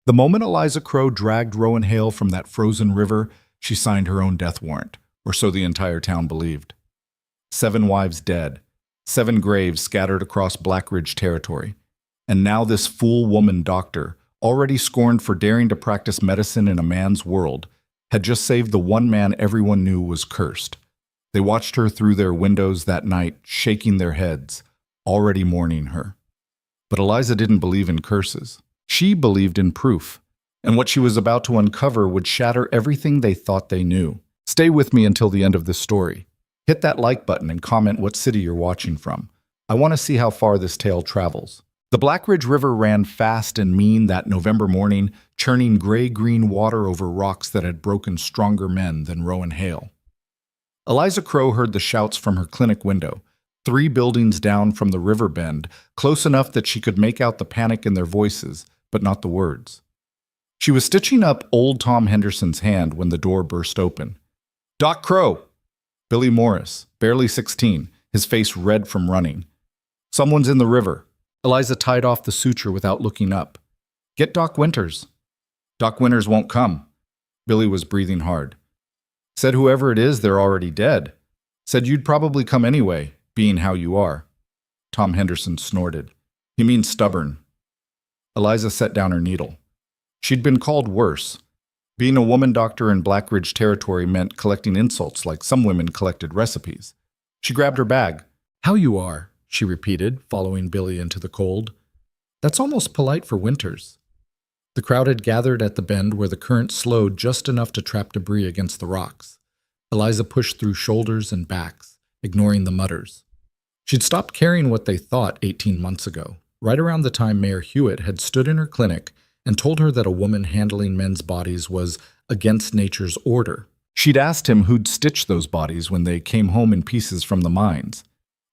The moment Eliza Crow dragged Rowan Hale from that frozen river, she signed her own death warrant, or so the entire town believed. 7 wives dead, 7 graves scattered across Black Ridge territory. And now this fool woman doctor, already scorned for daring to practice medicine in a man's world, had just saved the one man everyone knew was cursed. They watched her through their windows that night, shaking their heads, already mourning her. But Eliza didn't believe in curses. She believed in proof, and what she was about to uncover would shatter everything they thought they knew. Stay with me until the end of this story. Hit that like button and comment what city you're watching from. I want to see how far this tale travels. The Black Ridge River ran fast and mean that November morning, churning gray-green water over rocks that had broken stronger men than Rowan Hale. Eliza Crow heard the shouts from her clinic window, 3 buildings down from the river bend, close enough that she could make out the panic in their voices, but not the words. She was stitching up old Tom Henderson's hand when the door burst open. "Doc Crow!" Billy Morris, barely 16, his face red from running. "Someone's in the river." Eliza tied off the suture without looking up. "Get Doc Winters." "Doc Winters won't come." Billy was breathing hard. "Said whoever it is, they're already dead. Said you'd probably come anyway, being how you are." Tom Henderson snorted. "He means stubborn." Eliza set down her needle. She'd been called worse. Being a woman doctor in Black Ridge territory meant collecting insults like some women collected recipes. She grabbed her bag. "How you are," she repeated, following Billy into the cold. "That's almost polite for Winters." The crowd had gathered at the bend where the current slowed just enough to trap debris against the rocks. Eliza pushed through shoulders and backs, ignoring the mutters. She'd stopped caring what they thought 18 months ago, right around the time Mayor Hewitt had stood in her clinic and told her that a woman handling men's bodies was against nature's order. She'd asked him who'd stitch those bodies when they came home in pieces from the mines.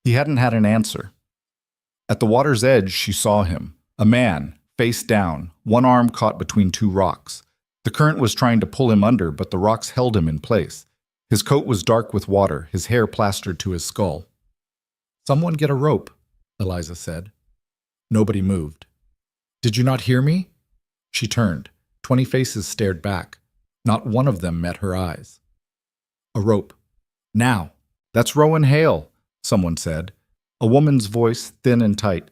He hadn't had an answer. At the water's edge, she saw him, a man, face down, one arm caught between 2 rocks. The current was trying to pull him under, but the rocks held him in place. His coat was dark with water, his hair plastered to his skull. "Someone get a rope," Eliza said. Nobody moved. "Did you not hear me?" She turned. 20 faces stared back. Not one of them met her eyes. "A rope. Now." "That's Rowan Hale," someone said. A woman's voice, thin and tight.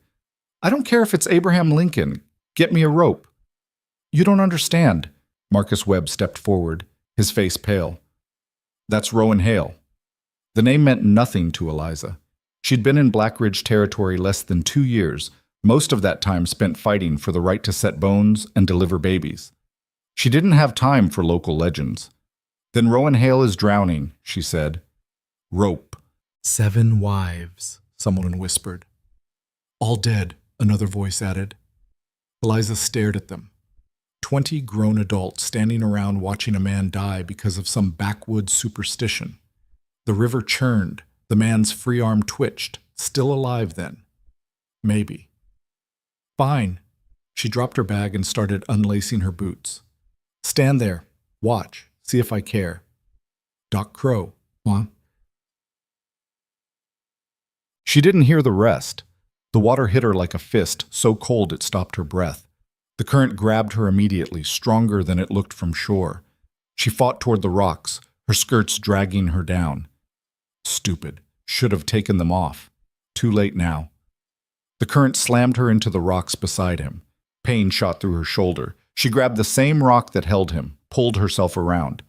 "I don't care if it's Abraham Lincoln. Get me a rope." "You don't understand." Marcus Webb stepped forward, his face pale. "That's Rowan Hale." The name meant nothing to Eliza. She'd been in Black Ridge territory less than 2 years, most of that time spent fighting for the right to set bones and deliver babies. She didn't have time for local legends. "Then Rowan Hale is drowning," she said. "Rope." 7 wives, someone whispered. "All dead," another voice added. Eliza stared at them. 20 grown adults standing around watching a man die because of some backwoods superstition. The river churned. The man's free arm twitched. Still alive then. Maybe. "Fine." She dropped her bag and started unlacing her boots. "Stand there. Watch. See if I care." "Doc Crow, huh?" She didn't hear the rest. The water hit her like a fist, so cold it stopped her breath. The current grabbed her immediately, stronger than it looked from shore. She fought toward the rocks, her skirts dragging her down. Stupid. Should have taken them off. Too late now. The current slammed her into the rocks beside him. Pain shot through her shoulder. She grabbed the same rock that held him, pulled herself around.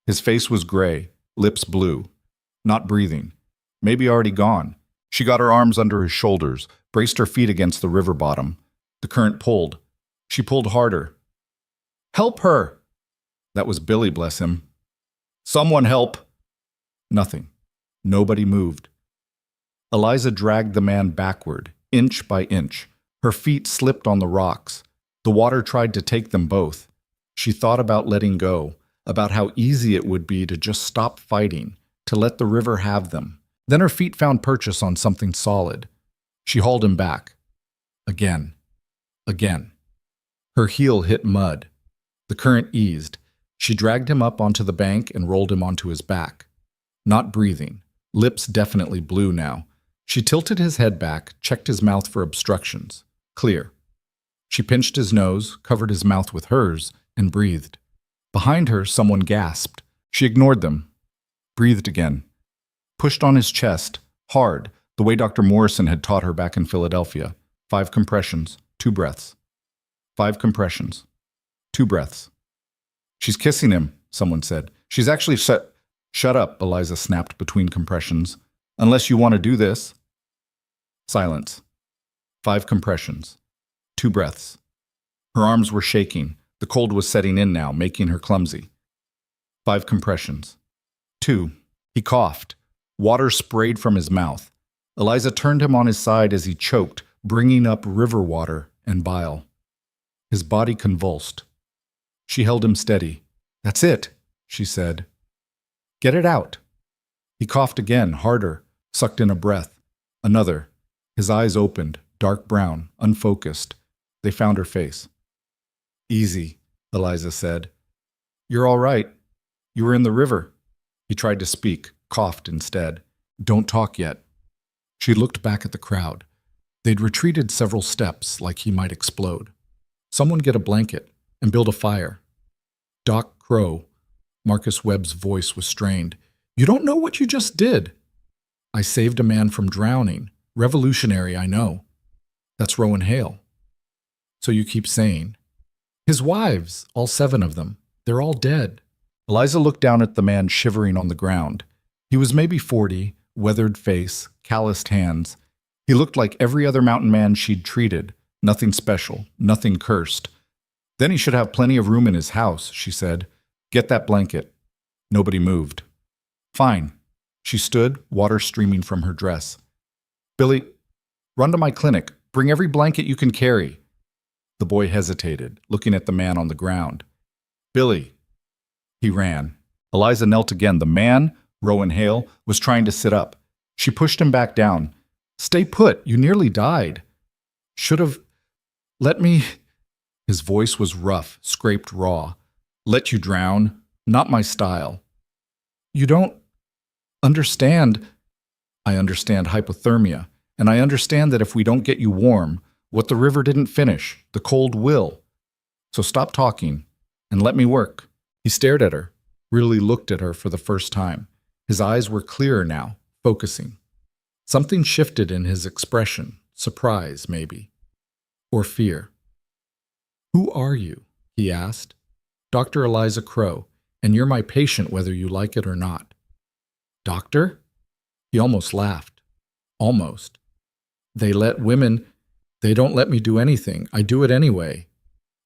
His face was gray, lips blue. Not breathing. Maybe already gone. She got her arms under his shoulders, braced her feet against the river bottom. The current pulled. She pulled harder. "Help her!" That was Billy, bless him. "Someone help!" Nothing. Nobody moved. Eliza dragged the man backward, inch by inch. Her feet slipped on the rocks. The water tried to take them both. She thought about letting go, about how easy it would be to just stop fighting, to let the river have them. Then her feet found purchase on something solid. She hauled him back. Again. Again. Her heel hit mud. The current eased. She dragged him up onto the bank and rolled him onto his back. Not breathing. Lips definitely blue now. She tilted his head back, checked his mouth for obstructions. Clear. She pinched his nose, covered his mouth with hers, and breathed. Behind her, someone gasped. She ignored them, breathed again, pushed on his chest, hard, the way Dr. Morrison had taught her back in Philadelphia. 5 compressions, 2 breaths. 5 compressions, 2 breaths. She's kissing him, someone said. She's actually Shut up, Eliza snapped between compressions. Unless you want to do this. Silence. 5 compressions, 2 breaths. Her arms were shaking. The cold was setting in now, making her clumsy. 5 compressions. 2. He coughed. Water sprayed from his mouth. Eliza turned him on his side as he choked, bringing up river water and bile. His body convulsed. She held him steady. That's it, she said. Get it out. He coughed again, harder, sucked in a breath. Another. His eyes opened, dark brown, unfocused. They found her face. Easy, Eliza said. You're all right. You were in the river. He tried to speak, coughed instead. Don't talk yet. She looked back at the crowd. They'd retreated several steps, like he might explode. Someone get a blanket and build a fire. Doc Crow. Marcus Webb's voice was strained. You don't know what you just did. I saved a man from drowning. Revolutionary, I know. That's Rowan Hale. So you keep saying. His wives, all 7 of them, they're all dead. Eliza looked down at the man shivering on the ground. He was maybe 40, weathered face, calloused hands. He looked like every other mountain man she'd treated. Nothing special, nothing cursed. Then he should have plenty of room in his house, she said. Get that blanket. Nobody moved. Fine. She stood, water streaming from her dress. Billy, run to my clinic. Bring every blanket you can carry. The boy hesitated, looking at the man on the ground. Billy. He ran. Eliza knelt again. The man, Rowan Hale, was trying to sit up. She pushed him back down. Stay put. You nearly died. Should have let me. His voice was rough, scraped raw. Let you drown. Not my style. You don't understand. I understand hypothermia, and I understand that if we don't get you warm, what the river didn't finish, the cold will. So stop talking and let me work. He stared at her, really looked at her for the first time. His eyes were clearer now, focusing. Something shifted in his expression, surprise maybe, or fear. Who are you? He asked. Dr. Eliza Crow, and you're my patient whether you like it or not. Doctor? He almost laughed. Almost. They don't let me do anything. I do it anyway.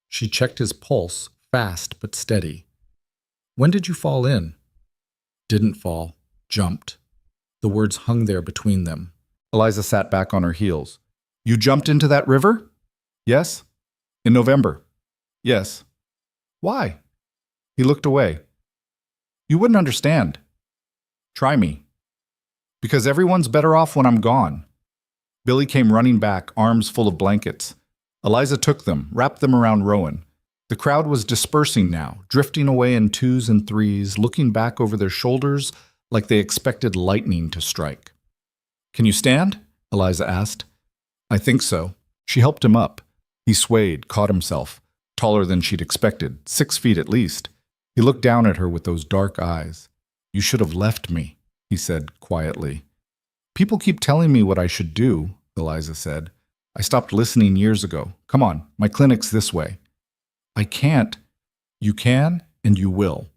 She checked his pulse, fast but steady. When did you fall in? Didn't fall. Jumped. The words hung there between them. Eliza sat back on her heels. You jumped into that river? Yes. In November? Yes. Why? He looked away. You wouldn't understand. Try me. Because everyone's better off when I'm gone. Billy came running back, arms full of blankets. Eliza took them, wrapped them around Rowan. The crowd was dispersing now, drifting away in 2s and 3s, looking back over their shoulders like they expected lightning to strike. Can you stand? Eliza asked. I think so. She helped him up. He swayed, caught himself, taller than she'd expected, 6 feet at least. He looked down at her with those dark eyes. You should have left me, he said quietly. People keep telling me what I should do, Eliza said. I stopped listening years ago. Come on, my clinic's this way. I can't. You can, and you will.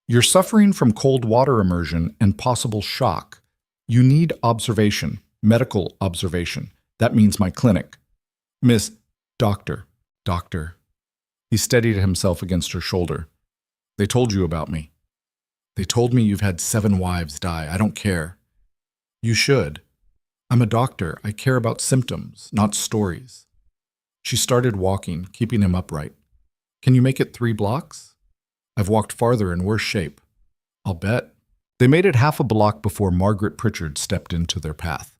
You're suffering from cold water immersion and possible shock. You need observation, medical observation. That means my clinic. Miss, Doctor. He steadied himself against her shoulder. They told you about me. They told me you've had 7 wives die. I don't care. You should. I'm a doctor. I care about symptoms, not stories. She started walking, keeping him upright. Can you make it 3 blocks? I've walked farther in worse shape. I'll bet. They made it half a block before Margaret Pritchard stepped into their path.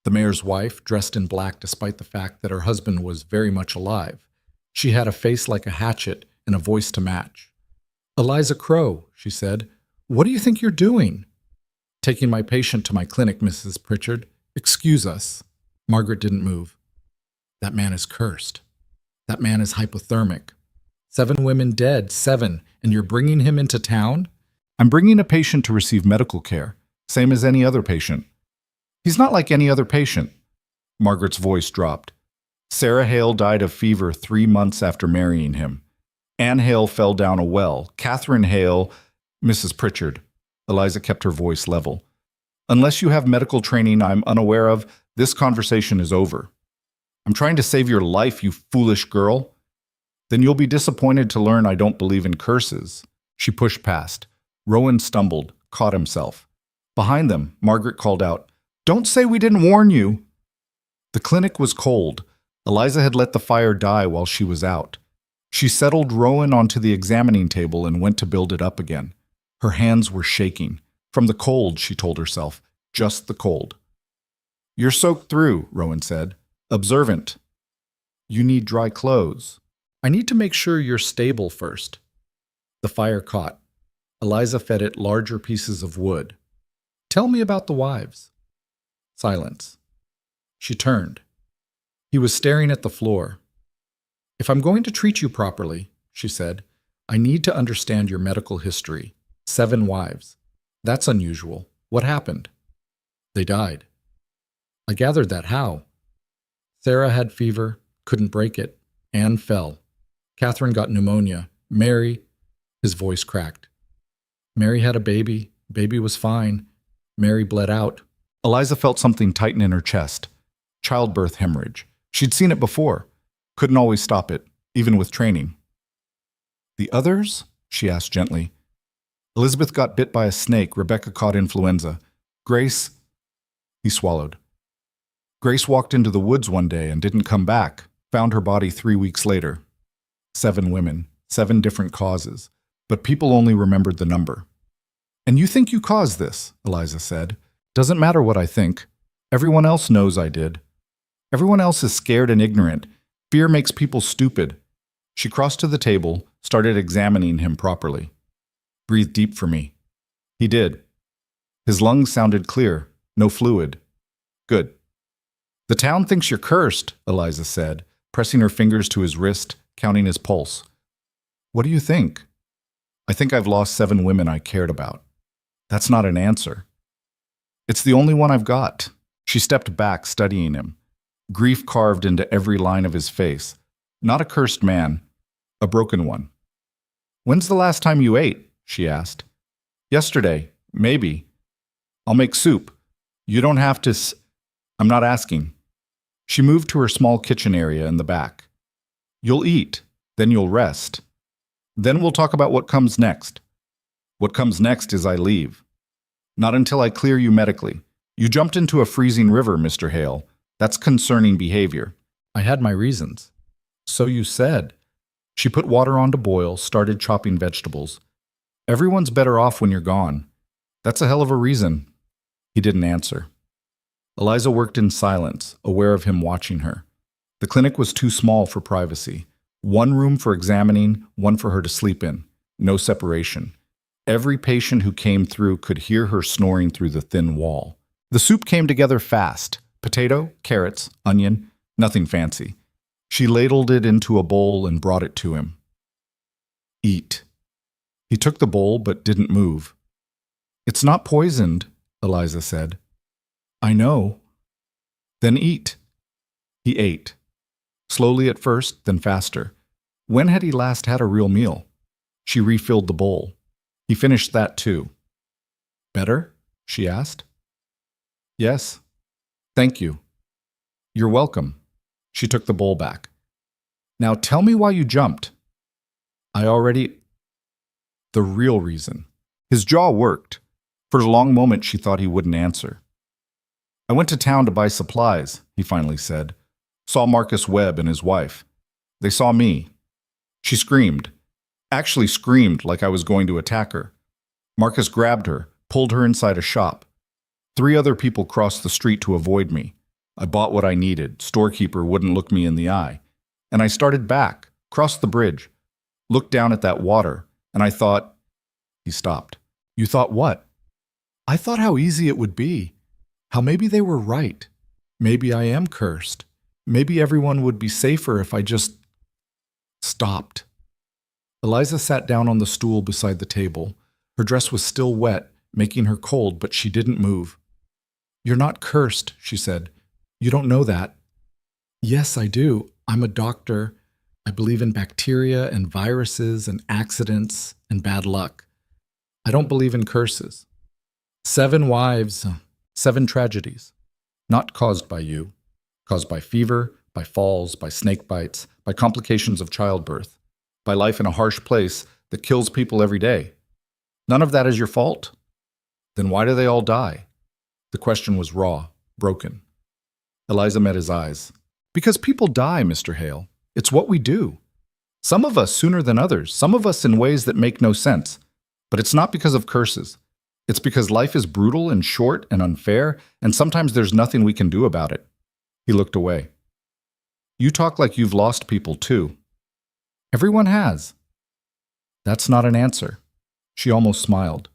The mayor's wife, dressed in black despite the fact that her husband was very much alive. She had a face like a hatchet and a voice to match. Eliza Crow, she said, what do you think you're doing? Taking my patient to my clinic, Mrs. Pritchard. Excuse us. Margaret didn't move. That man is cursed. That man is hypothermic. 7 women dead, 7, and you're bringing him into town? I'm bringing a patient to receive medical care, same as any other patient. He's not like any other patient. Margaret's voice dropped. Sarah Hale died of fever 3 months after marrying him. Anne Hale fell down a well. Catherine Hale, Mrs. Pritchard. Eliza kept her voice level. Unless you have medical training I'm unaware of, this conversation is over. I'm trying to save your life, you foolish girl. Then you'll be disappointed to learn I don't believe in curses. She pushed past. Rowan stumbled, caught himself. Behind them, Margaret called out, "Don't say we didn't warn you." The clinic was cold. Eliza had let the fire die while she was out. She settled Rowan onto the examining table and went to build it up again. Her hands were shaking. From the cold, she told herself. Just the cold. "You're soaked through," Rowan said. "Observant. You need dry clothes. I need to make sure you're stable first." The fire caught. Eliza fed it larger pieces of wood. "Tell me about the wives." Silence. She turned. He was staring at the floor. "If I'm going to treat you properly," she said, "I need to understand your medical history. 7 wives. That's unusual. What happened?" "They died." "I gathered that. How?" "Sarah had fever, couldn't break it. Anne fell. Catherine got pneumonia. Mary," his voice cracked. "Mary had a baby. Baby was fine. Mary bled out." Eliza felt something tighten in her chest. Childbirth hemorrhage. She'd seen it before. Couldn't always stop it, even with training. "The others?" she asked gently. "Elizabeth got bit by a snake. Rebecca caught influenza. Grace..." He swallowed. "Grace walked into the woods one day and didn't come back. Found her body 3 weeks later. 7 women, 7 different causes. But people only remembered the number." "And you think you caused this," Eliza said. "Doesn't matter what I think. Everyone else knows I did. Everyone else is scared and ignorant. Fear makes people stupid." She crossed to the table, started examining him properly. "Breathe deep for me." He did. His lungs sounded clear, no fluid. "Good." "The town thinks you're cursed," Eliza said, pressing her fingers to his wrist, counting his pulse. "What do you think?" "I think I've lost 7 women I cared about." "That's not an answer." "It's the only one I've got." She stepped back, studying him. Grief carved into every line of his face. Not a cursed man, a broken one. "When's the last time you ate?" she asked. "Yesterday, maybe. I'll make soup. You don't have to I'm not asking." She moved to her small kitchen area in the back. "You'll eat, then you'll rest. Then we'll talk about what comes next. What comes next is I leave. Not until I clear you medically. You jumped into a freezing river, Mr. Hale. That's concerning behavior." "I had my reasons." "So you said." She put water on to boil, started chopping vegetables. "Everyone's better off when you're gone. That's a hell of a reason." He didn't answer. Eliza worked in silence, aware of him watching her. The clinic was too small for privacy. 1 room for examining, 1 for her to sleep in. No separation. Every patient who came through could hear her snoring through the thin wall. The soup came together fast. Potato, carrots, onion, nothing fancy. She ladled it into a bowl and brought it to him. "Eat." He took the bowl but didn't move. "It's not poisoned," Eliza said. "I know." "Then eat." He ate. Slowly at first, then faster. When had he last had a real meal? She refilled the bowl. He finished that too. "Better?" she asked. "Yes. Thank you." "You're welcome." She took the bowl back. "Now tell me why you jumped." "I already..." The real reason. His jaw worked. For a long moment she thought he wouldn't answer. "I went to town to buy supplies," he finally said. "Saw Marcus Webb and his wife. They saw me." She screamed. Actually screamed like I was going to attack her. Marcus grabbed her, pulled her inside a shop. 3 other people crossed the street to avoid me. I bought what I needed. Storekeeper wouldn't look me in the eye. And I started back, crossed the bridge, looked down at that water, and I thought... He stopped. "You thought what?" "I thought how easy it would be. How maybe they were right. Maybe I am cursed. Maybe everyone would be safer if I just stopped. Eliza sat down on the stool beside the table. Her dress was still wet, making her cold, but she didn't move. "You're not cursed," she said. "You don't know that." "Yes, I do. I'm a doctor. I believe in bacteria and viruses and accidents and bad luck. I don't believe in curses. 7 wives, 7 tragedies. Not caused by you. Caused by fever, by falls, by snake bites, by complications of childbirth, by life in a harsh place that kills people every day. None of that is your fault? Then why do they all die?" The question was raw, broken. Eliza met his eyes. "Because people die, Mr. Hale. It's what we do. Some of us sooner than others, some of us in ways that make no sense. But it's not because of curses. It's because life is brutal and short and unfair, and sometimes there's nothing we can do about it." He looked away. "You talk like you've lost people too." "Everyone has." "That's not an answer." She almost smiled.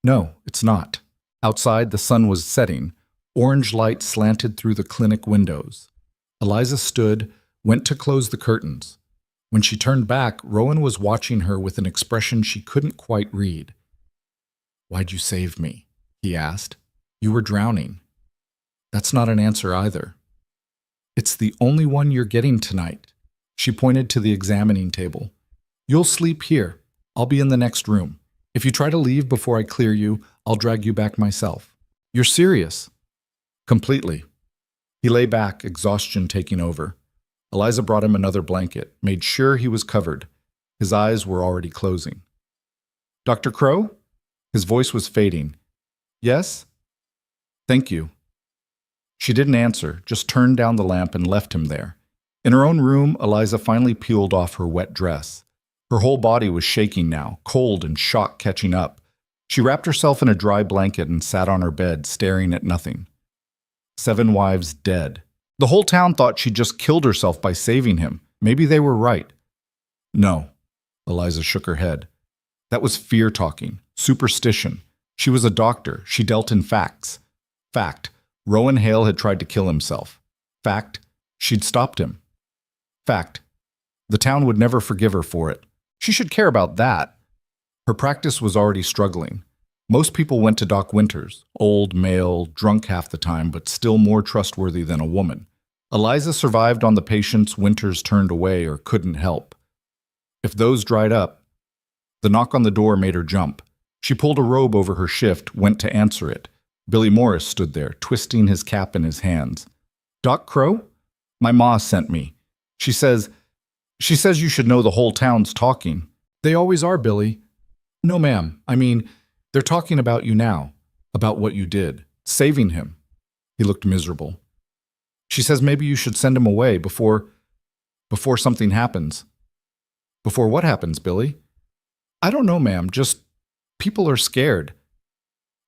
"No, it's not." Outside, the sun was setting. Orange light slanted through the clinic windows. Eliza stood, went to close the curtains. When she turned back, Rowan was watching her with an expression she couldn't quite read. "Why'd you save me?" he asked. "You were drowning." "That's not an answer either." "It's the only one you're getting tonight." She pointed to the examining table. "You'll sleep here. I'll be in the next room. If you try to leave before I clear you, I'll drag you back myself." "You're serious?" "Completely." He lay back, exhaustion taking over. Eliza brought him another blanket, made sure he was covered. His eyes were already closing. "Dr. Crow?" His voice was fading. "Yes?" "Thank you." She didn't answer, just turned down the lamp and left him there. In her own room, Eliza finally peeled off her wet dress. Her whole body was shaking now, cold and shock catching up. She wrapped herself in a dry blanket and sat on her bed, staring at nothing. 7 wives dead. The whole town thought she'd just killed herself by saving him. Maybe they were right. "No." Eliza shook her head. "That was fear talking, superstition. She was a doctor. She dealt in facts. Fact, Rowan Hale had tried to kill himself. Fact, she'd stopped him. Fact, the town would never forgive her for it. She should care about that." Her practice was already struggling. Most people went to Doc Winters, old, male, drunk half the time, but still more trustworthy than a woman. Eliza survived on the patients Winters turned away or couldn't help. If those dried up, the knock on the door made her jump. She pulled a robe over her shift, went to answer it. Billy Morris stood there, twisting his cap in his hands. "Doc Crow? My ma sent me. She says you should know the whole town's talking." "They always are, Billy." "No, ma'am. I mean, they're talking about you now, about what you did, saving him." He looked miserable. "She says maybe you should send him away before something happens." "Before what happens, Billy?" "I don't know, ma'am. Just people are scared."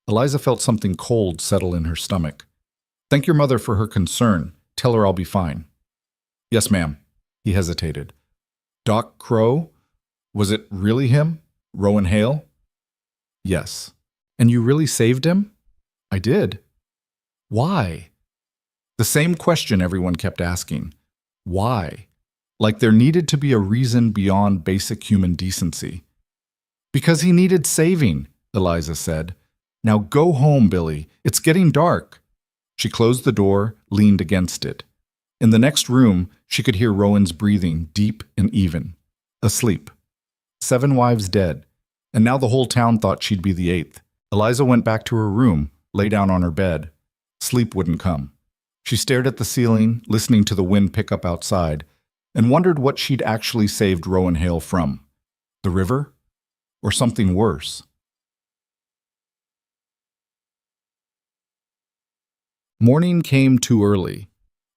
Eliza felt something cold settle in her stomach. "Thank your mother for her concern. Tell her I'll be fine." "Yes, ma'am." He hesitated. "Doc Crow? Was it really him? Rowan Hale?" "Yes." "And you really saved him?" "I did." "Why?" The same question everyone kept asking. Why? Like there needed to be a reason beyond basic human decency. "Because he needed saving," Eliza said. "Now go home, Billy. It's getting dark." She closed the door, leaned against it. In the next room, she could hear Rowan's breathing, deep and even. Asleep. 7 wives dead. And now the whole town thought she'd be the 8th. Eliza went back to her room, lay down on her bed. Sleep wouldn't come. She stared at the ceiling, listening to the wind pick up outside, and wondered what she'd actually saved Rowan Hale from. The river? Or something worse? Morning came too early.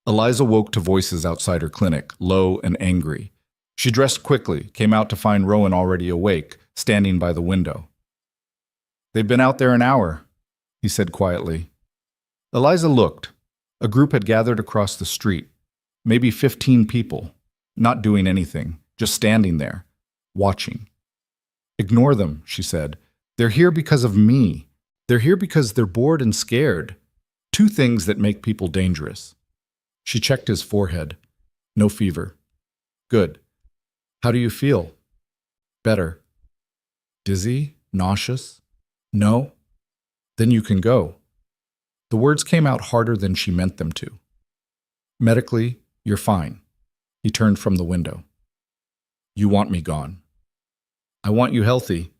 Eliza woke to voices outside her clinic, low and angry. She dressed quickly, came out to find Rowan already awake, standing by the window. "They've been out there an hour," he said quietly. Eliza looked. A group had gathered across the street, maybe 15 people, not doing anything, just standing there, watching. "Ignore them," she said. "They're here because of me. They're here because they're bored and scared. 2 things that make people dangerous." She checked his forehead. No fever. "Good. How do you feel? Better. Dizzy? Nauseous? No? Then you can go. The words came out harder than she meant them to. Medically, you're fine. He turned from the window. You want me gone. I want you healthy.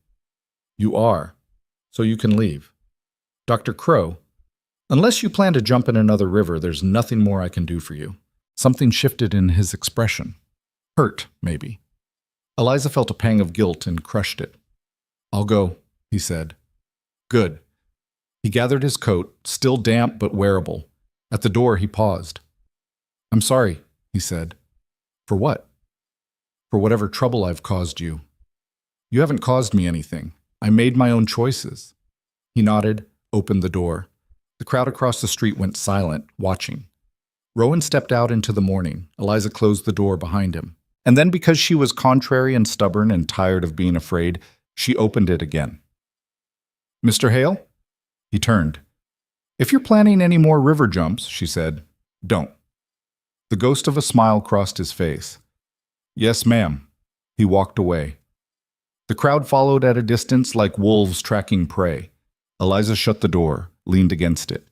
You are. So you can leave. Dr. Crow, unless you plan to jump in another river, there's nothing more I can do for you. Something shifted in his expression. Hurt, maybe. Eliza felt a pang of guilt and crushed it. I'll go, he said. Good. He gathered his coat, still damp but wearable. At the door, he paused. I'm sorry, he said. For what? For whatever trouble I've caused you. You haven't caused me anything. I made my own choices. He nodded, opened the door. The crowd across the street went silent, watching. Rowan stepped out into the morning. Eliza closed the door behind him. And then, because she was contrary and stubborn and tired of being afraid, she opened it again. Mr. Hale? He turned. If you're planning any more river jumps, she said, don't. The ghost of a smile crossed his face. Yes, ma'am. He walked away. The crowd followed at a distance like wolves tracking prey. Eliza shut the door, leaned against it.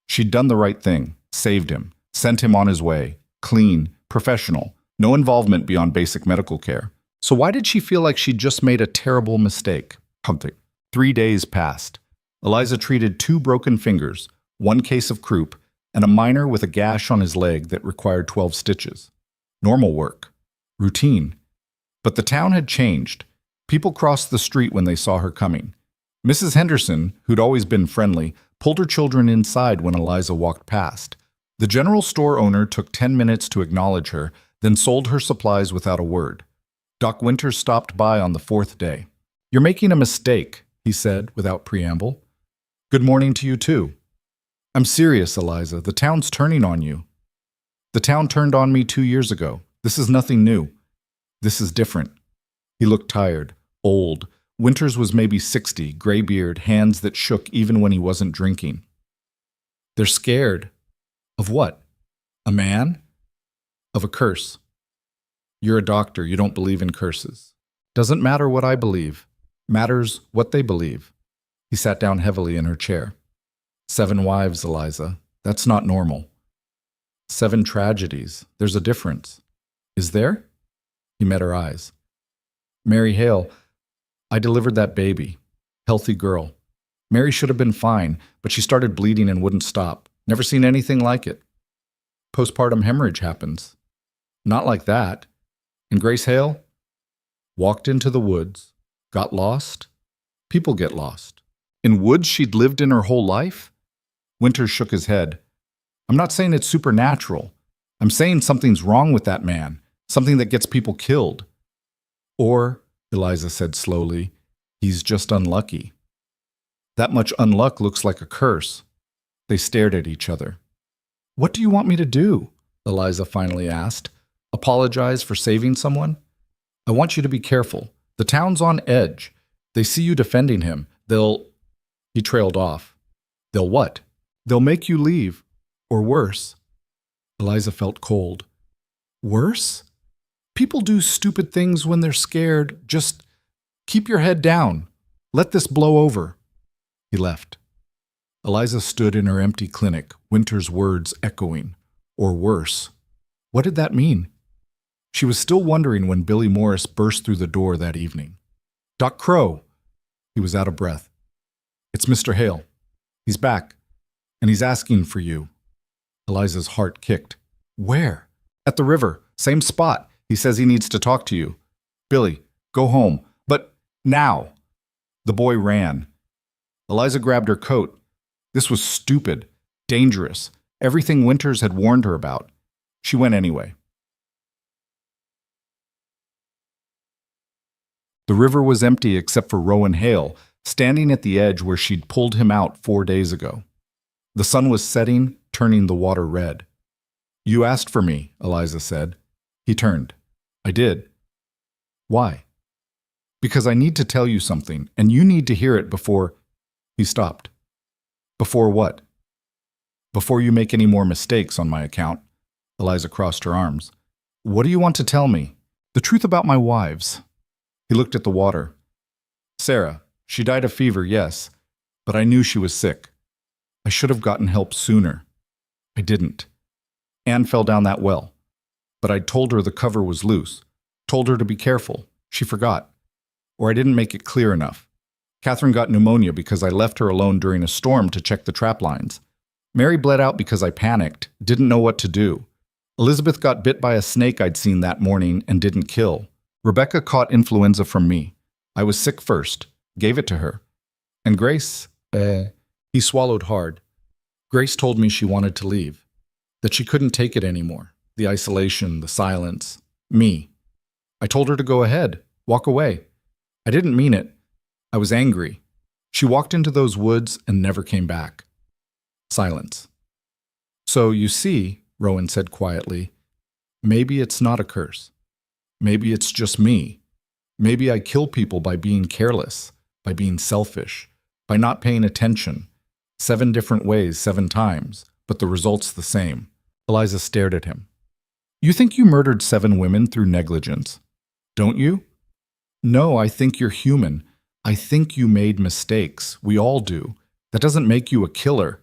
She'd done the right thing, saved him, sent him on his way, clean, professional, no involvement beyond basic medical care. So why did she feel like she'd just made a terrible mistake? 3 days passed. Eliza treated 2 broken fingers, 1 case of croup, and a minor with a gash on his leg that required 12 stitches. Normal work. Routine. But the town had changed. People crossed the street when they saw her coming. Mrs. Henderson, who'd always been friendly, pulled her children inside when Eliza walked past. The general store owner took 10 minutes to acknowledge her, then sold her supplies without a word. Doc Winters stopped by on the 4th day. You're making a mistake, he said without preamble. Good morning to you too. I'm serious, Eliza. The town's turning on you. The town turned on me 2 years ago. This is nothing new. This is different. He looked tired, old. Winters was maybe 60, gray beard, hands that shook even when he wasn't drinking. They're scared. Of what? A man? Of a curse. You're a doctor. You don't believe in curses. Doesn't matter what I believe. Matters what they believe. He sat down heavily in her chair. 7 wives, Eliza. That's not normal. 7 tragedies. There's a difference. Is there? He met her eyes. Mary Hale, I delivered that baby. Healthy girl. Mary should have been fine, but she started bleeding and wouldn't stop. Never seen anything like it. Postpartum hemorrhage happens. Not like that. And Grace Hale? Walked into the woods. Got lost. People get lost. In woods she'd lived in her whole life? Winters shook his head. I'm not saying it's supernatural. I'm saying something's wrong with that man. Something that gets people killed. Or, Eliza said slowly, he's just unlucky. That much unluck looks like a curse. They stared at each other. What do you want me to do? Eliza finally asked. Apologize for saving someone? I want you to be careful. The town's on edge. They see you defending him. He trailed off. They'll what? They'll make you leave. Or worse. Eliza felt cold. Worse? People do stupid things when they're scared. Just keep your head down. Let this blow over. He left. Eliza stood in her empty clinic, Winter's words echoing. Or worse. What did that mean? She was still wondering when Billy Morris burst through the door that evening. Doc Crow! He was out of breath. It's Mr. Hale. He's back, and he's asking for you. Eliza's heart kicked. Where? At the river. Same spot. He says he needs to talk to you. Billy, go home. But now. The boy ran. Eliza grabbed her coat. This was stupid, dangerous, everything Winters had warned her about. She went anyway. The river was empty except for Rowan Hale, standing at the edge where she'd pulled him out 4 days ago. The sun was setting, turning the water red. You asked for me, Eliza said. He turned. I did. Why? Because I need to tell you something, and you need to hear it before... He stopped. Before what? Before you make any more mistakes on my account. Eliza crossed her arms. What do you want to tell me? The truth about my wives. He looked at the water. Sarah, she died of fever, yes, but I knew she was sick. I should have gotten help sooner. I didn't. Anne fell down that well. But I told her the cover was loose. Told her to be careful. She forgot. Or I didn't make it clear enough. Catherine got pneumonia because I left her alone during a storm to check the trap lines. Mary bled out because I panicked, didn't know what to do. Elizabeth got bit by a snake I'd seen that morning and didn't kill. Rebecca caught influenza from me. I was sick first. Gave it to her. And Grace, he swallowed hard. Grace told me she wanted to leave. That she couldn't take it anymore. The isolation, the silence. Me. I told her to go ahead. Walk away. I didn't mean it. I was angry. She walked into those woods and never came back. Silence. So, you see, Rowan said quietly, maybe it's not a curse. Maybe it's just me. Maybe I kill people by being careless, by being selfish, by not paying attention. 7 different ways, 7 times, but the result's the same. Eliza stared at him. You think you murdered 7 women through negligence, don't you? No, I think you're human. I think you made mistakes. We all do. That doesn't make you a killer.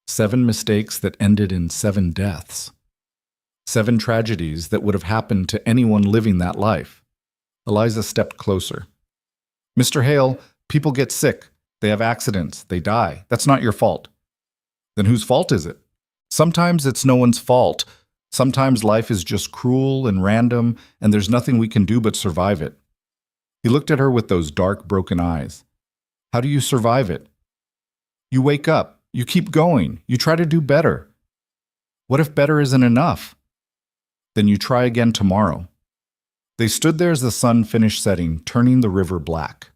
7 mistakes that ended in 7 deaths. 7 tragedies that would have happened to anyone living that life. Eliza stepped closer. Mr. Hale, people get sick. They have accidents. They die. That's not your fault. Then whose fault is it? Sometimes it's no one's fault. Sometimes life is just cruel and random, and there's nothing we can do but survive it. He looked at her with those dark, broken eyes. How do you survive it? You wake up. You keep going. You try to do better. What if better isn't enough? Then you try again tomorrow. They stood there as the sun finished setting, turning the river black.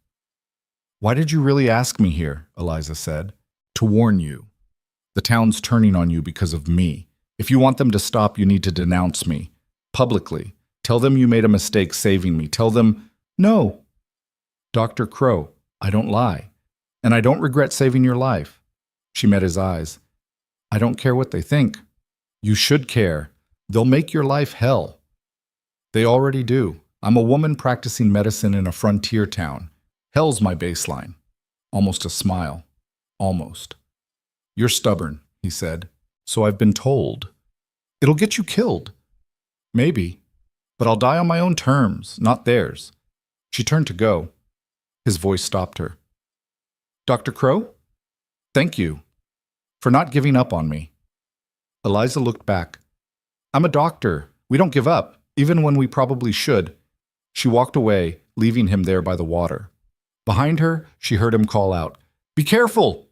Why did you really ask me here? Eliza said. To warn you. The town's turning on you because of me. If you want them to stop, you need to denounce me. Publicly. Tell them you made a mistake saving me. Tell them, no. Dr. Crow, I don't lie. And I don't regret saving your life. She met his eyes. I don't care what they think. You should care. They'll make your life hell. They already do. I'm a woman practicing medicine in a frontier town. Hell's my baseline. Almost a smile. Almost. You're stubborn, he said. So I've been told. It'll get you killed. Maybe. But I'll die on my own terms, not theirs. She turned to go. His voice stopped her. Dr. Crow? Thank you. For not giving up on me. Eliza looked back. I'm a doctor. We don't give up, even when we probably should. She walked away, leaving him there by the water. Behind her, she heard him call out, Be careful!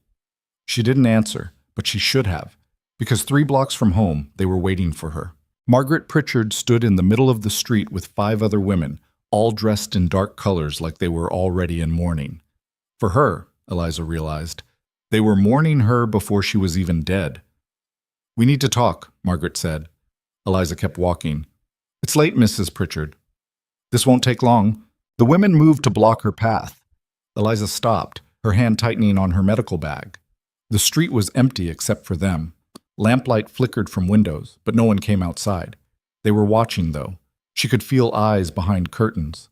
She didn't answer, but she should have, because 3 blocks from home, they were waiting for her. Margaret Pritchard stood in the middle of the street with 5 other women, all dressed in dark colors like they were already in mourning. For her, Eliza realized, they were mourning her before she was even dead. We need to talk, Margaret said. Eliza kept walking. It's late, Mrs. Pritchard. This won't take long. The women moved to block her path. Eliza stopped, her hand tightening on her medical bag. The street was empty except for them. Lamplight flickered from windows, but no one came outside. They were watching, though. She could feel eyes behind curtains.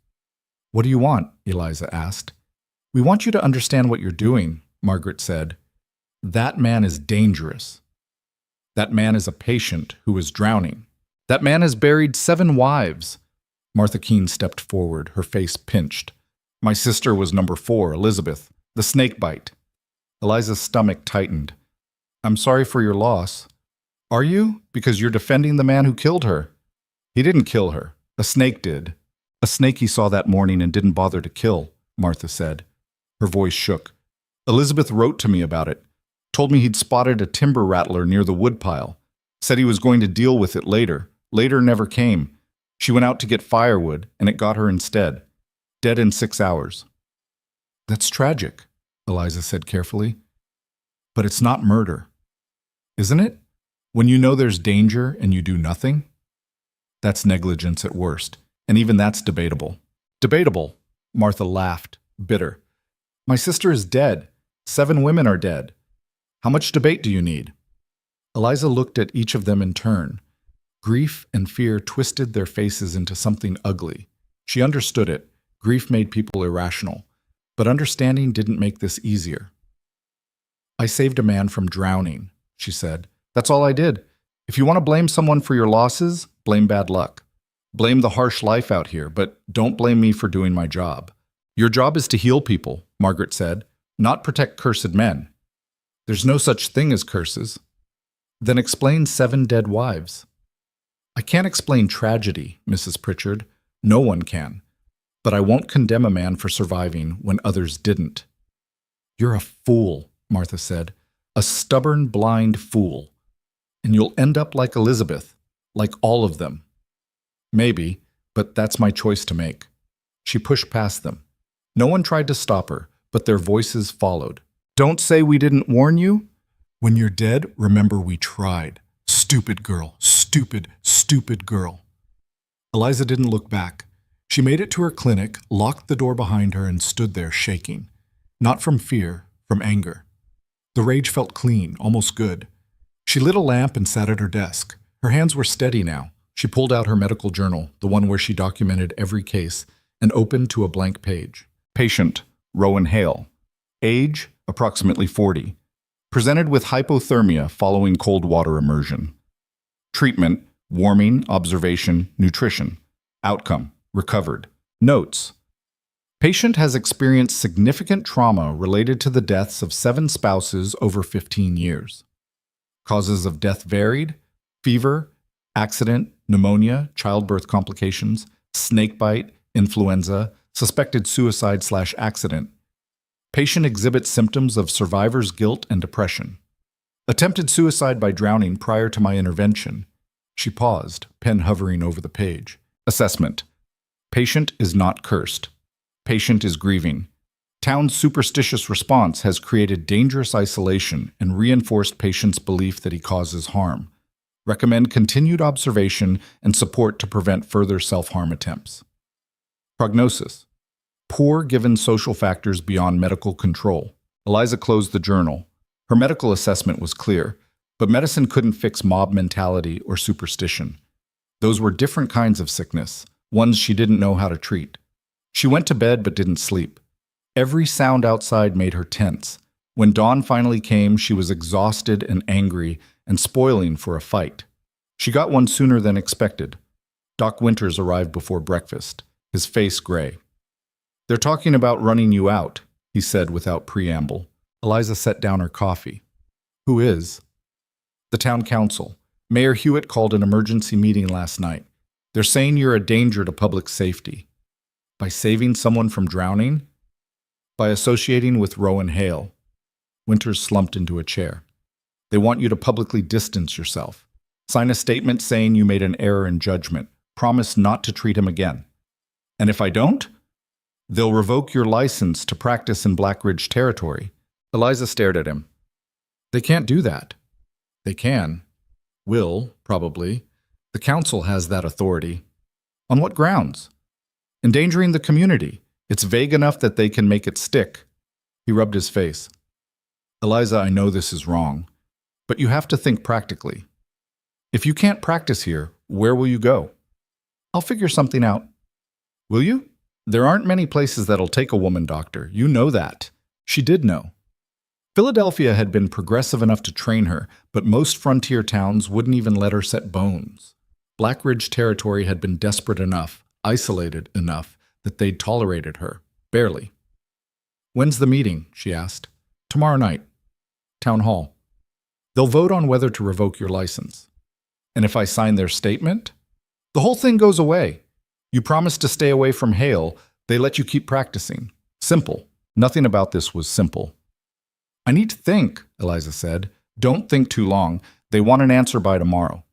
What do you want? Eliza asked. We want you to understand what you're doing, Margaret said. That man is dangerous. That man is a patient who is drowning. That man has buried 7 wives. Martha Keene stepped forward, her face pinched. My sister was number 4, Elizabeth, the snake bite. Eliza's stomach tightened. I'm sorry for your loss. Are you? Because you're defending the man who killed her. He didn't kill her. A snake did. A snake he saw that morning and didn't bother to kill, Martha said. Her voice shook. Elizabeth wrote to me about it. Told me he'd spotted a timber rattler near the woodpile. Said he was going to deal with it later. Later never came. She went out to get firewood, and it got her instead. Dead in 6 hours. That's tragic, Eliza said carefully. But it's not murder. Isn't it? When you know there's danger and you do nothing? That's negligence at worst, and even that's debatable. Debatable, Martha laughed, bitter. My sister is dead. 7 women are dead. How much debate do you need? Eliza looked at each of them in turn. Grief and fear twisted their faces into something ugly. She understood it. Grief made people irrational. But understanding didn't make this easier. "I saved a man from drowning," she said. "That's all I did. If you want to blame someone for your losses, blame bad luck. Blame the harsh life out here, but don't blame me for doing my job." "Your job is to heal people," Margaret said, "not protect cursed men." "There's no such thing as curses." "Then explain 7 dead wives." "I can't explain tragedy, Mrs. Pritchard. No one can. But I won't condemn a man for surviving when others didn't." "You're a fool," Martha said. "A stubborn, blind fool. And you'll end up like Elizabeth, like all of them." "Maybe, but that's my choice to make." She pushed past them. No one tried to stop her, but their voices followed. "Don't say we didn't warn you. When you're dead, remember we tried. Stupid girl, stupid, stupid girl." Eliza didn't look back. She made it to her clinic, locked the door behind her, and stood there shaking. Not from fear, from anger. The rage felt clean, almost good. She lit a lamp and sat at her desk. Her hands were steady now. She pulled out her medical journal, the one where she documented every case, and opened to a blank page. Patient, Rowan Hale. Age, approximately 40. Presented with hypothermia following cold water immersion. Treatment, warming, observation, nutrition. Outcome, recovered. Notes. Patient has experienced significant trauma related to the deaths of 7 spouses over 15 years. Causes of death varied: fever, accident, pneumonia, childbirth complications, snakebite, influenza, suspected suicide/accident. Patient exhibits symptoms of survivor's guilt and depression. Attempted suicide by drowning prior to my intervention. She paused, pen hovering over the page. Assessment. Patient is not cursed. Patient is grieving. Town's superstitious response has created dangerous isolation and reinforced patient's belief that he causes harm. Recommend continued observation and support to prevent further self-harm attempts. Prognosis. Poor given social factors beyond medical control. Eliza closed the journal. Her medical assessment was clear, but medicine couldn't fix mob mentality or superstition. Those were different kinds of sickness, ones she didn't know how to treat. She went to bed but didn't sleep. Every sound outside made her tense. When dawn finally came, she was exhausted and angry and spoiling for a fight. She got one sooner than expected. Doc Winters arrived before breakfast, his face gray. "They're talking about running you out," he said without preamble. Eliza set down her coffee. "Who is?" "The town council. Mayor Hewitt called an emergency meeting last night. They're saying you're a danger to public safety." "By saving someone from drowning?" "By associating with Rowan Hale." Winters slumped into a chair. "They want you to publicly distance yourself. Sign a statement saying you made an error in judgment. Promise not to treat him again." "And if I don't?" "They'll revoke your license to practice in Black Ridge territory." Eliza stared at him. "They can't do that." "They can. Will, probably. The council has that authority." "On what grounds?" "Endangering the community. It's vague enough that they can make it stick." He rubbed his face. "Eliza, I know this is wrong, but you have to think practically. If you can't practice here, where will you go?" "I'll figure something out." "Will you?" "There aren't many places that'll take a woman doctor. You know that." She did know. Philadelphia had been progressive enough to train her, but most frontier towns wouldn't even let her set bones. Black Ridge territory had been desperate enough, isolated enough, that they'd tolerated her. Barely. "When's the meeting?" she asked. "Tomorrow night. Town hall. They'll vote on whether to revoke your license." "And if I sign their statement?" "The whole thing goes away. You promise to stay away from Hale. They let you keep practicing. Simple." Nothing about this was simple. "I need to think," Eliza said. "Don't think too long. They want an answer by tomorrow."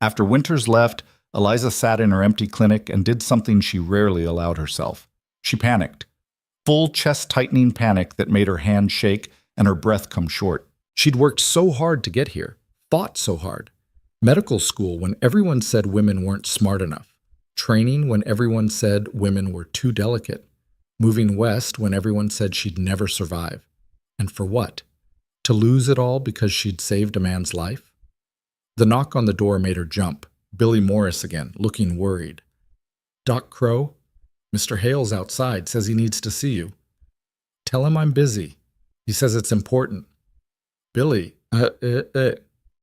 After Winters left, Eliza sat in her empty clinic and did something she rarely allowed herself. She panicked. Full chest-tightening panic that made her hands shake and her breath come short. She'd worked so hard to get here, fought so hard. Medical school when everyone said women weren't smart enough. Training when everyone said women were too delicate. Moving west when everyone said she'd never survive. And for what? To lose it all because she'd saved a man's life? The knock on the door made her jump. Billy Morris again, looking worried. Doc Crow, Mr. Hale's outside, says he needs to see you. Tell him I'm busy. He says it's important. Billy,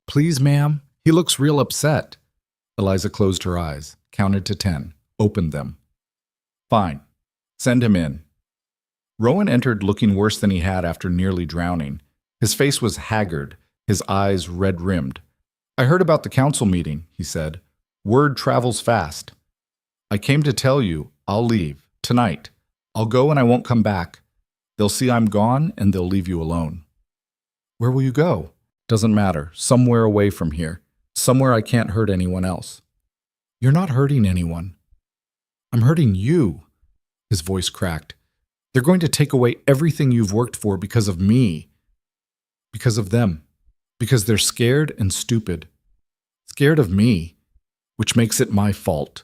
Please, ma'am. He looks real upset. Eliza closed her eyes, counted to 10, opened them. Fine. Send him in. Rowan entered looking worse than he had after nearly drowning. His face was haggard, his eyes red-rimmed. I heard about the council meeting, he said. Word travels fast. I came to tell you, I'll leave, tonight. I'll go and I won't come back. They'll see I'm gone and they'll leave you alone. Where will you go? Doesn't matter. Somewhere away from here. Somewhere I can't hurt anyone else. You're not hurting anyone. I'm hurting you. His voice cracked. They're going to take away everything you've worked for because of me. Because of them. Because they're scared and stupid. Scared of me, which makes it my fault.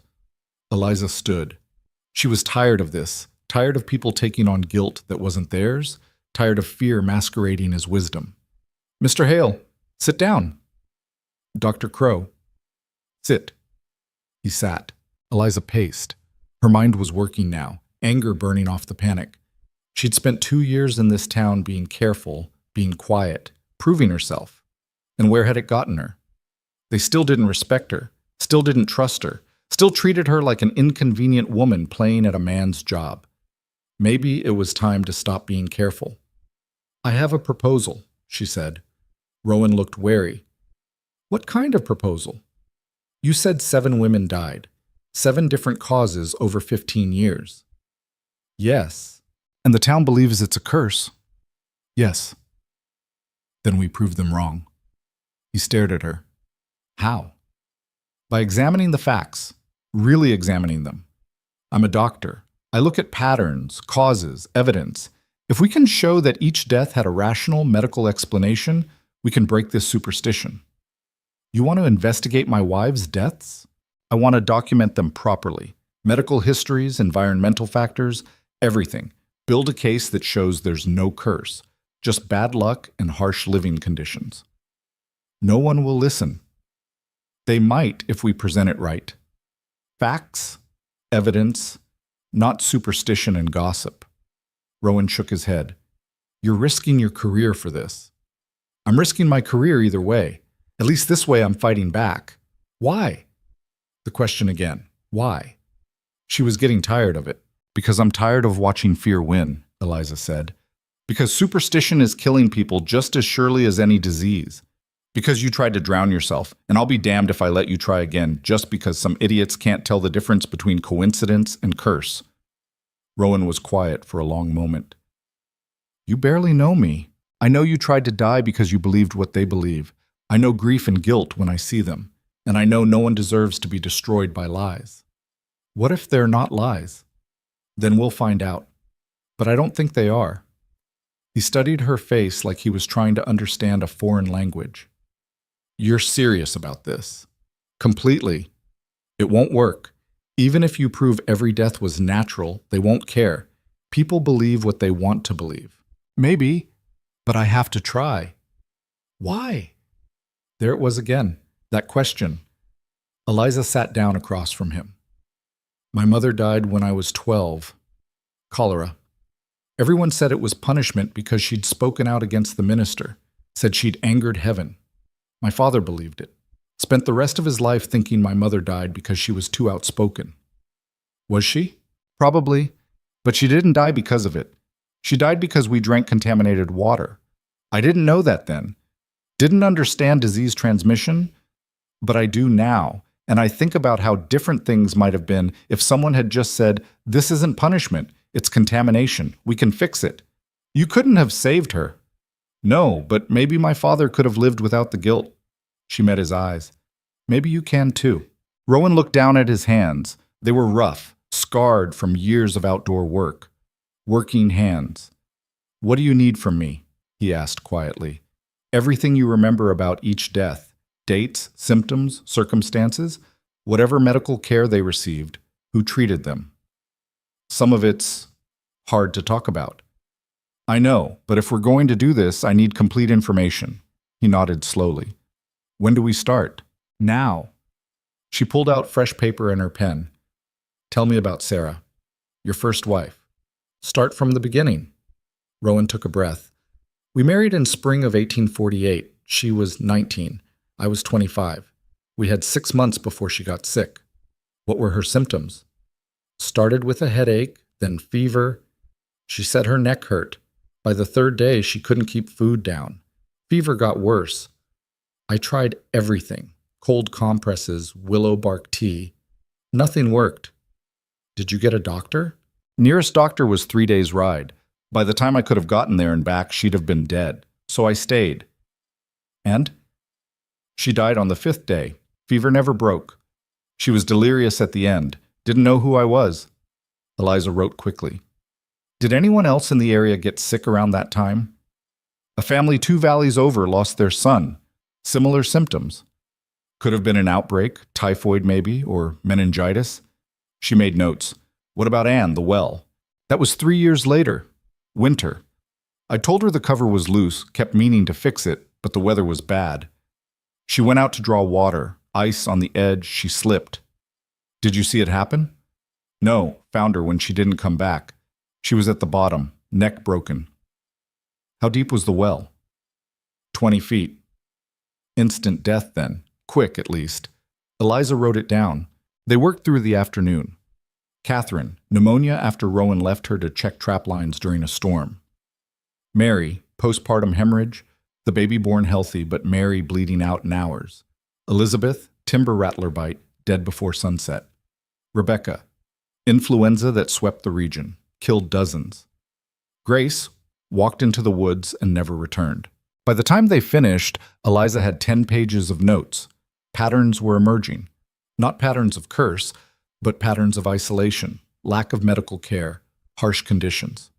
Eliza stood. She was tired of this, tired of people taking on guilt that wasn't theirs, tired of fear masquerading as wisdom. Mr. Hale, sit down. Dr. Crow, sit. He sat. Eliza paced. Her mind was working now, anger burning off the panic. She'd spent 2 years in this town being careful, being quiet, proving herself. And where had it gotten her? They still didn't respect her, still didn't trust her, still treated her like an inconvenient woman playing at a man's job. Maybe it was time to stop being careful. I have a proposal, she said. Rowan looked wary. What kind of proposal? You said 7 women died. 7 different causes over 15 years. Yes. And the town believes it's a curse. Yes. Then we prove them wrong. He stared at her. How? By examining the facts, really examining them. I'm a doctor. I look at patterns, causes, evidence. If we can show that each death had a rational medical explanation, we can break this superstition. You want to investigate my wife's deaths? I want to document them properly. Medical histories, environmental factors, everything. Build a case that shows there's no curse, just bad luck and harsh living conditions. No one will listen. They might if we present it right. Facts, evidence, not superstition and gossip. Rowan shook his head. You're risking your career for this. I'm risking my career either way. At least this way I'm fighting back. Why? The question again. Why? She was getting tired of it. Because I'm tired of watching fear win, Eliza said. Because superstition is killing people just as surely as any disease. Because you tried to drown yourself, and I'll be damned if I let you try again just because some idiots can't tell the difference between coincidence and curse. Rowan was quiet for a long moment. You barely know me. I know you tried to die because you believed what they believe. I know grief and guilt when I see them, and I know no one deserves to be destroyed by lies. What if they're not lies? Then we'll find out. But I don't think they are. He studied her face like he was trying to understand a foreign language. You're serious about this. Completely. It won't work. Even if you prove every death was natural, they won't care. People believe what they want to believe. Maybe, but I have to try. Why? There it was again, that question. Eliza sat down across from him. My mother died when I was 12. Cholera. Everyone said it was punishment because she'd spoken out against the minister, said she'd angered heaven. My father believed it. Spent the rest of his life thinking my mother died because she was too outspoken. Was she? Probably. But she didn't die because of it. She died because we drank contaminated water. I didn't know that then. Didn't understand disease transmission, but I do now. And I think about how different things might have been if someone had just said, this isn't punishment, it's contamination. We can fix it. You couldn't have saved her. No, but maybe my father could have lived without the guilt. She met his eyes. Maybe you can too. Rowan looked down at his hands. They were rough, scarred from years of outdoor work. Working hands. What do you need from me? He asked quietly. Everything you remember about each death. Dates, symptoms, circumstances, whatever medical care they received, who treated them. Some of it's hard to talk about. I know, but if we're going to do this, I need complete information. He nodded slowly. When do we start? Now. She pulled out fresh paper and her pen. Tell me about Sarah, your first wife. Start from the beginning. Rowan took a breath. We married in spring of 1848. She was 19. I was 25. We had 6 months before she got sick. What were her symptoms? Started with a headache, then fever. She said her neck hurt. By the 3rd day, she couldn't keep food down. Fever got worse. I tried everything. Cold compresses, willow bark tea. Nothing worked. Did you get a doctor? Nearest doctor was 3 days' ride. By the time I could have gotten there and back, she'd have been dead. So I stayed. And? She died on the 5th day. Fever never broke. She was delirious at the end. Didn't know who I was. Eliza wrote quickly. Did anyone else in the area get sick around that time? A family 2 valleys over lost their son. Similar symptoms. Could have been an outbreak, typhoid maybe, or meningitis. She made notes. What about Anne, the well? That was 3 years later. Winter. I told her the cover was loose, kept meaning to fix it, but the weather was bad. She went out to draw water. Ice on the edge, she slipped. Did you see it happen? No, found her when she didn't come back. She was at the bottom, neck broken. How deep was the well? 20 feet. Instant death then. Quick, at least. Eliza wrote it down. They worked through the afternoon. Catherine, pneumonia after Rowan left her to check trap lines during a storm. Mary, postpartum hemorrhage, the baby born healthy but Mary bleeding out in hours. Elizabeth, timber rattler bite, dead before sunset. Rebecca, influenza that swept the region, killed dozens. Grace walked into the woods and never returned. By the time they finished, Eliza had 10 pages of notes. Patterns were emerging. Not patterns of curse, but patterns of isolation, lack of medical care, harsh conditions.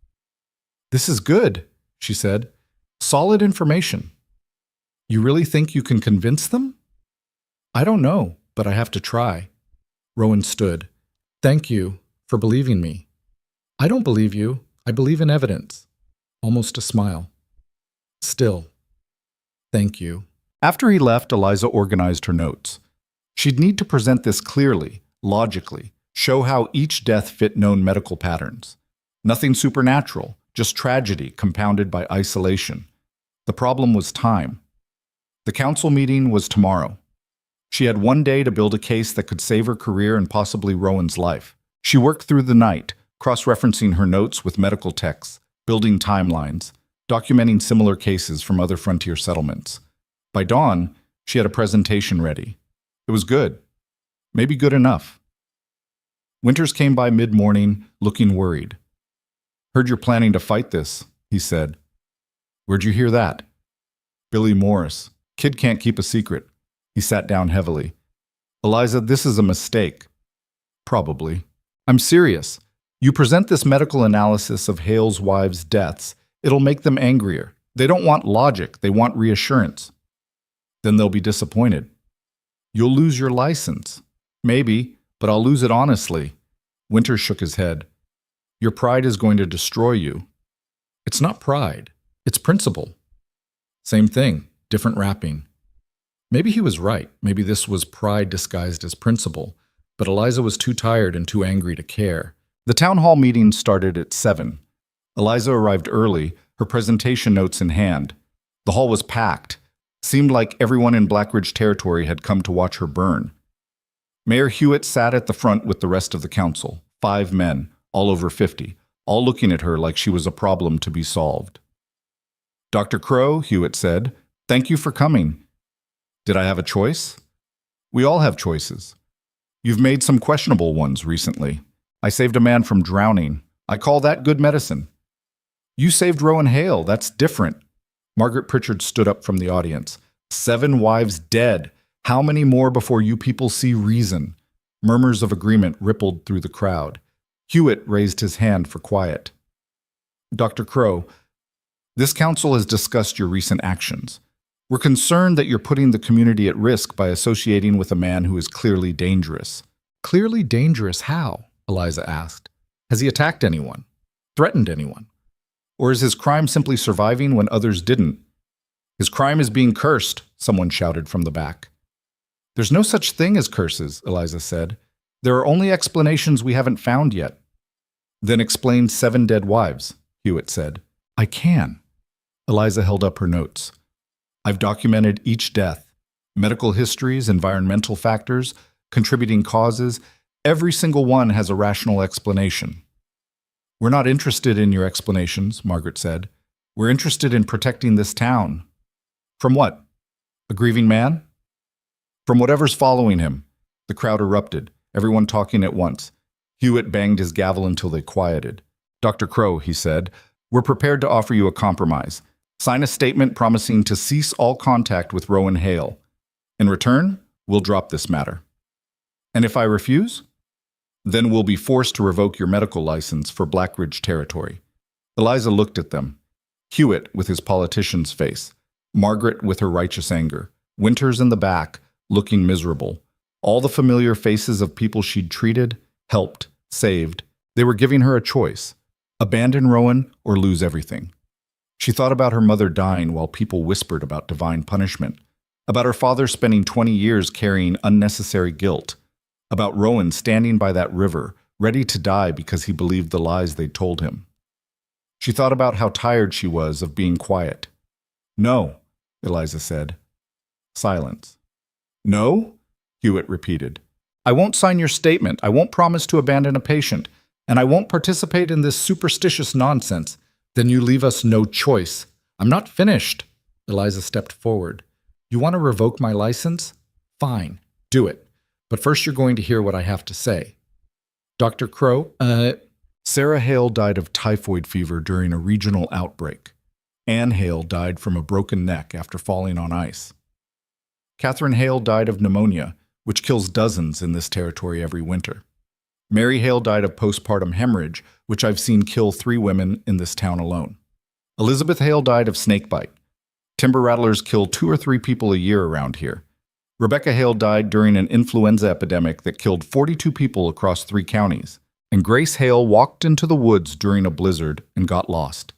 This is good, she said. Solid information. You really think you can convince them? I don't know, but I have to try. Rowan stood. Thank you for believing me. I don't believe you. I believe in evidence. Almost a smile. Still. Thank you. After he left, Eliza organized her notes. She'd need to present this clearly, logically, show how each death fit known medical patterns. Nothing supernatural, just tragedy compounded by isolation. The problem was time. The council meeting was tomorrow. She had 1 day to build a case that could save her career and possibly Rowan's life. She worked through the night, cross-referencing her notes with medical texts, building timelines, documenting similar cases from other frontier settlements. By dawn, she had a presentation ready. It was good. Maybe good enough. Winters came by mid-morning, looking worried. Heard you're planning to fight this, he said. Where'd you hear that? Billy Morris. Kid can't keep a secret. He sat down heavily. Eliza, this is a mistake. Probably. I'm serious. You present this medical analysis of Hale's wives' deaths, it'll make them angrier. They don't want logic, they want reassurance. Then they'll be disappointed. You'll lose your license. Maybe, but I'll lose it honestly. Winters shook his head. Your pride is going to destroy you. It's not pride. It's principle. Same thing, different wrapping. Maybe he was right. Maybe this was pride disguised as principle. But Eliza was too tired and too angry to care. The town hall meeting started at 7. Eliza arrived early, her presentation notes in hand. The hall was packed. Seemed like everyone in Blackridge territory had come to watch her burn. Mayor Hewitt sat at the front with the rest of the council, 5 men, all over 50, all looking at her like she was a problem to be solved. Dr. Crow, Hewitt said, thank you for coming. Did I have a choice? We all have choices. You've made some questionable ones recently. I saved a man from drowning. I call that good medicine. You saved Rowan Hale. That's different. Margaret Pritchard stood up from the audience. 7 wives dead. How many more before you people see reason? Murmurs of agreement rippled through the crowd. Hewitt raised his hand for quiet. Dr. Crow, this council has discussed your recent actions. We're concerned that you're putting the community at risk by associating with a man who is clearly dangerous. Clearly dangerous how? Eliza asked. Has he attacked anyone? Threatened anyone? Or is his crime simply surviving when others didn't? His crime is being cursed, someone shouted from the back. There's no such thing as curses, Eliza said. There are only explanations we haven't found yet. Then explain 7 dead wives, Hewitt said. I can. Eliza held up her notes. I've documented each death, medical histories, environmental factors, contributing causes. Every single one has a rational explanation. We're not interested in your explanations, Margaret said. We're interested in protecting this town. From what? A grieving man? From whatever's following him. The crowd erupted, everyone talking at once. Hewitt banged his gavel until they quieted. Dr. Crow, he said, we're prepared to offer you a compromise. Sign a statement promising to cease all contact with Rowan Hale. In return, we'll drop this matter. And if I refuse? Then we'll be forced to revoke your medical license for Black Ridge territory. Eliza looked at them. Hewitt with his politician's face. Margaret with her righteous anger. Winters in the back, looking miserable. All the familiar faces of people she'd treated, helped, saved. They were giving her a choice. Abandon Rowan or lose everything. She thought about her mother dying while people whispered about divine punishment. About her father spending 20 years carrying unnecessary guilt. About Rowan standing by that river, ready to die because he believed the lies they'd told him. She thought about how tired she was of being quiet. No, Eliza said. Silence. No? Hewitt repeated. I won't sign your statement. I won't promise to abandon a patient. And I won't participate in this superstitious nonsense. Then you leave us no choice. I'm not finished. Eliza stepped forward. You want to revoke my license? Fine, do it. But first you're going to hear what I have to say. Dr. Crow, Sarah Hale died of typhoid fever during a regional outbreak. Anne Hale died from a broken neck after falling on ice. Catherine Hale died of pneumonia, which kills dozens in this territory every winter. Mary Hale died of postpartum hemorrhage, which I've seen kill 3 women in this town alone. Elizabeth Hale died of snakebite. Timber rattlers kill 2 or 3 people a year around here. Rebecca Hale died during an influenza epidemic that killed 42 people across 3 counties. And Grace Hale walked into the woods during a blizzard and got lost.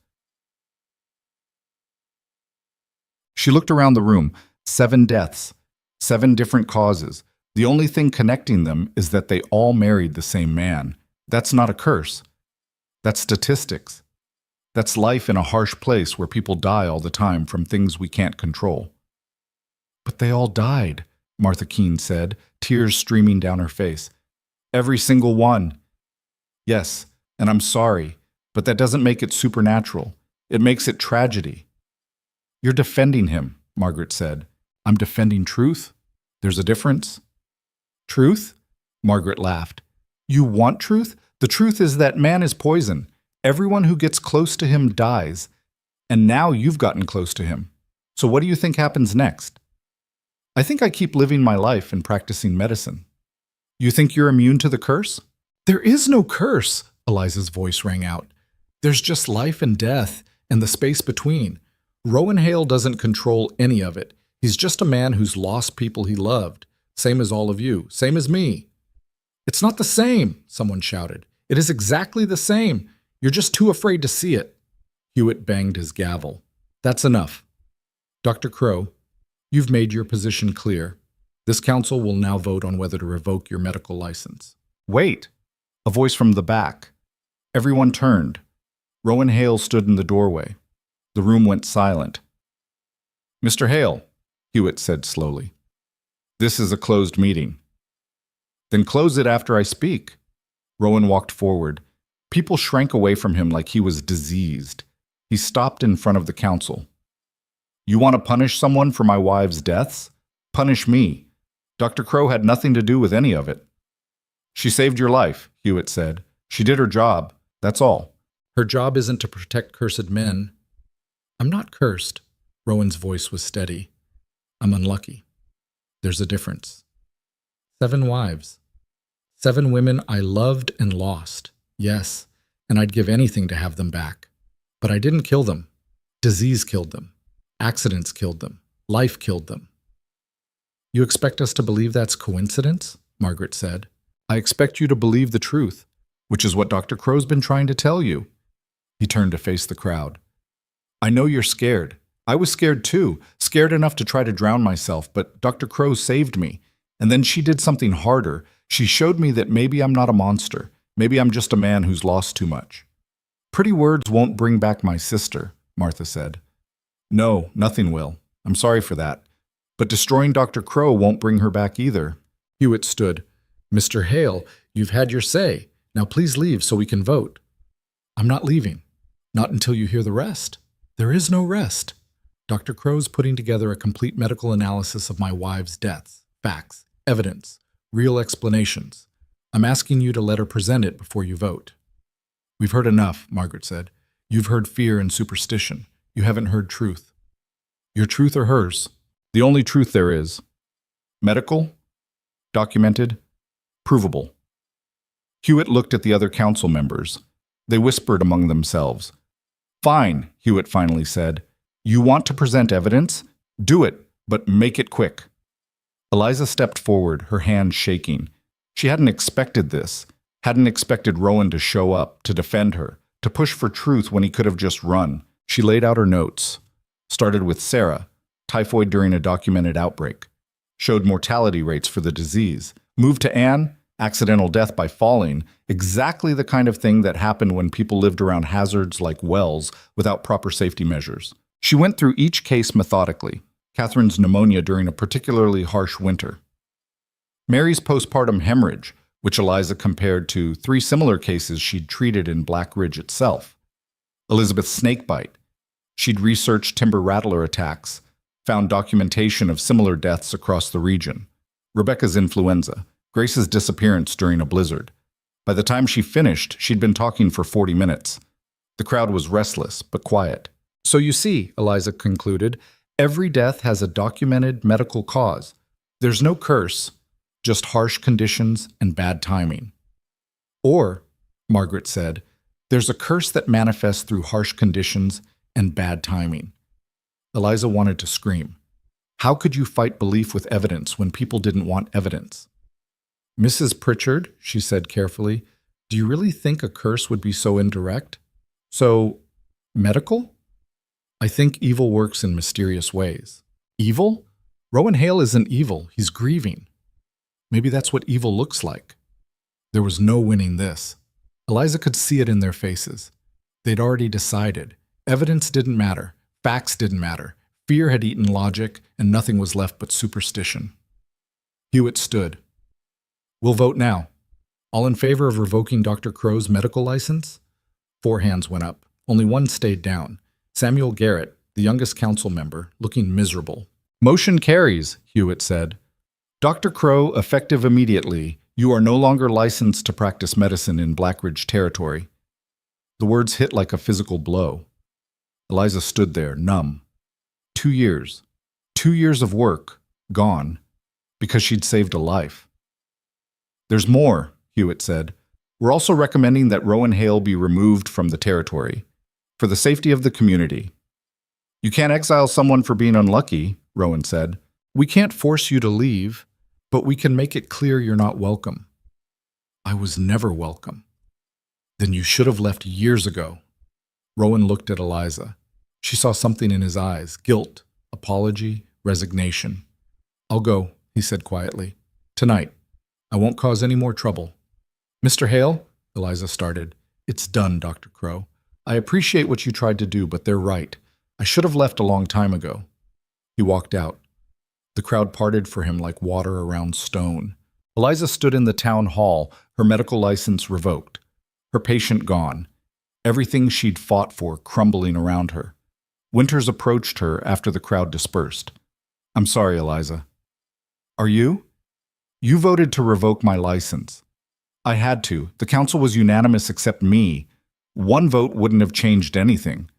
She looked around the room. 7 deaths, 7 different causes. The only thing connecting them is that they all married the same man. That's not a curse. That's statistics. That's life in a harsh place where people die all the time from things we can't control. But they all died, Martha Keene said, tears streaming down her face. Every single one. Yes, and I'm sorry, but that doesn't make it supernatural. It makes it tragedy. You're defending him, Margaret said. I'm defending truth. There's a difference. Truth? Margaret laughed. You want truth? The truth is that man is poison. Everyone who gets close to him dies. And now you've gotten close to him. So what do you think happens next? I think I keep living my life and practicing medicine. You think you're immune to the curse? There is no curse, Eliza's voice rang out. There's just life and death and the space between. Rowan Hale doesn't control any of it. He's just a man who's lost people he loved. Same as all of you. Same as me. It's not the same, someone shouted. It is exactly the same. You're just too afraid to see it. Hewitt banged his gavel. That's enough. Dr. Crow, you've made your position clear. This council will now vote on whether to revoke your medical license. Wait! A voice from the back. Everyone turned. Rowan Hale stood in the doorway. The room went silent. Mr. Hale, Hewitt said slowly. This is a closed meeting. Then close it after I speak. Rowan walked forward. People shrank away from him like he was diseased. He stopped in front of the council. You want to punish someone for my wives' deaths? Punish me. Dr. Crow had nothing to do with any of it. She saved your life, Hewitt said. She did her job. That's all. Her job isn't to protect cursed men. I'm not cursed. Rowan's voice was steady. I'm unlucky. There's a difference. 7 wives. 7 women I loved and lost. Yes, and I'd give anything to have them back. But I didn't kill them. Disease killed them. Accidents killed them. Life killed them. You expect us to believe that's coincidence? Margaret said. I expect you to believe the truth, which is what Dr. Crow's been trying to tell you. He turned to face the crowd. I know you're scared. I was scared too, scared enough to try to drown myself, but Dr. Crow saved me. And then she did something harder. She showed me that maybe I'm not a monster. Maybe I'm just a man who's lost too much. Pretty words won't bring back my sister, Martha said. No, nothing will. I'm sorry for that. But destroying Dr. Crow won't bring her back either. Hewitt stood. Mr. Hale, you've had your say. Now please leave so we can vote. I'm not leaving. Not until you hear the rest. There is no rest. Dr. Crow's putting together a complete medical analysis of my wife's deaths, facts, evidence, real explanations. I'm asking you to let her present it before you vote. We've heard enough, Margaret said. You've heard fear and superstition. You haven't heard truth. Your truth or hers? The only truth there is. Medical, documented, provable. Hewitt looked at the other council members. They whispered among themselves. Fine, Hewitt finally said. You want to present evidence? Do it, but make it quick. Eliza stepped forward, her hand shaking. She hadn't expected this, hadn't expected Rowan to show up, to defend her, to push for truth when he could have just run. She laid out her notes. Started with Sarah, typhoid during a documented outbreak. Showed mortality rates for the disease. Moved to Anne, accidental death by falling, exactly the kind of thing that happened when people lived around hazards like wells without proper safety measures. She went through each case methodically. Catherine's pneumonia during a particularly harsh winter. Mary's postpartum hemorrhage, which Eliza compared to 3 similar cases she'd treated in Black Ridge itself. Elizabeth's snakebite. She'd researched timber rattler attacks, found documentation of similar deaths across the region. Rebecca's influenza. Grace's disappearance during a blizzard. By the time she finished, she'd been talking for 40 minutes. The crowd was restless, but quiet. So you see, Eliza concluded, every death has a documented medical cause. There's no curse, just harsh conditions and bad timing. Or, Margaret said, there's a curse that manifests through harsh conditions and bad timing. Eliza wanted to scream. How could you fight belief with evidence when people didn't want evidence? Mrs. Pritchard, she said carefully, do you really think a curse would be so indirect? So, medical? I think evil works in mysterious ways. Evil? Rowan Hale isn't evil, he's grieving. Maybe that's what evil looks like. There was no winning this. Eliza could see it in their faces. They'd already decided. Evidence didn't matter. Facts didn't matter. Fear had eaten logic, and nothing was left but superstition. Hewitt stood. We'll vote now. All in favor of revoking Dr. Crow's medical license? 4 hands went up. Only 1 stayed down. Samuel Garrett, the youngest council member, looking miserable. Motion carries, Hewitt said. Dr. Crow, effective immediately, you are no longer licensed to practice medicine in Black Ridge territory. The words hit like a physical blow. Eliza stood there, numb. 2 years. 2 years of work, gone, because she'd saved a life. There's more, Hewitt said. We're also recommending that Rowan Hale be removed from the territory, for the safety of the community. You can't exile someone for being unlucky, Rowan said. We can't force you to leave, but we can make it clear you're not welcome. I was never welcome. Then you should have left years ago. Rowan looked at Eliza. She saw something in his eyes, guilt, apology, resignation. I'll go, he said quietly. Tonight. I won't cause any more trouble. Mr. Hale, Eliza started. It's done, Dr. Crow. I appreciate what you tried to do, but they're right. I should have left a long time ago. He walked out. The crowd parted for him like water around stone. Eliza stood in the town hall, her medical license revoked. Her patient gone. Everything she'd fought for crumbling around her. Winters approached her after the crowd dispersed. I'm sorry, Eliza. Are you? You voted to revoke my license. I had to. The council was unanimous except me. 1 vote wouldn't have changed anything.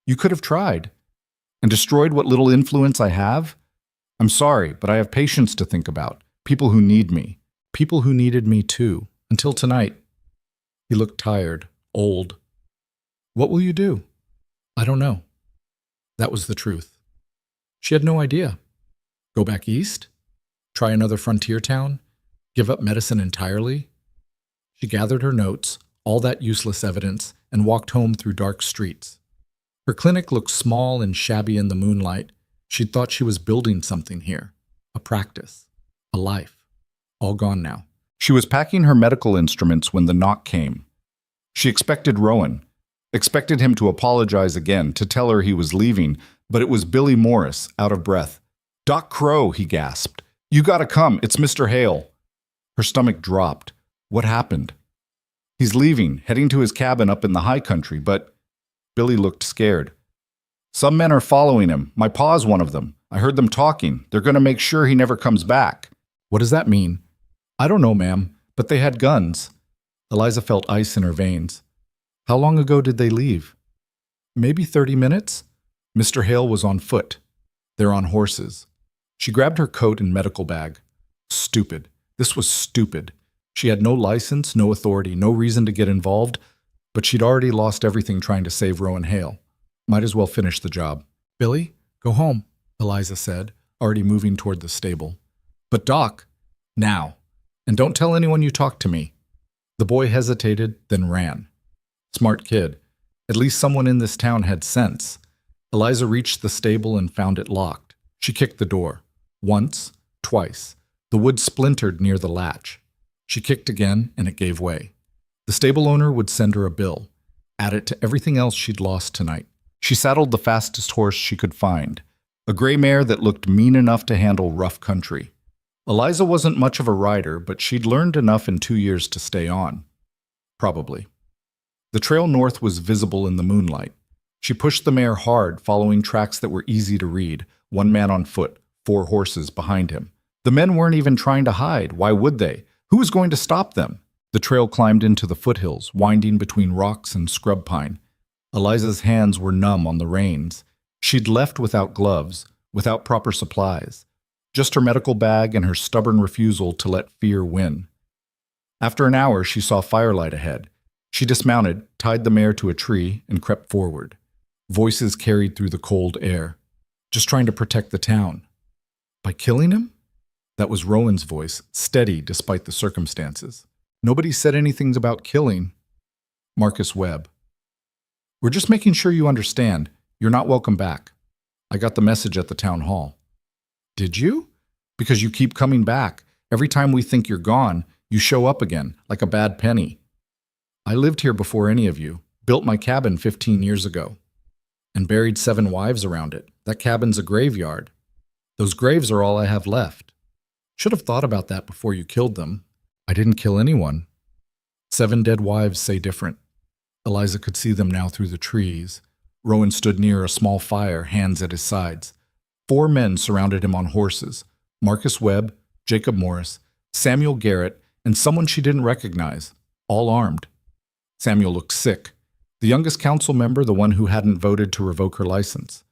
You could have tried. And destroyed what little influence I have? I'm sorry, but I have patients to think about. People who need me. People who needed me too. Until tonight. He looked tired, old. What will you do? I don't know. That was the truth. She had no idea. Go back east? Try another frontier town? Give up medicine entirely? She gathered her notes, all that useless evidence, and walked home through dark streets. Her clinic looked small and shabby in the moonlight. She'd thought she was building something here, a practice. A life. All gone now. She was packing her medical instruments when the knock came. She expected Rowan, expected him to apologize again, to tell her he was leaving, but it was Billy Morris, out of breath. "Doc Crow," he gasped. "You gotta come, it's Mr. Hale." Her stomach dropped. What happened? "He's leaving, heading to his cabin up in the high country, but—" Billy looked scared. "Some men are following him. My pa's one of them. I heard them talking. They're going to make sure he never comes back." "What does that mean?" "I don't know, ma'am, but they had guns." Eliza felt ice in her veins. "How long ago did they leave?" "Maybe 30 minutes. Mr. Hale was on foot. They're on horses." She grabbed her coat and medical bag. Stupid. This was stupid. She had no license, no authority, no reason to get involved, but she'd already lost everything trying to save Rowan Hale. Might as well finish the job. "Billy, go home," Eliza said, already moving toward the stable. "But Doc—" "Now. And don't tell anyone you talked to me." The boy hesitated, then ran. Smart kid. At least someone in this town had sense. Eliza reached the stable and found it locked. She kicked the door. Once, twice. The wood splintered near the latch. She kicked again, and it gave way. The stable owner would send her a bill. Add it to everything else she'd lost tonight. She saddled the fastest horse she could find, a gray mare that looked mean enough to handle rough country. Eliza wasn't much of a rider, but she'd learned enough in 2 years to stay on. Probably. The trail north was visible in the moonlight. She pushed the mare hard, following tracks that were easy to read, one man on foot, 4 horses behind him. The men weren't even trying to hide. Why would they? Who was going to stop them? The trail climbed into the foothills, winding between rocks and scrub pine. Eliza's hands were numb on the reins. She'd left without gloves, without proper supplies. Just her medical bag and her stubborn refusal to let fear win. After an hour, she saw firelight ahead. She dismounted, tied the mare to a tree, and crept forward. Voices carried through the cold air. Just trying to protect the town. By killing him? That was Rowan's voice, steady despite the circumstances. Nobody said anything about killing. Marcus Webb. "We're just making sure you understand. You're not welcome back. I got the message at the town hall." "Did you?" "Because you keep coming back. Every time we think you're gone, you show up again, like a bad penny. I lived here before any of you, built my cabin 15 years ago, and buried 7 wives around it. That cabin's a graveyard. Those graves are all I have left. Should have thought about that before you killed them. I didn't kill anyone." 7 dead wives say different. Eliza could see them now through the trees. Rowan stood near a small fire, hands at his sides. 4 men surrounded him on horses. Marcus Webb, Jacob Morris, Samuel Garrett, and someone she didn't recognize, all armed. Samuel looked sick. The youngest council member, the one who hadn't voted to revoke her license.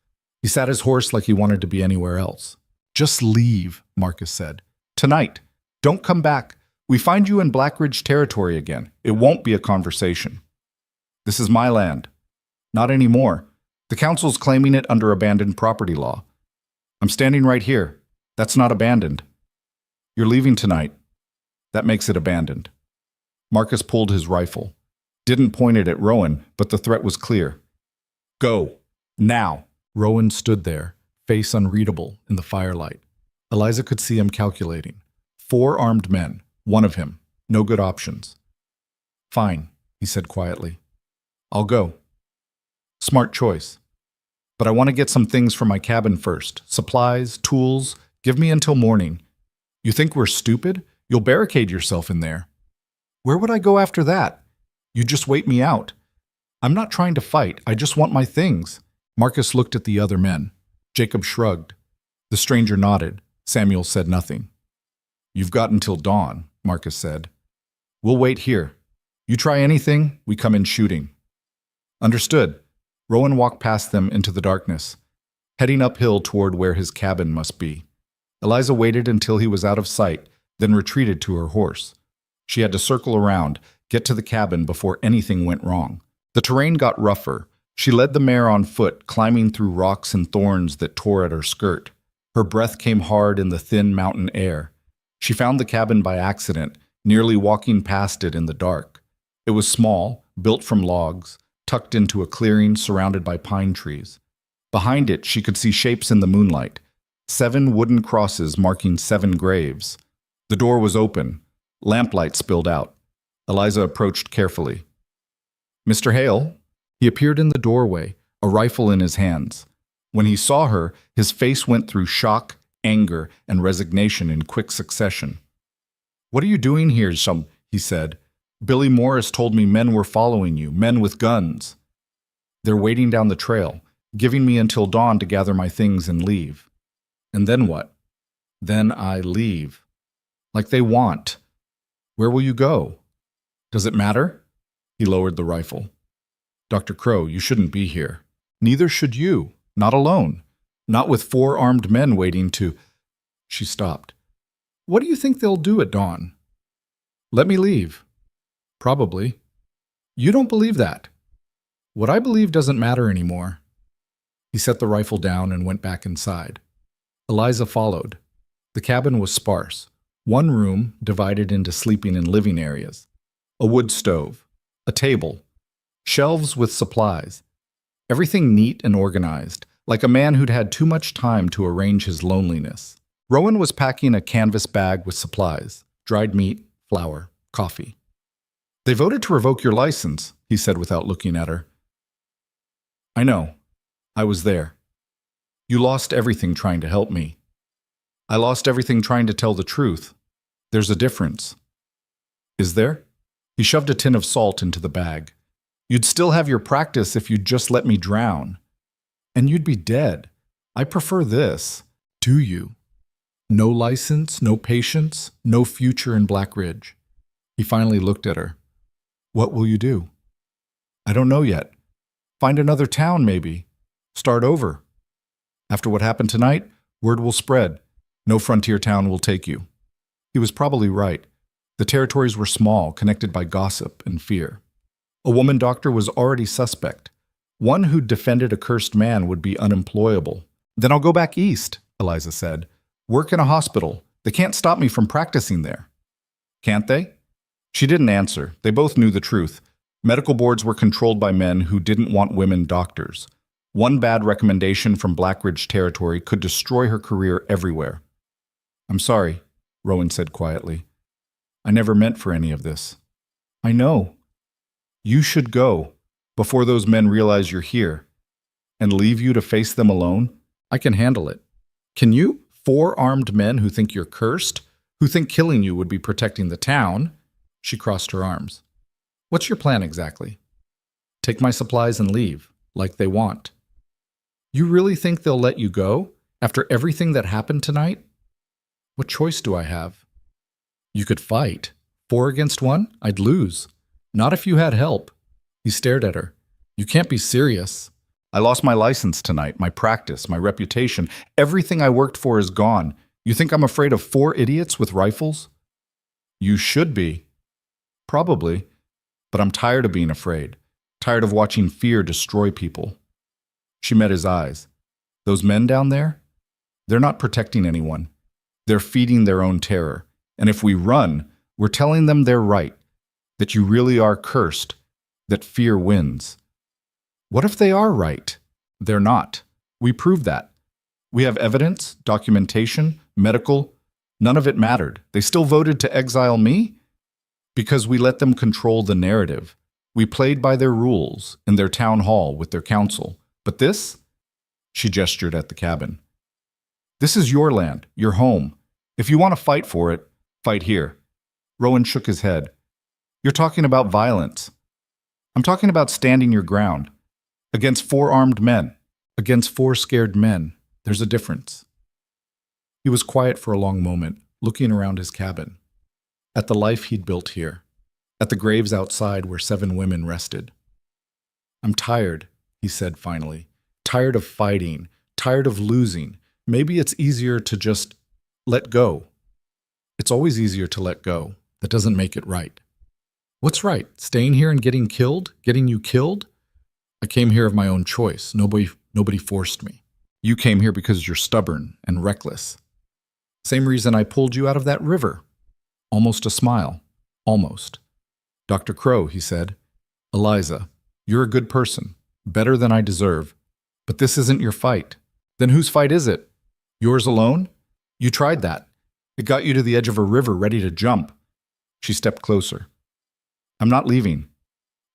He sat his horse like he wanted to be anywhere else. "Just leave," Marcus said. "Tonight. Don't come back. We find you in Black Ridge territory again. It won't be a conversation. This is my land." "Not anymore. The council's claiming it under abandoned property law. I'm standing right here. That's not abandoned. You're leaving tonight. That makes it abandoned." Marcus pulled his rifle. Didn't point it at Rowan, but the threat was clear. "Go. Now." Rowan stood there, face unreadable in the firelight. Eliza could see him calculating. 4 armed men, one of him. No good options. "Fine," he said quietly. "I'll go." Smart choice. "But I want to get some things from my cabin first. Supplies, tools. Give me until morning." "You think we're stupid? You'll barricade yourself in there." "Where would I go after that?" "You just wait me out." "I'm not trying to fight. I just want my things." Marcus looked at the other men. Jacob shrugged. The stranger nodded. Samuel said nothing. "You've got until dawn," Marcus said. "We'll wait here. You try anything, we come in shooting." "Understood." Rowan walked past them into the darkness, heading uphill toward where his cabin must be. Eliza waited until he was out of sight, then retreated to her horse. She had to circle around, get to the cabin before anything went wrong. The terrain got rougher. She led the mare on foot, climbing through rocks and thorns that tore at her skirt. Her breath came hard in the thin mountain air. She found the cabin by accident, nearly walking past it in the dark. It was small, built from logs, tucked into a clearing surrounded by pine trees. Behind it, she could see shapes in the moonlight. 7 wooden crosses marking 7 graves. The door was open. Lamplight spilled out. Eliza approached carefully. Mr. Hale? He appeared in the doorway, a rifle in his hands. When he saw her, his face went through shock, anger, and resignation in quick succession. What are you doing here, he said. Billy Morris told me men were following you, men with guns. They're waiting down the trail, giving me until dawn to gather my things and leave. And then what? Then I leave. Like they want. Where will you go? Does it matter? He lowered the rifle. Dr. Crow, you shouldn't be here. Neither should you. Not alone. Not with 4 armed men waiting to... She stopped. What do you think they'll do at dawn? Let me leave. Probably. You don't believe that. What I believe doesn't matter anymore. He set the rifle down and went back inside. Eliza followed. The cabin was sparse. One room divided into sleeping and living areas. A wood stove. A table. Shelves with supplies. Everything neat and organized, like a man who'd had too much time to arrange his loneliness. Rowan was packing a canvas bag with supplies, dried meat, flour, coffee. They voted to revoke your license, he said without looking at her. I know. I was there. You lost everything trying to help me. I lost everything trying to tell the truth. There's a difference. Is there? He shoved a tin of salt into the bag. You'd still have your practice if you'd just let me drown. And you'd be dead. I prefer this. Do you? No license, no patience, no future in Black Ridge. He finally looked at her. What will you do? I don't know yet. Find another town, maybe. Start over. After what happened tonight, word will spread. No frontier town will take you. He was probably right. The territories were small, connected by gossip and fear. A woman doctor was already suspect. One who'd defended a cursed man would be unemployable. Then I'll go back east, Eliza said. Work in a hospital. They can't stop me from practicing there. Can't they? She didn't answer. They both knew the truth. Medical boards were controlled by men who didn't want women doctors. One bad recommendation from Black Ridge territory could destroy her career everywhere. I'm sorry, Rowan said quietly. I never meant for any of this. I know. You should go, before those men realize you're here, and leave you to face them alone. I can handle it. Can you? 4 armed men who think you're cursed, who think killing you would be protecting the town. She crossed her arms. What's your plan exactly? Take my supplies and leave, like they want. You really think they'll let you go, after everything that happened tonight? What choice do I have? You could fight. 4 against 1? I'd lose. Not if you had help. He stared at her. You can't be serious. I lost my license tonight, my practice, my reputation. Everything I worked for is gone. You think I'm afraid of 4 idiots with rifles? You should be. Probably. But I'm tired of being afraid. Tired of watching fear destroy people. She met his eyes. Those men down there? They're not protecting anyone. They're feeding their own terror. And if we run, we're telling them they're right. That you really are cursed. That fear wins. What if they are right? They're not. We proved that. We have evidence, documentation, medical. None of it mattered. They still voted to exile me? Because we let them control the narrative. We played by their rules in their town hall with their council. But this? She gestured at the cabin. This is your land, your home. If you want to fight for it, fight here. Rowan shook his head. You're talking about violence. I'm talking about standing your ground. Against 4 armed men. Against 4 scared men. There's a difference. He was quiet for a long moment, looking around his cabin. At the life he'd built here. At the graves outside where 7 women rested. I'm tired, he said finally. Tired of fighting. Tired of losing. Maybe it's easier to just let go. It's always easier to let go. That doesn't make it right. What's right? Staying here and getting killed? Getting you killed? I came here of my own choice. Nobody forced me. You came here because you're stubborn and reckless. Same reason I pulled you out of that river. Almost a smile. Almost. Dr. Crow, he said. Eliza, you're a good person. Better than I deserve. But this isn't your fight. Then whose fight is it? Yours alone? You tried that. It got you to the edge of a river ready to jump. She stepped closer. I'm not leaving.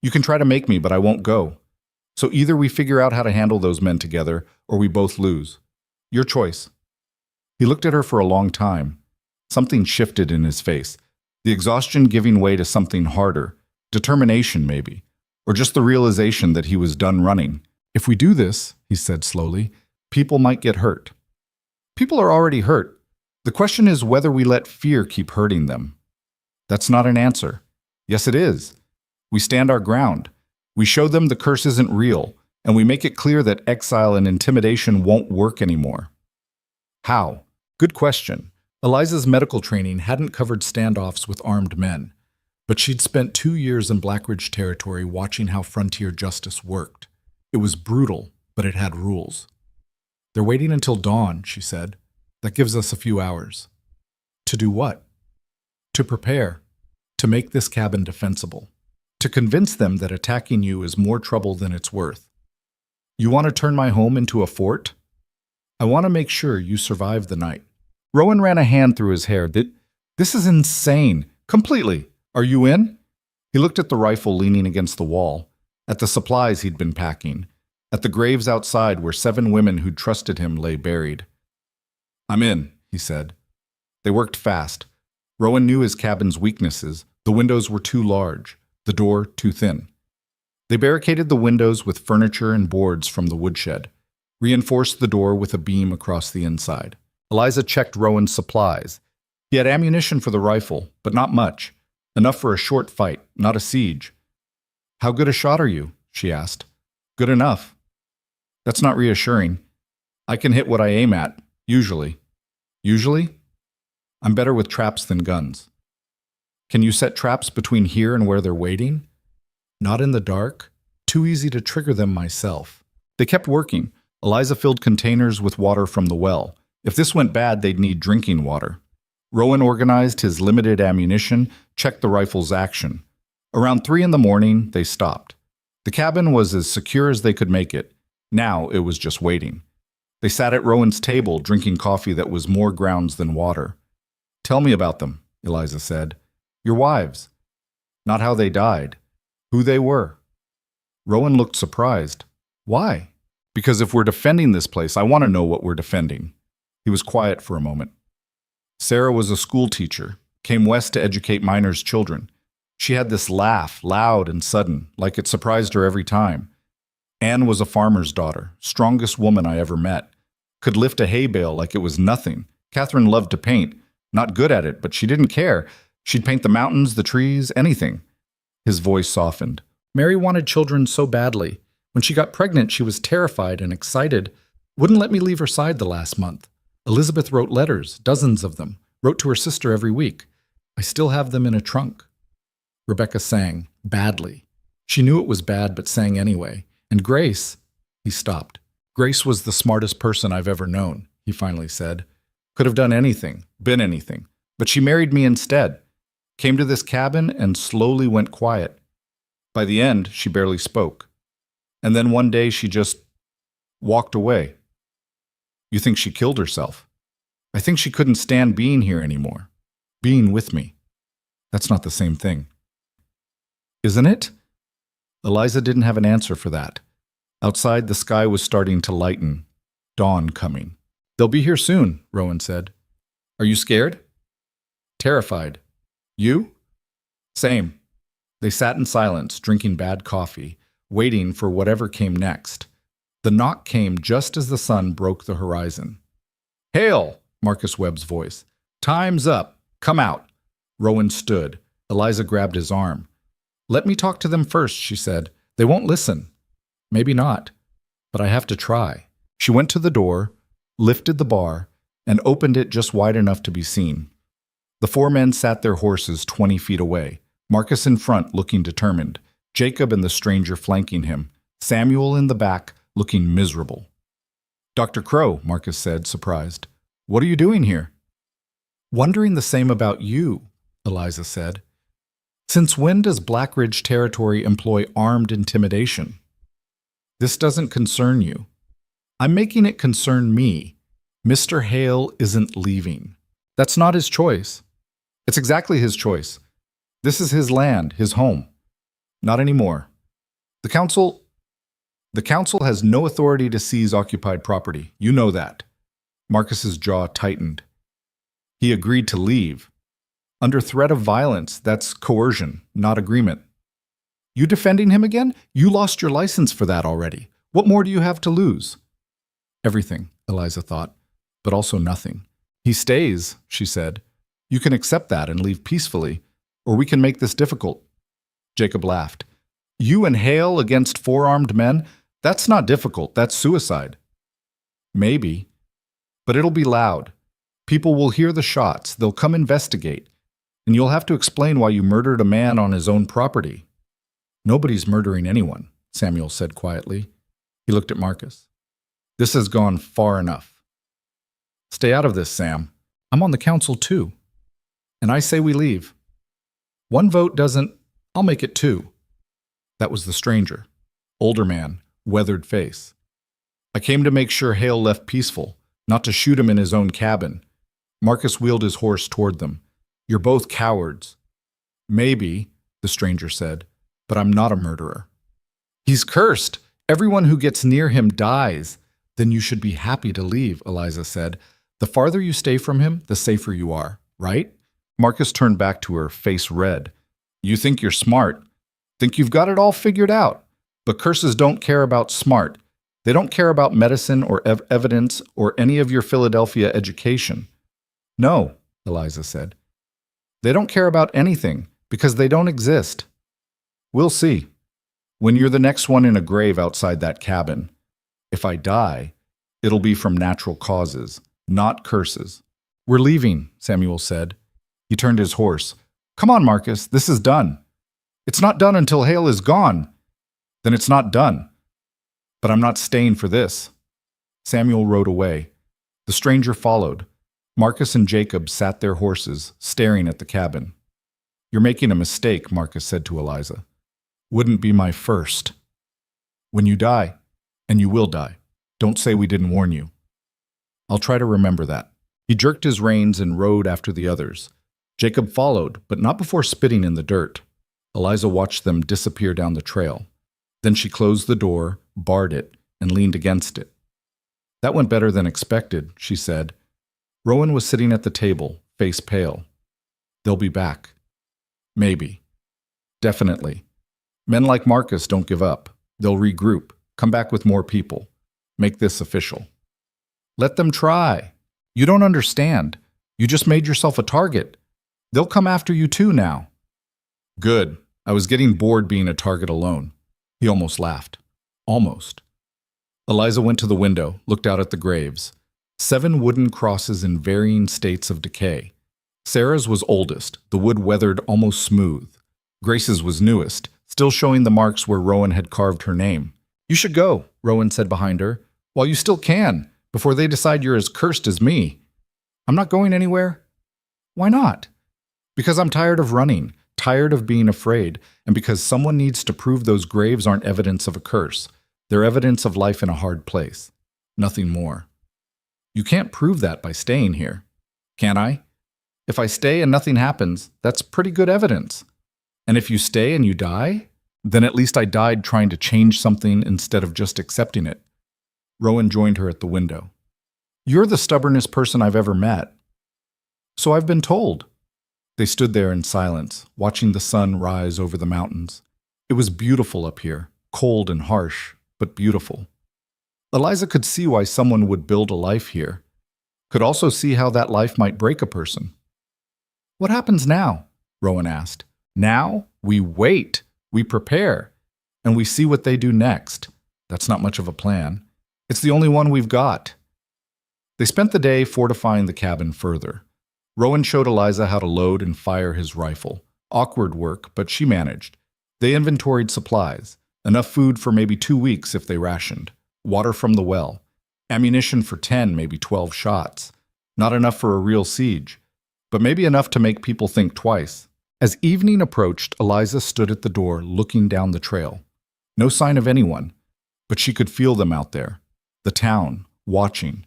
You can try to make me, but I won't go. So either we figure out how to handle those men together, or we both lose. Your choice. He looked at her for a long time. Something shifted in his face. The exhaustion giving way to something harder. Determination, maybe. Or just the realization that he was done running. If we do this, he said slowly, people might get hurt. People are already hurt. The question is whether we let fear keep hurting them. That's not an answer. Yes, it is. We stand our ground. We show them the curse isn't real, and we make it clear that exile and intimidation won't work anymore. How? Good question. Eliza's medical training hadn't covered standoffs with armed men, but she'd spent 2 years in Black Ridge Territory watching how frontier justice worked. It was brutal, but it had rules. They're waiting until dawn, she said. That gives us a few hours. To do what? To prepare. To make this cabin defensible. To convince them that attacking you is more trouble than it's worth. You want to turn my home into a fort? I want to make sure you survive the night. Rowan ran a hand through his hair. This is insane. Completely. Are you in? He looked at the rifle leaning against the wall, at the supplies he'd been packing, at the graves outside where 7 women who'd trusted him lay buried. I'm in, he said. They worked fast. Rowan knew his cabin's weaknesses. The windows were too large, the door too thin. They barricaded the windows with furniture and boards from the woodshed, reinforced the door with a beam across the inside. Eliza checked Rowan's supplies. He had ammunition for the rifle, but not much. Enough for a short fight, not a siege. How good a shot are you? She asked. Good enough. That's not reassuring. I can hit what I aim at, usually. Usually? I'm better with traps than guns. Can you set traps between here and where they're waiting? Not in the dark. Too easy to trigger them myself. They kept working. Eliza filled containers with water from the well. If this went bad, they'd need drinking water. Rowan organized his limited ammunition, checked the rifle's action. Around 3 a.m, they stopped. The cabin was as secure as they could make it. Now it was just waiting. They sat at Rowan's table, drinking coffee that was more grounds than water. Tell me about them, Eliza said. Your wives. Not how they died. Who they were. Rowan looked surprised. Why? Because if we're defending this place, I want to know what we're defending. He was quiet for a moment. Sarah was a school teacher, came west to educate minors' children. She had this laugh, loud and sudden, like it surprised her every time. Anne was a farmer's daughter, strongest woman I ever met. Could lift a hay bale like it was nothing. Catherine loved to paint. Not good at it, but she didn't care. She'd paint the mountains, the trees, anything. His voice softened. Mary wanted children so badly. When she got pregnant, she was terrified and excited. Wouldn't let me leave her side the last month. Elizabeth wrote letters, dozens of them. Wrote to her sister every week. I still have them in a trunk. Rebecca sang, badly. She knew it was bad, but sang anyway. And Grace, he stopped. Grace was the smartest person I've ever known, he finally said. Could have done anything, been anything. But she married me instead. Came to this cabin and slowly went quiet. By the end, she barely spoke. And then one day she just walked away. You think she killed herself? I think she couldn't stand being here anymore. Being with me. That's not the same thing. Isn't it? Eliza didn't have an answer for that. Outside, the sky was starting to lighten. Dawn coming. They'll be here soon, Rowan said. Are you scared? Terrified. You? Same. They sat in silence, drinking bad coffee, waiting for whatever came next. The knock came just as the sun broke the horizon. Hail! Marcus Webb's voice. Time's up. Come out. Rowan stood. Eliza grabbed his arm. Let me talk to them first, she said. They won't listen. Maybe not. But I have to try. She went to the door, lifted the bar, and opened it just wide enough to be seen. The 4 men sat their horses 20 feet away, Marcus in front looking determined, Jacob and the stranger flanking him, Samuel in the back looking miserable. Dr. Crow, Marcus said, surprised. What are you doing here? Wondering the same about you, Eliza said. Since when does Black Ridge Territory employ armed intimidation? This doesn't concern you. I'm making it concern me. Mr. Hale isn't leaving. That's not his choice. It's exactly his choice. This is his land, his home. Not anymore. The council has no authority to seize occupied property. You know that. Marcus's jaw tightened. He agreed to leave. Under threat of violence, that's coercion, not agreement. You defending him again? You lost your license for that already. What more do you have to lose? Everything, Eliza thought, but also nothing. He stays, she said. You can accept that and leave peacefully, or we can make this difficult. Jacob laughed. You and Hale against 4 armed men? That's not difficult, that's suicide. Maybe, but it'll be loud. People will hear the shots, they'll come investigate, and you'll have to explain why you murdered a man on his own property. Nobody's murdering anyone, Samuel said quietly. He looked at Marcus. This has gone far enough. Stay out of this, Sam. I'm on the council too. And I say we leave. 1 vote doesn't, I'll make it 2. That was the stranger. Older man, weathered face. I came to make sure Hale left peaceful, not to shoot him in his own cabin. Marcus wheeled his horse toward them. You're both cowards. Maybe, the stranger said, but I'm not a murderer. He's cursed. Everyone who gets near him dies. Then you should be happy to leave, Eliza said. The farther you stay from him, the safer you are, right? Marcus turned back to her, face red. You think you're smart. Think you've got it all figured out. But curses don't care about smart. They don't care about medicine or evidence or any of your Philadelphia education. No, Eliza said. They don't care about anything because they don't exist. We'll see. When you're the next one in a grave outside that cabin, if I die, it'll be from natural causes, not curses. We're leaving, Samuel said. He turned his horse. Come on, Marcus, this is done. It's not done until Hale is gone. Then it's not done. But I'm not staying for this. Samuel rode away. The stranger followed. Marcus and Jacob sat their horses, staring at the cabin. You're making a mistake, Marcus said to Eliza. Wouldn't be my first. When you die, and you will die, don't say we didn't warn you. I'll try to remember that. He jerked his reins and rode after the others. Jacob followed, but not before spitting in the dirt. Eliza watched them disappear down the trail. Then she closed the door, barred it, and leaned against it. That went better than expected, she said. Rowan was sitting at the table, face pale. They'll be back. Maybe. Definitely. Men like Marcus don't give up. They'll regroup, come back with more people. Make this official. Let them try. You don't understand. You just made yourself a target. They'll come after you too now. Good. I was getting bored being a target alone. He almost laughed. Almost. Eliza went to the window, looked out at the graves. 7 wooden crosses in varying states of decay. Sarah's was oldest, the wood weathered almost smooth. Grace's was newest, still showing the marks where Rowan had carved her name. You should go, Rowan said behind her, while you still can, before they decide you're as cursed as me. I'm not going anywhere. Why not? Because I'm tired of running, tired of being afraid, and because someone needs to prove those graves aren't evidence of a curse. They're evidence of life in a hard place. Nothing more. You can't prove that by staying here. Can I? If I stay and nothing happens, that's pretty good evidence. And if you stay and you die, then at least I died trying to change something instead of just accepting it. Rowan joined her at the window. You're the stubbornest person I've ever met. So I've been told. They stood there in silence, watching the sun rise over the mountains. It was beautiful up here, cold and harsh, but beautiful. Eliza could see why someone would build a life here, could also see how that life might break a person. What happens now? Rowan asked. Now, we wait, we prepare, and we see what they do next. That's not much of a plan. It's the only one we've got. They spent the day fortifying the cabin further. Rowan showed Eliza how to load and fire his rifle. Awkward work, but she managed. They inventoried supplies, enough food for maybe 2 weeks if they rationed, water from the well, ammunition for 10, maybe 12 shots. Not enough for a real siege, but maybe enough to make people think twice. As evening approached, Eliza stood at the door looking down the trail. No sign of anyone, but she could feel them out there. The town, watching,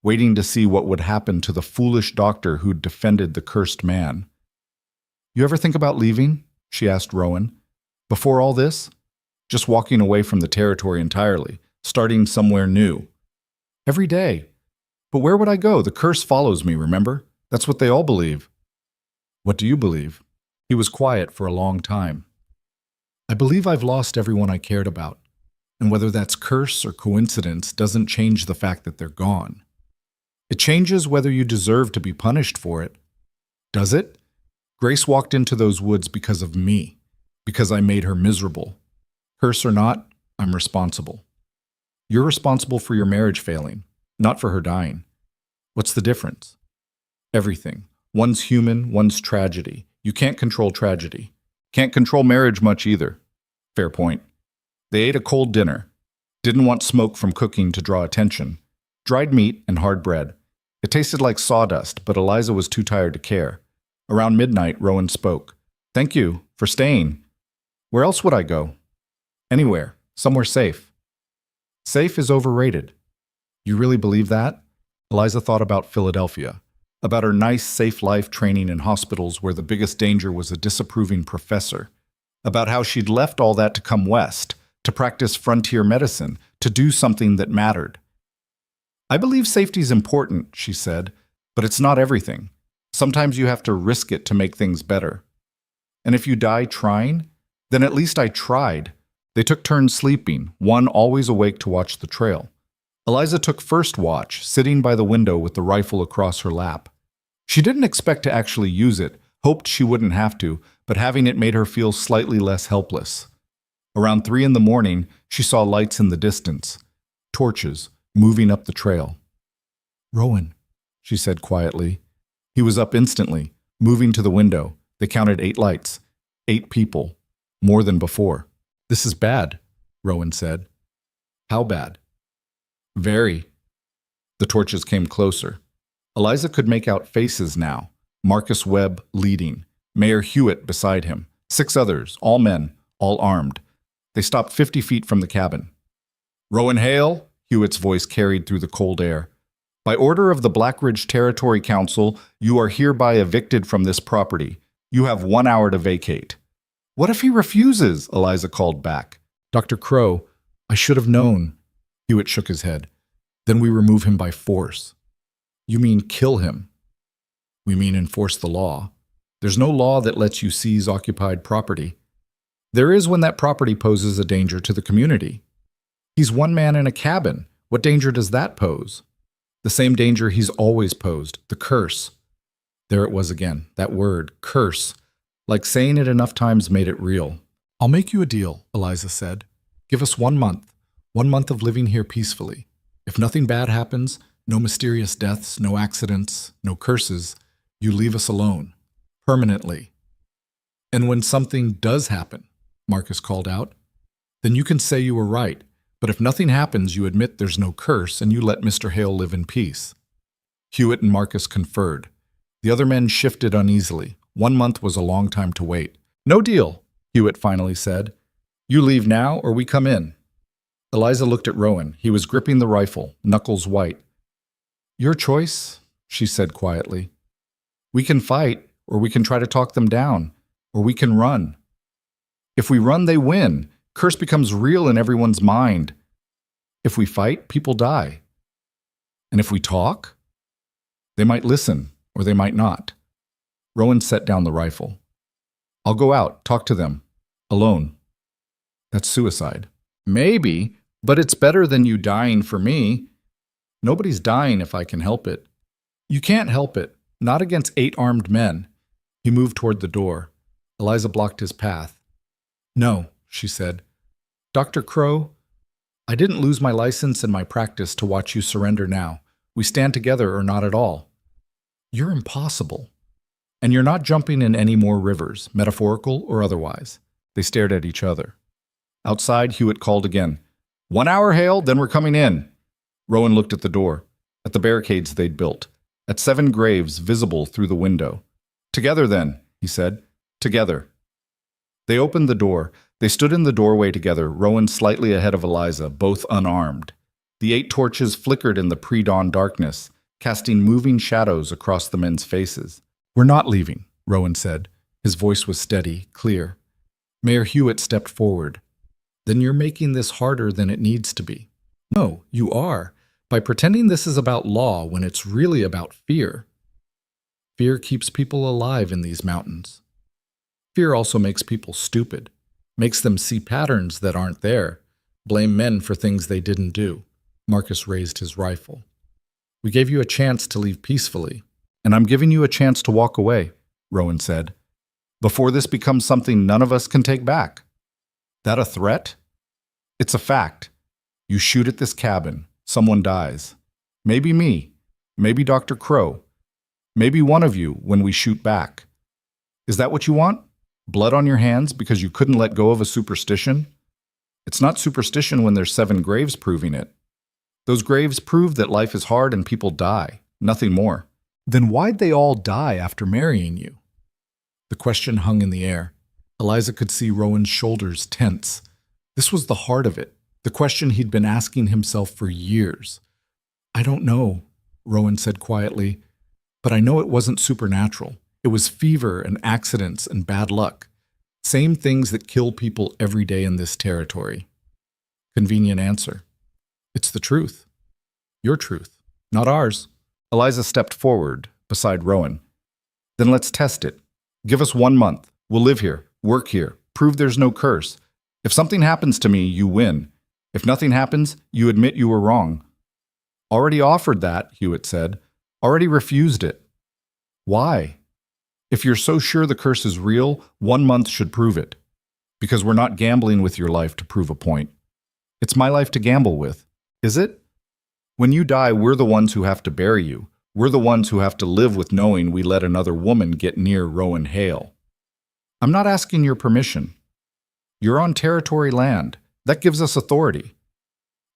waiting to see what would happen to the foolish doctor who'd defended the cursed man. "You ever think about leaving?" she asked Rowan. "Before all this? Just walking away from the territory entirely, starting somewhere new." "Every day. But where would I go? The curse follows me, remember? That's what they all believe." "What do you believe?" He was quiet for a long time. "I believe I've lost everyone I cared about. And whether that's curse or coincidence doesn't change the fact that they're gone. It changes whether you deserve to be punished for it. Does it? Grace walked into those woods because of me, because I made her miserable. Curse or not, I'm responsible. You're responsible for your marriage failing, not for her dying. What's the difference? Everything. One's human, one's tragedy. You can't control tragedy. Can't control marriage much either." Fair point. They ate a cold dinner. Didn't want smoke from cooking to draw attention. Dried meat and hard bread. It tasted like sawdust, but Eliza was too tired to care. Around midnight, Rowan spoke. "Thank you for staying. Where else would I go?" "Anywhere. Somewhere safe." "Safe is overrated." "You really believe that?" Eliza thought about Philadelphia, about her nice, safe life training in hospitals where the biggest danger was a disapproving professor, about how she'd left all that to come west, to practice frontier medicine, to do something that mattered. "I believe safety's important," she said, "but it's not everything. Sometimes you have to risk it to make things better. And if you die trying, then at least I tried." They took turns sleeping, one always awake to watch the trail. Eliza took first watch, sitting by the window with the rifle across her lap. She didn't expect to actually use it, hoped she wouldn't have to, but having it made her feel slightly less helpless. Around 3 in the morning, she saw lights in the distance, torches, moving up the trail. "Rowan," she said quietly. He was up instantly, moving to the window. They counted 8 lights, 8 people, more than before. "This is bad," Rowan said. "How bad?" "Very." The torches came closer. Eliza could make out faces now. Marcus Webb leading, Mayor Hewitt beside him, 6 others, all men, all armed. They stopped 50 feet from the cabin. "Rowan Hale," Hewitt's voice carried through the cold air. "By order of the Black Ridge Territory Council, you are hereby evicted from this property. You have 1 hour to vacate." "What if he refuses?" Eliza called back. "Dr. Crow, I should have known." Hewitt shook his head. "Then we remove him by force." "You mean kill him?" "We mean enforce the law. There's no law that lets you seize occupied property. There is when that property poses a danger to the community. He's one man in a cabin. What danger does that pose?" "The same danger he's always posed, the curse." There it was again, that word, curse. Like saying it enough times made it real. "I'll make you a deal," Eliza said. "Give us 1 month. 1 month of living here peacefully. If nothing bad happens, no mysterious deaths, no accidents, no curses, you leave us alone. Permanently. And when something does happen," Marcus called out, "then you can say you were right. But if nothing happens, you admit there's no curse and you let Mr. Hale live in peace." Hewitt and Marcus conferred. The other men shifted uneasily. 1 month was a long time to wait. "No deal," Hewitt finally said. "You leave now or we come in." Eliza looked at Rowan. He was gripping the rifle, knuckles white. "Your choice," she said quietly. "We can fight, or we can try to talk them down, or we can run. If we run, they win. Curse becomes real in everyone's mind. If we fight, people die. And if we talk, they might listen, or they might not." Rowan set down the rifle. "I'll go out, talk to them. Alone." "That's suicide." "Maybe, but it's better than you dying for me." "Nobody's dying if I can help it." "You can't help it. Not against 8 armed men." He moved toward the door. Eliza blocked his path. "No," she said. "Dr. Crow, I didn't lose my license and my practice to watch you surrender now. We stand together or not at all. You're impossible. And you're not jumping in any more rivers, metaphorical or otherwise." They stared at each other. Outside, Hewitt called again. 1 hour, Hale, then we're coming in." Rowan looked at the door, at the barricades they'd built, at 7 graves visible through the window. "Together then," he said. "Together." They opened the door. They stood in the doorway together, Rowan slightly ahead of Eliza, both unarmed. The 8 torches flickered in the pre-dawn darkness. casting moving shadows across the men's faces. "We're not leaving," Rowan said. His voice was steady, clear. Mayor Hewitt stepped forward. "Then you're making this harder than it needs to be." "No, you are, by pretending this is about law when it's really about fear." "Fear keeps people alive in these mountains. Fear also makes people stupid, makes them see patterns that aren't there, blame men for things they didn't do." Marcus raised his rifle. "We gave you a chance to leave peacefully, and I'm giving you a chance to walk away," Rowan said, "before this becomes something none of us can take back." "That a threat?" "It's a fact. You shoot at this cabin, someone dies. Maybe me, maybe Dr. Crow, maybe one of you when we shoot back. Is that what you want? Blood on your hands because you couldn't let go of a superstition? It's not superstition when there's 7 graves proving it. Those graves prove that life is hard and people die, nothing more." "Then why'd they all die after marrying you?" The question hung in the air. Eliza could see Rowan's shoulders tense. This was the heart of it, the question he'd been asking himself for years. "I don't know," Rowan said quietly, "but I know it wasn't supernatural. It was fever and accidents and bad luck. Same things that kill people every day in this territory." Convenient answer. "It's the truth. Your truth, not ours." Eliza stepped forward beside Rowan. "Then let's test it. Give us 1 month. We'll live here, work here, prove there's no curse. If something happens to me, you win. If nothing happens, you admit you were wrong." "Already offered that," Hewitt said. "Already refused it." "Why?" "If you're so sure the curse is real, 1 month should prove it. Because we're not gambling with your life to prove a point. It's my life to gamble with. Is it? When you die, we're the ones who have to bury you. We're the ones who have to live with knowing we let another woman get near Rowan Hale. I'm not asking your permission. You're on territory land. That gives us authority.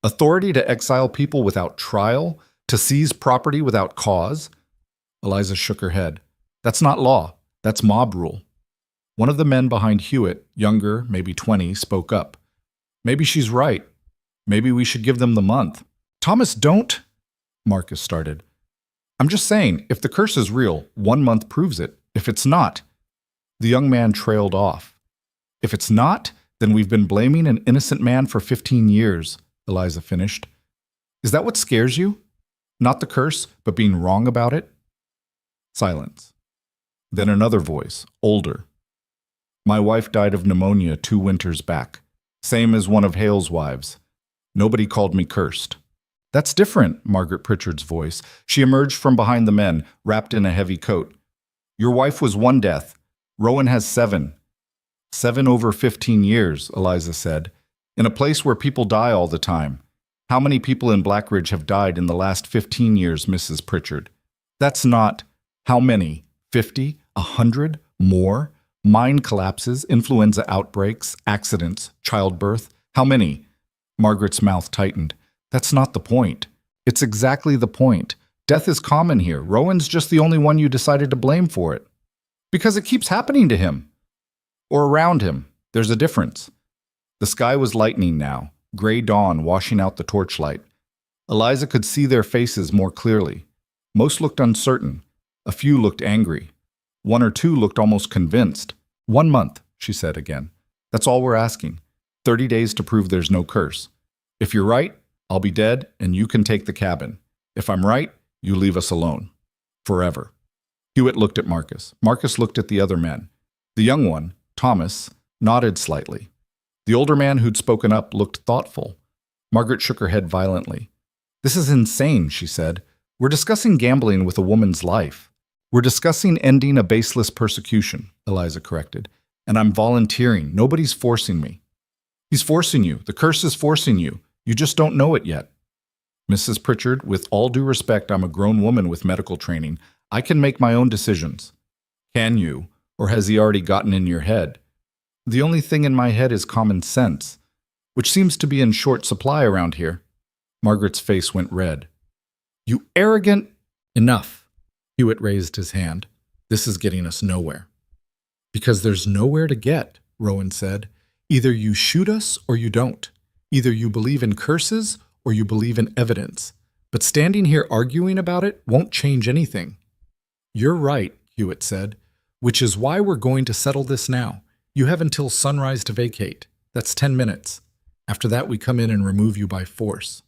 Authority to exile people without trial, to seize property without cause?" Eliza shook her head. "That's not law. That's mob rule." One of the men behind Hewitt, younger, maybe 20, spoke up. "Maybe she's right. Maybe we should give them the month." "Thomas, don't," Marcus started. "I'm just saying, if the curse is real, 1 month proves it. If it's not..." The young man trailed off. "If it's not, then we've been blaming an innocent man for 15 years, Eliza finished. "Is that what scares you? Not the curse, but being wrong about it?" Silence. Then another voice, older. "My wife died of pneumonia 2 winters back. Same as one of Hale's wives. Nobody called me cursed." "That's different," Margaret Pritchard's voice. She emerged from behind the men, wrapped in a heavy coat. "Your wife was 1 death. Rowan has 7. 7 over 15 years, Eliza said. In a place where people die all the time. How many people in Blackridge have died in the last 15 years, Mrs. Pritchard? That's not... How many? 50? 100? More? Mine collapses, influenza outbreaks, accidents, childbirth. How many?" Margaret's mouth tightened. "That's not the point. It's exactly the point. Death is common here. Rowan's just the only one you decided to blame for it. Because it keeps happening to him. Or around him. There's a difference." The sky was lightening now, gray dawn washing out the torchlight. Eliza could see their faces more clearly. Most looked uncertain. A few looked angry. 1 or 2 looked almost convinced. 1 month, she said again. "That's all we're asking. 30 days to prove there's no curse. If you're right, I'll be dead and you can take the cabin. If I'm right, you leave us alone. Forever." Hewitt looked at Marcus. Marcus looked at the other men. The young one, Thomas, nodded slightly. The older man who'd spoken up looked thoughtful. Margaret shook her head violently. "This is insane," she said. "We're discussing gambling with a woman's life." "We're discussing ending a baseless persecution," Eliza corrected. "And I'm volunteering. Nobody's forcing me." "He's forcing you. The curse is forcing you. You just don't know it yet." "Mrs. Pritchard, with all due respect, I'm a grown woman with medical training. I can make my own decisions." "Can you? Or has he already gotten in your head?" "The only thing in my head is common sense, which seems to be in short supply around here." Margaret's face went red. "You arrogant—" "Enough." Hewitt raised his hand. "This is getting us nowhere." "Because there's nowhere to get," Rowan said. "Either you shoot us or you don't. Either you believe in curses or you believe in evidence. But standing here arguing about it won't change anything. You're right, Hewitt said, which is why we're going to settle this now. You have until sunrise to vacate. That's 10 minutes. After that, we come in and remove you by force.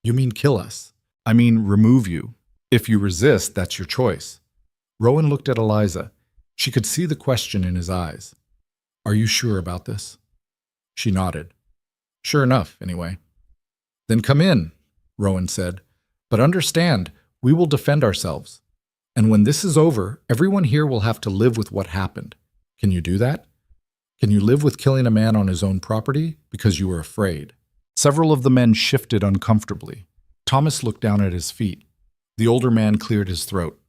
You mean kill us? I mean remove you. If you resist, that's your choice. Rowan looked at Eliza. She could see the question in his eyes. Are you sure about this? She nodded. Sure enough, anyway. Then come in, Rowan said. But understand, we will defend ourselves. And when this is over, everyone here will have to live with what happened. Can you do that? Can you live with killing a man on his own property because you were afraid? Several of the men shifted uncomfortably. Thomas looked down at his feet. The older man cleared his throat.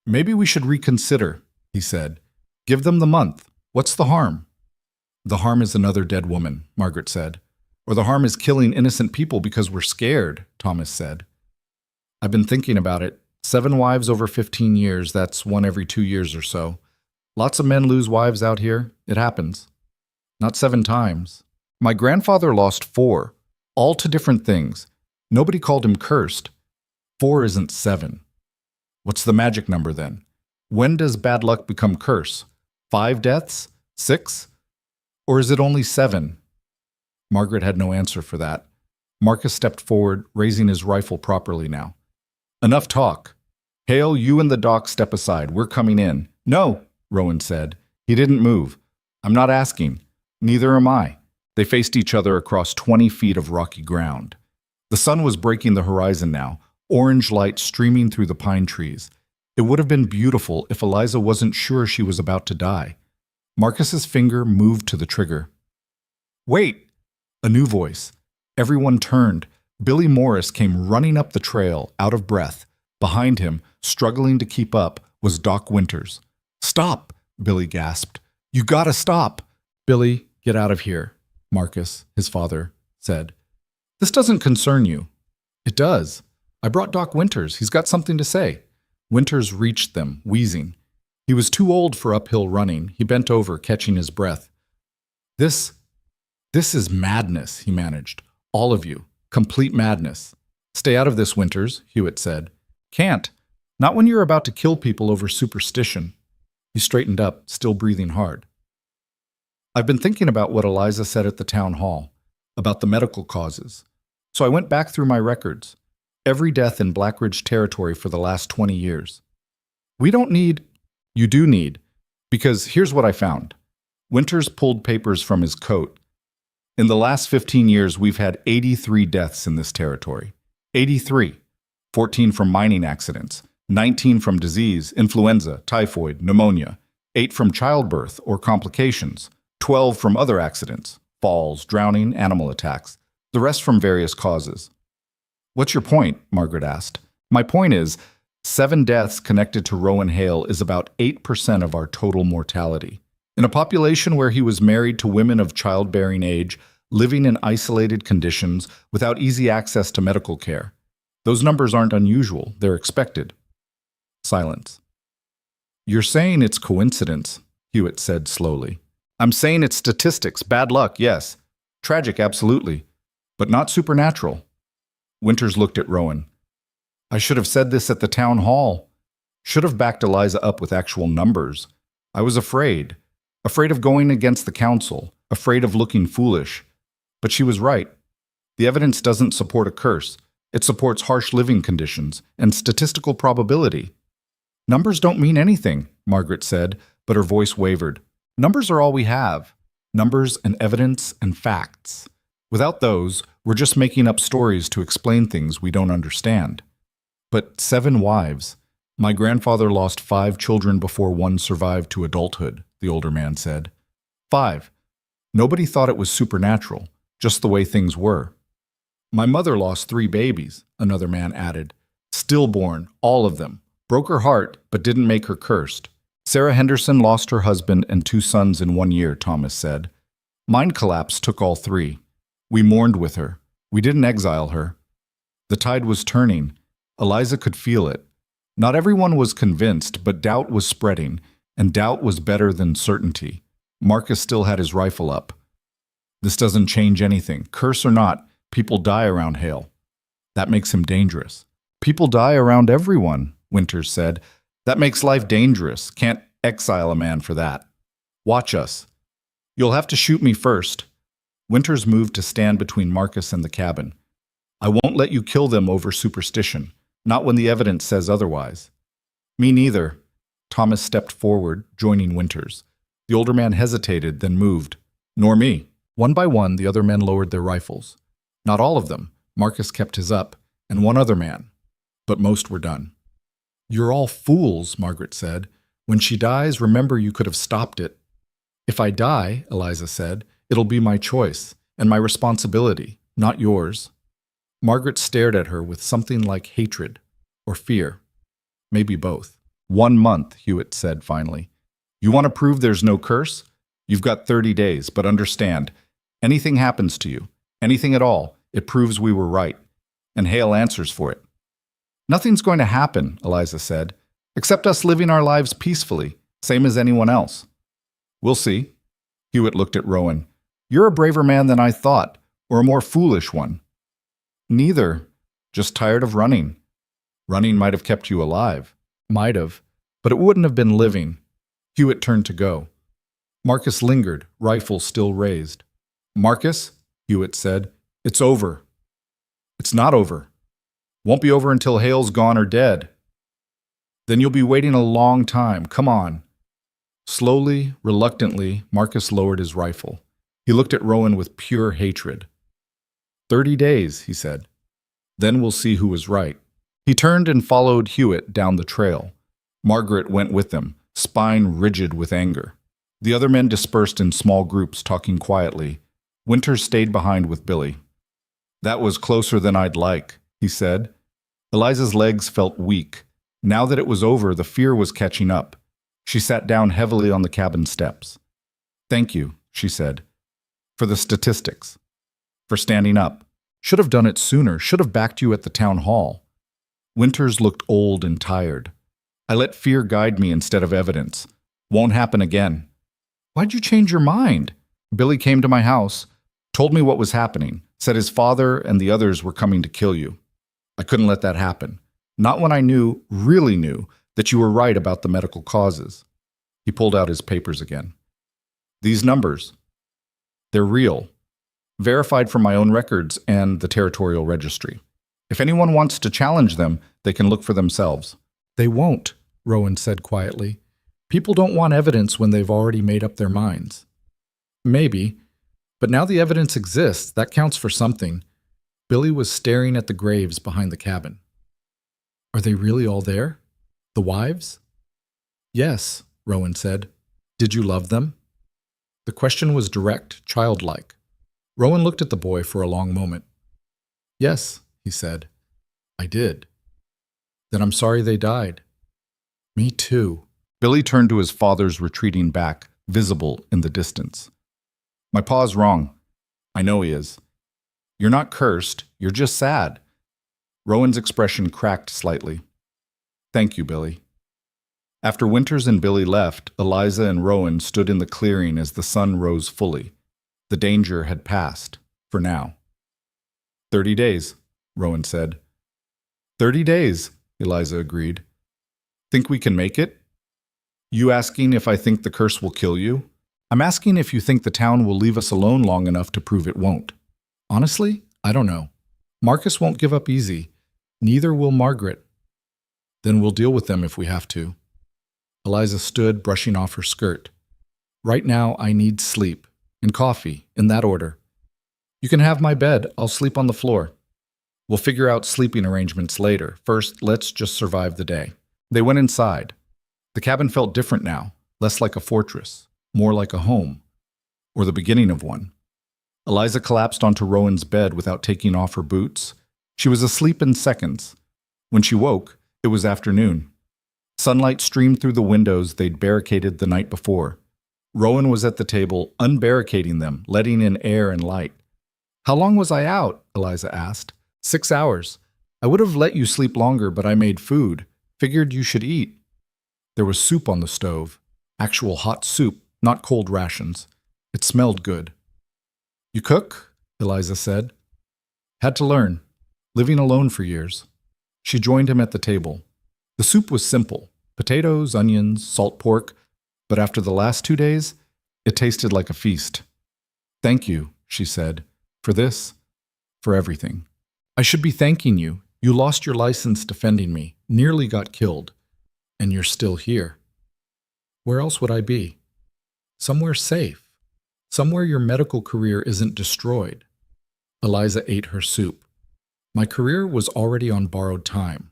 Maybe we should reconsider, he said. Give them the month. What's the harm? The harm is another dead woman, Margaret said. Or the harm is killing innocent people because we're scared, Thomas said. I've been thinking about it. 7 wives over 15 years, that's 1 every 2 years or so. Lots of men lose wives out here. It happens. Not 7 times. My grandfather lost 4, all to different things. Nobody called him cursed. 4 isn't 7. What's the magic number then? When does bad luck become curse? 5 deaths? 6? Or is it only 7? Margaret had no answer for that. Marcus stepped forward, raising his rifle properly now. Enough talk. Hale, you and the doc step aside. We're coming in. No, Rowan said. He didn't move. I'm not asking. Neither am I. They faced each other across 20 feet of rocky ground. The sun was breaking the horizon now, orange light streaming through the pine trees. It would have been beautiful if Eliza wasn't sure she was about to die. Marcus's finger moved to the trigger. Wait! A new voice. Everyone turned. Billy Morris came running up the trail, out of breath. Behind him, struggling to keep up, was Doc Winters. Stop! Billy gasped. You gotta stop! Billy, get out of here, Marcus, his father, said. This doesn't concern you. It does. I brought Doc Winters. He's got something to say. Winters reached them, wheezing. He was too old for uphill running. He bent over, catching his breath. This is madness, he managed. All of you. Complete madness. Stay out of this, Winters, Hewitt said. Can't. Not when you're about to kill people over superstition. He straightened up, still breathing hard. I've been thinking about what Eliza said at the town hall, about the medical causes. So I went back through my records. Every death in Black Ridge Territory for the last 20 years. We don't need... You do need. Because here's what I found. Winters pulled papers from his coat. In the last 15 years, we've had 83 deaths in this territory. 83. 14 from mining accidents, 19 from disease, influenza, typhoid, pneumonia, 8 from childbirth or complications, 12 from other accidents, falls, drowning, animal attacks, the rest from various causes. What's your point? Margaret asked. My point is, 7 deaths connected to Rowan Hale is about 8% of our total mortality. In a population where he was married to women of childbearing age, living in isolated conditions, without easy access to medical care. Those numbers aren't unusual, they're expected. Silence. You're saying it's coincidence, Hewitt said slowly. I'm saying it's statistics, bad luck, yes. Tragic, absolutely. But not supernatural. Winters looked at Rowan. I should have said this at the town hall. Should have backed Eliza up with actual numbers. I was afraid. Afraid of going against the council. Afraid of looking foolish. But she was right. The evidence doesn't support a curse. It supports harsh living conditions and statistical probability. Numbers don't mean anything, Margaret said, but her voice wavered. Numbers are all we have. Numbers and evidence and facts. Without those, we're just making up stories to explain things we don't understand. But 7 wives. My grandfather lost 5 children before 1 survived to adulthood, the older man said. 5. Nobody thought it was supernatural, just the way things were. My mother lost 3 babies, another man added. Stillborn, all of them. Broke her heart, but didn't make her cursed. Sarah Henderson lost her husband and 2 sons in 1 year, Thomas said. Mind collapse took all 3. We mourned with her. We didn't exile her. The tide was turning. Eliza could feel it. Not everyone was convinced, but doubt was spreading, and doubt was better than certainty. Marcus still had his rifle up. This doesn't change anything. Curse or not, people die around Hale. That makes him dangerous. People die around everyone, Winters said. That makes life dangerous. Can't exile a man for that. Watch us. You'll have to shoot me first. Winters moved to stand between Marcus and the cabin. I won't let you kill them over superstition, not when the evidence says otherwise. Me neither. Thomas stepped forward, joining Winters. The older man hesitated, then moved. Nor me. One by one, the other men lowered their rifles. Not all of them. Marcus kept his up, and one other man. But most were done. You're all fools, Margaret said. When she dies, remember you could have stopped it. If I die, Eliza said, it'll be my choice, and my responsibility, not yours. Margaret stared at her with something like hatred, or fear. Maybe both. 1 month, Hewitt said finally. You want to prove there's no curse? You've got 30 days, but understand, anything happens to you, anything at all, it proves we were right, and Hale answers for it. Nothing's going to happen, Eliza said, except us living our lives peacefully, same as anyone else. We'll see. Hewitt looked at Rowan. You're a braver man than I thought, or a more foolish one. Neither. Just tired of running. Running might have kept you alive. Might have. But it wouldn't have been living. Hewitt turned to go. Marcus lingered, rifle still raised. Marcus, Hewitt said, it's over. It's not over. Won't be over until Hale's gone or dead. Then you'll be waiting a long time. Come on. Slowly, reluctantly, Marcus lowered his rifle. He looked at Rowan with pure hatred. 30 days, he said. Then we'll see who was right. He turned and followed Hewitt down the trail. Margaret went with him, spine rigid with anger. The other men dispersed in small groups, talking quietly. Winters stayed behind with Billy. That was closer than I'd like, he said. Eliza's legs felt weak. Now that it was over, the fear was catching up. She sat down heavily on the cabin steps. Thank you, she said, for the statistics, for standing up. Should have done it sooner, should have backed you at the town hall. Winters looked old and tired. I let fear guide me instead of evidence. Won't happen again. Why'd you change your mind? Billy came to my house, told me what was happening, said his father and the others were coming to kill you. I couldn't let that happen. Not when I knew, really knew, that you were right about the medical causes. He pulled out his papers again. These numbers, they're real. Verified from my own records and the territorial registry. If anyone wants to challenge them, they can look for themselves. They won't, Rowan said quietly. People don't want evidence when they've already made up their minds. Maybe, but now the evidence exists, that counts for something. Billy was staring at the graves behind the cabin. Are they really all there? The wives? Yes, Rowan said. Did you love them? The question was direct, childlike. Rowan looked at the boy for a long moment. Yes, he said. I did. Then I'm sorry they died. Me too. Billy turned to his father's retreating back, visible in the distance. My pa's wrong. I know he is. You're not cursed, you're just sad. Rowan's expression cracked slightly. Thank you, Billy. After Winters and Billy left, Eliza and Rowan stood in the clearing as the sun rose fully. The danger had passed, for now. 30 days, Rowan said. 30 days, Eliza agreed. Think we can make it? You asking if I think the curse will kill you? I'm asking if you think the town will leave us alone long enough to prove it won't. Honestly, I don't know. Marcus won't give up easy. Neither will Margaret. Then we'll deal with them if we have to. Eliza stood, brushing off her skirt. Right now, I need sleep. And coffee, in that order. You can have my bed. I'll sleep on the floor. We'll figure out sleeping arrangements later. First, let's just survive the day. They went inside. The cabin felt different now, less like a fortress, more like a home, or the beginning of one. Eliza collapsed onto Rowan's bed without taking off her boots. She was asleep in seconds. When she woke, it was afternoon. Sunlight streamed through the windows they'd barricaded the night before. Rowan was at the table, unbarricading them, letting in air and light. How long was I out? Eliza asked. 6 hours. I would have let you sleep longer, but I made food. Figured you should eat. There was soup on the stove. Actual hot soup, not cold rations. It smelled good. You cook? Eliza said. Had to learn. living alone for years. She joined him at the table. The soup was simple: potatoes, onions, salt pork, but after the last 2 days, it tasted like a feast. "Thank you," she said, "for this, for everything." "I should be thanking you. You lost your license defending me, nearly got killed, and you're still here. Where else would I be? Somewhere safe. Somewhere your medical career isn't destroyed." Eliza ate her soup. "My career was already on borrowed time.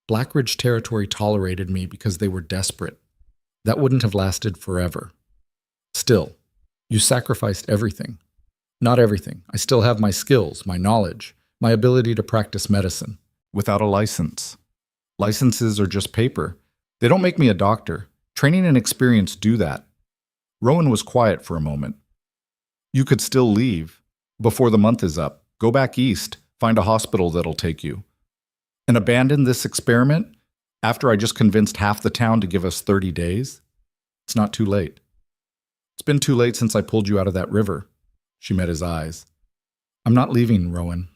Blackridge Territory tolerated me because they were desperate. That wouldn't have lasted forever. Still, you sacrificed everything." "Not everything. I still have my skills, my knowledge, my ability to practice medicine." "Without a license. Licenses are just paper. They don't make me a doctor. Training and experience do that." Rowan was quiet for a moment. "You could still leave. Before the month is up, go back east, find a hospital that'll take you. And abandon this experiment after I just convinced half the town to give us 30 days? It's not too late." "It's been too late since I pulled you out of that river." She met his eyes. "I'm not leaving, Rowan.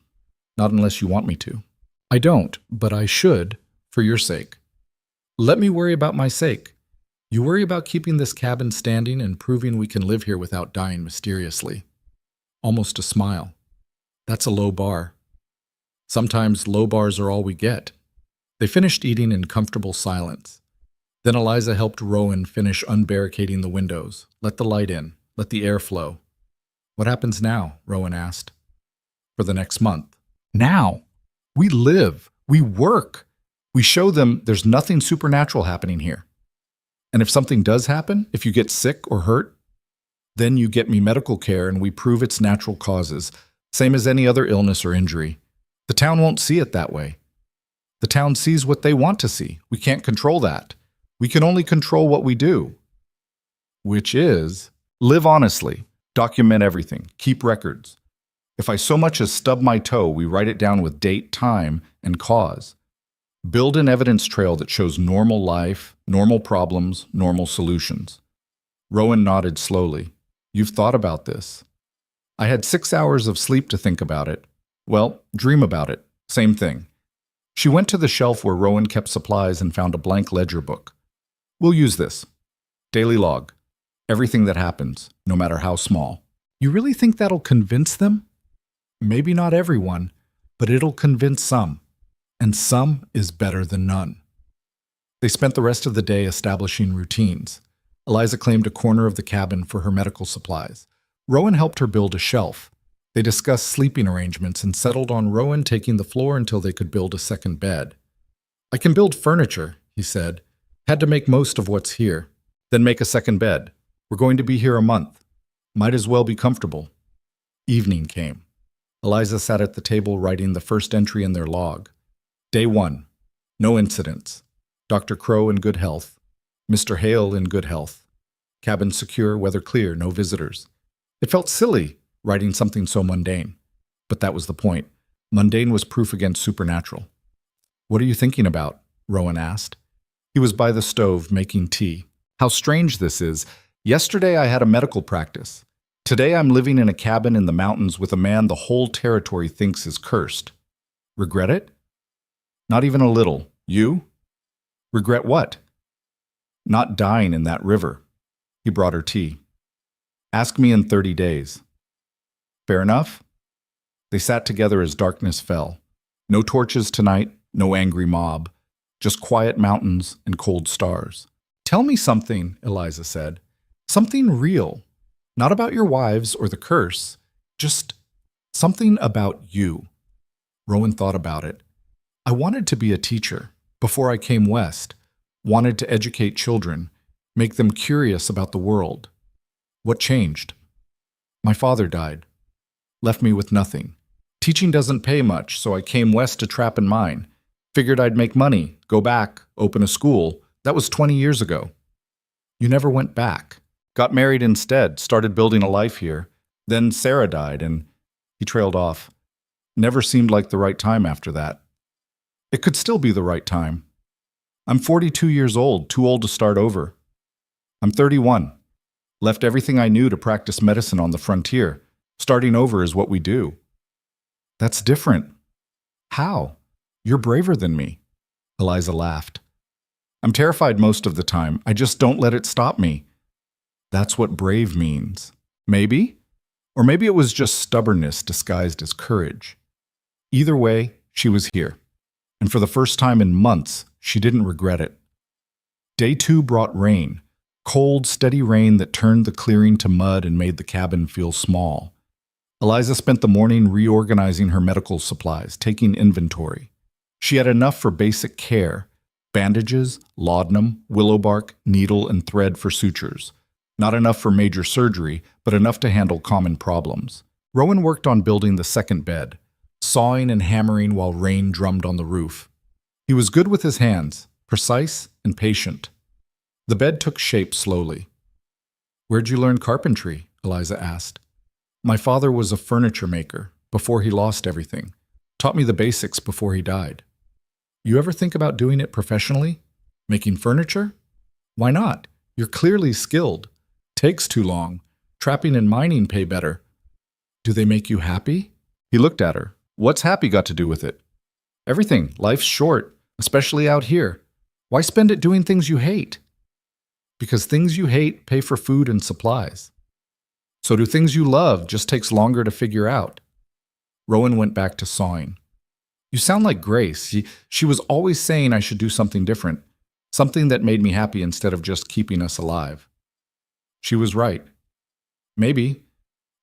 Not unless you want me to." "I don't, but I should, for your sake." "Let me worry about my sake. You worry about keeping this cabin standing and proving we can live here without dying mysteriously." Almost a smile. "That's a low bar." "Sometimes low bars are all we get." They finished eating in comfortable silence. Then Eliza helped Rowan finish unbarricading the windows, let the light in, let the air flow. "What happens now?" Rowan asked. "For the next month." "Now? We live. We work. We show them there's nothing supernatural happening here. And if something does happen, if you get sick or hurt, then you get me medical care and we prove it's natural causes, same as any other illness or injury. The town won't see it that way. The town sees what they want to see. We can't control that. We can only control what we do. Which is, live honestly, document everything, keep records. If I so much as stub my toe, we write it down with date, time, and cause. Build an evidence trail that shows normal life, normal problems, normal solutions." Rowan nodded slowly. "You've thought about this." "I had 6 hours of sleep to think about it. Well, dream about it. Same thing." She went to the shelf where Rowan kept supplies and found a blank ledger book. "We'll use this. Daily log. Everything that happens, no matter how small." "You really think that'll convince them?" "Maybe not everyone, but it'll convince some. And some is better than none." They spent the rest of the day establishing routines. Eliza claimed a corner of the cabin for her medical supplies. Rowan helped her build a shelf. They discussed sleeping arrangements and settled on Rowan taking the floor until they could build a second bed. "I can build furniture," he said. "Had to make most of what's here. Then make a second bed. We're going to be here a month. Might as well be comfortable." Evening came. Eliza sat at the table writing the first entry in their log. Day 1. No incidents. Dr. Crow in good health. Mr. Hale in good health. Cabin secure, weather clear, no visitors. It felt silly, writing something so mundane. But that was the point. Mundane was proof against supernatural. "What are you thinking about?" Rowan asked. He was by the stove, making tea. "How strange this is. Yesterday I had a medical practice. Today I'm living in a cabin in the mountains with a man the whole territory thinks is cursed. Regret it?" "Not even a little. You?" "Regret what?" "Not dying in that river." He brought her tea. "Ask me in 30 days. Fair enough?" They sat together as darkness fell. No torches tonight, no angry mob. Just quiet mountains and cold stars. "Tell me something," Eliza said. "Something real. Not about your wives or the curse. Just something about you." Rowan thought about it. "I wanted to be a teacher before I came west. Wanted to educate children, make them curious about the world. What changed? My father died. Left me with nothing. Teaching doesn't pay much, so I came west to trap and mine. Figured I'd make money, go back, open a school. That was 20 years ago. You never went back. Got married instead, started building a life here. Then Sarah died, and..." He trailed off. "Never seemed like the right time after that." "It could still be the right time. I'm 42 years old, too old to start over. I'm 31. Left everything I knew to practice medicine on the frontier. Starting over is what we do." "That's different." How? You're braver than me. Eliza laughed. I'm terrified most of the time. I just don't let it stop me. That's what brave means. Maybe? Or maybe it was just stubbornness disguised as courage. Either way, she was here. And for the first time in months, she didn't regret it. Day 2 brought rain. Cold, steady rain that turned the clearing to mud and made the cabin feel small. Eliza spent the morning reorganizing her medical supplies, taking inventory. She had enough for basic care: bandages, laudanum, willow bark, needle, and thread for sutures. Not enough for major surgery, but enough to handle common problems. Rowan worked on building the second bed, sawing and hammering while rain drummed on the roof. He was good with his hands, precise and patient. The bed took shape slowly. Where'd you learn carpentry? Eliza asked. My father was a furniture maker before he lost everything. Taught me the basics before he died. You ever think about doing it professionally? Making furniture? Why not? You're clearly skilled. Takes too long. Trapping and mining pay better. Do they make you happy? He looked at her. What's happy got to do with it? Everything. Life's short, especially out here. Why spend it doing things you hate? Because things you hate pay for food and supplies. So do things you love, just takes longer to figure out. Rowan went back to sawing. You sound like Grace. She was always saying I should do something different, something that made me happy instead of just keeping us alive. She was right. Maybe,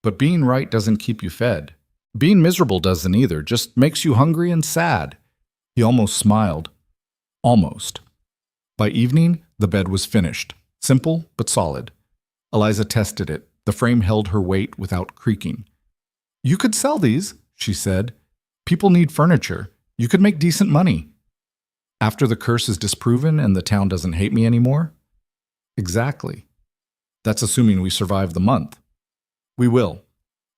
but being right doesn't keep you fed. Being miserable doesn't either, just makes you hungry and sad. He almost smiled. Almost. By evening, the bed was finished, simple but solid. Eliza tested it. The frame held her weight without creaking. You could sell these, she said. People need furniture. You could make decent money. After the curse is disproven and the town doesn't hate me anymore? Exactly. That's assuming we survive the month. We will.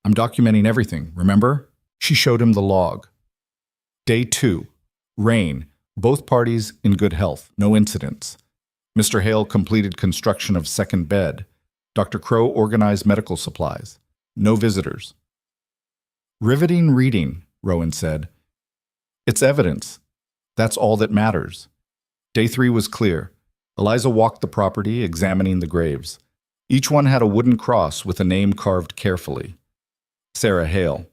I'm documenting everything, remember? She showed him the log. Day 2. Rain. Both parties in good health. No incidents. Mr. Hale completed construction of second bed. Dr. Crow organized medical supplies. No visitors. Riveting reading, Rowan said. It's evidence. That's all that matters. Day 3 was clear. Eliza walked the property, examining the graves. Each one had a wooden cross with a name carved carefully. Sarah Hale,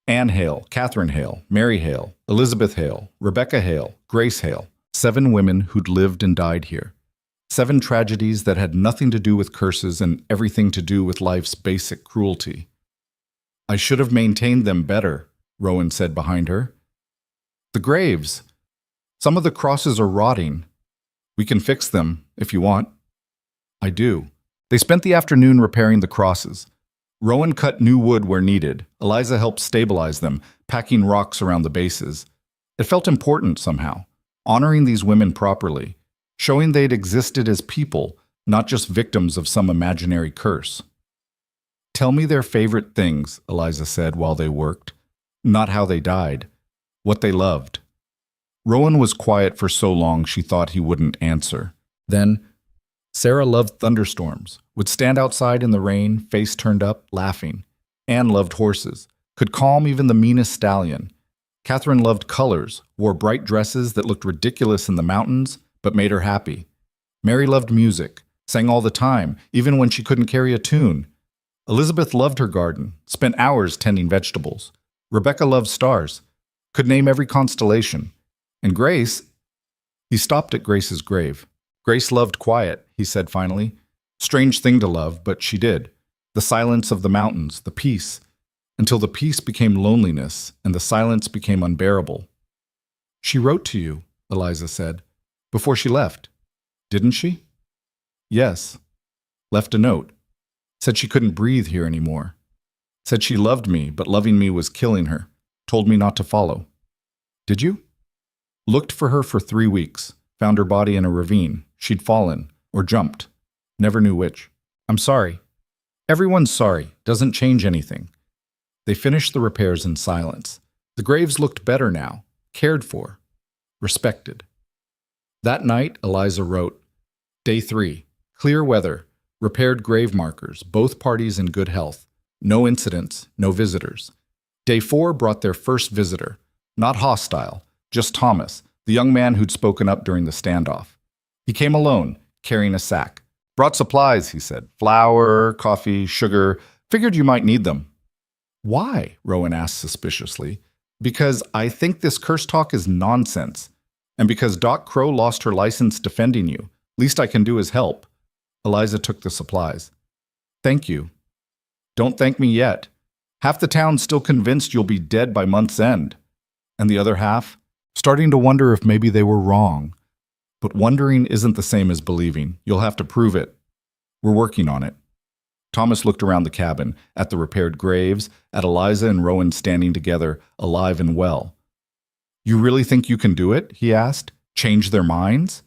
Anne Hale, Catherine Hale, Mary Hale, Elizabeth Hale, Rebecca Hale, Grace Hale. 7 women who'd lived and died here. 7 tragedies that had nothing to do with curses and everything to do with life's basic cruelty. I should have maintained them better, Rowan said behind her. The graves. Some of the crosses are rotting. We can fix them, if you want. I do. They spent the afternoon repairing the crosses. Rowan cut new wood where needed. Eliza helped stabilize them, packing rocks around the bases. It felt important somehow, honoring these women properly, showing they'd existed as people, not just victims of some imaginary curse. Tell me their favorite things, Eliza said while they worked. Not how they died, what they loved. Rowan was quiet for so long she thought he wouldn't answer. Then, Sarah loved thunderstorms, would stand outside in the rain, face turned up, laughing. Anne loved horses, could calm even the meanest stallion. Catherine loved colors, wore bright dresses that looked ridiculous in the mountains, but made her happy. Mary loved music, sang all the time, even when she couldn't carry a tune. Elizabeth loved her garden, spent hours tending vegetables. Rebecca loved stars, could name every constellation. And Grace, he stopped at Grace's grave. Grace loved quiet, he said finally. Strange thing to love, but she did. The silence of the mountains, the peace, until the peace became loneliness and the silence became unbearable. She wrote to you, Eliza said. Before she left, didn't she? Yes. Left a note. Said she couldn't breathe here anymore. Said she loved me, but loving me was killing her. Told me not to follow. Did you? Looked for her for 3 weeks. Found her body in a ravine. She'd fallen, or jumped. Never knew which. I'm sorry. Everyone's sorry. Doesn't change anything. They finished the repairs in silence. The graves looked better now. Cared for. Respected. That night, Eliza wrote, Day 3. Clear weather. Repaired grave markers. Both parties in good health. No incidents. No visitors. Day 4 brought their first visitor. Not hostile, just Thomas, the young man who'd spoken up during the standoff. He came alone, carrying a sack. Brought supplies, he said. Flour, coffee, sugar. Figured you might need them. Why? Rowan asked suspiciously. Because I think this curse talk is nonsense. And because Doc Crow lost her license defending you. Least I can do is help. Eliza took the supplies. Thank you. Don't thank me yet. Half the town's still convinced you'll be dead by month's end. And the other half? Starting to wonder if maybe they were wrong. But wondering isn't the same as believing. You'll have to prove it. We're working on it. Thomas looked around the cabin, at the repaired graves, at Eliza and Rowan standing together, alive and well. You really think you can do it? He asked. Change their minds?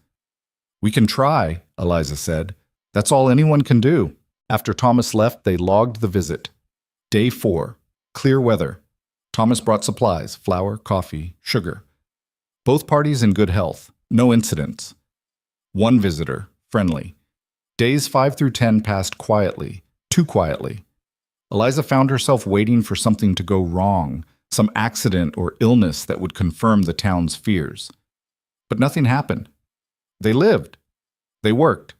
We can try, Eliza said. That's all anyone can do. After Thomas left, they logged the visit. Day 4. Clear weather. Thomas brought supplies, flour, coffee, sugar. Both parties in good health. No incidents. One visitor, friendly. Days 5 through 10 passed quietly, too quietly. Eliza found herself waiting for something to go wrong, some accident or illness that would confirm the town's fears. But nothing happened. They lived. They worked.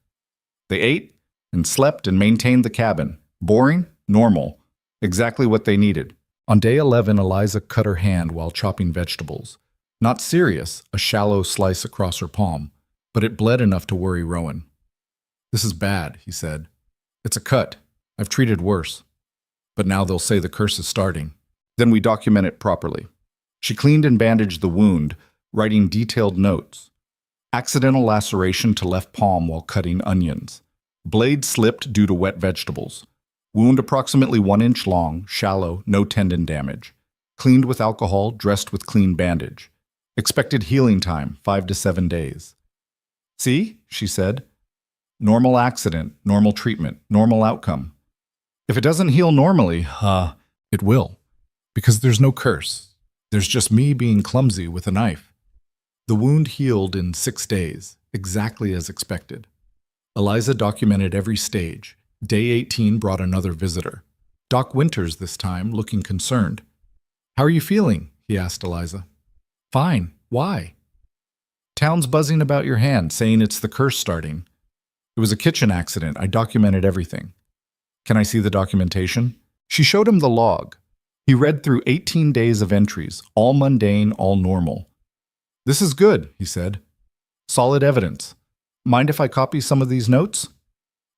They ate and slept and maintained the cabin. Boring? Normal. Exactly what they needed. On day 11, Eliza cut her hand while chopping vegetables. Not serious, a shallow slice across her palm, but it bled enough to worry Rowan. This is bad, he said. It's a cut. I've treated worse. But now they'll say the curse is starting. Then we document it properly. She cleaned and bandaged the wound, writing detailed notes. Accidental laceration to left palm while cutting onions. Blade slipped due to wet vegetables. Wound approximately 1 inch long, shallow, no tendon damage. Cleaned with alcohol, dressed with clean bandage. Expected healing time, 5 to 7 days. See, she said. Normal accident, normal treatment, normal outcome. If it doesn't heal normally, it will. Because there's no curse. There's just me being clumsy with a knife. The wound healed in 6 days, exactly as expected. Eliza documented every stage. Day 18 brought another visitor. Doc Winters this time, looking concerned. How are you feeling? He asked Eliza. Fine. Why? Town's buzzing about your hand, saying it's the curse starting. It was a kitchen accident. I documented everything. Can I see the documentation? She showed him the log. He read through 18 days of entries, all mundane, all normal. This is good, he said. Solid evidence. Mind if I copy some of these notes?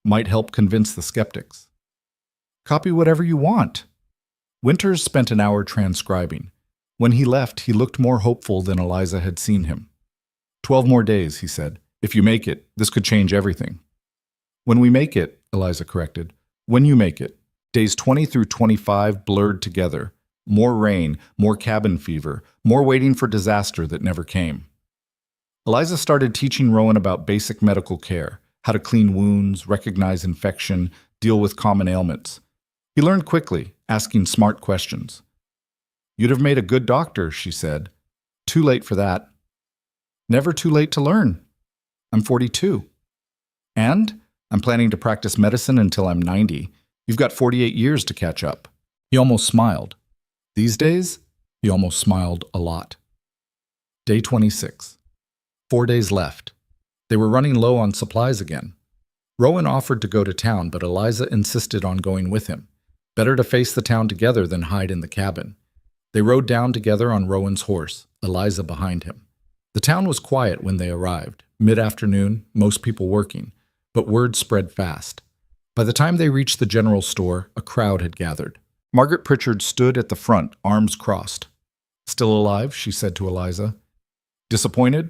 Might help convince the skeptics. Copy whatever you want. Winters spent an hour transcribing. When he left, he looked more hopeful than Eliza had seen him. 12 more days, he said. If you make it, this could change everything. When we make it, Eliza corrected. When you make it. Days 20 through 25 blurred together. More rain, more cabin fever, more waiting for disaster that never came. Eliza started teaching Rowan about basic medical care, how to clean wounds, recognize infection, deal with common ailments. He learned quickly, asking smart questions. You'd have made a good doctor, she said. Too late for that. Never too late to learn. I'm 42. And I'm planning to practice medicine until I'm 90. You've got 48 years to catch up. He almost smiled. These days, he almost smiled a lot. Day 26. 4 days left. They were running low on supplies again. Rowan offered to go to town, but Eliza insisted on going with him. Better to face the town together than hide in the cabin. They rode down together on Rowan's horse, Eliza behind him. The town was quiet when they arrived. Mid-afternoon, most people working, but word spread fast. By the time they reached the general store, a crowd had gathered. Margaret Pritchard stood at the front, arms crossed. Still alive, she said to Eliza. Disappointed?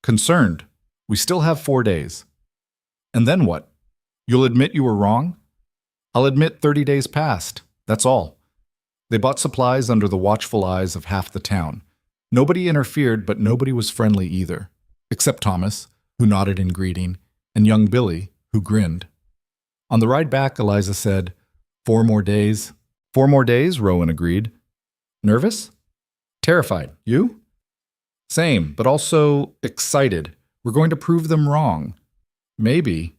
Concerned. We still have 4 days. And then what? You'll admit you were wrong? I'll admit 30 days passed. That's all. They bought supplies under the watchful eyes of half the town. Nobody interfered, but nobody was friendly either, except Thomas, who nodded in greeting, and young Billy, who grinned. On the ride back, Eliza said, 4 more days. 4 more days, Rowan agreed. Nervous? Terrified. You? Same, but also excited. We're going to prove them wrong. Maybe.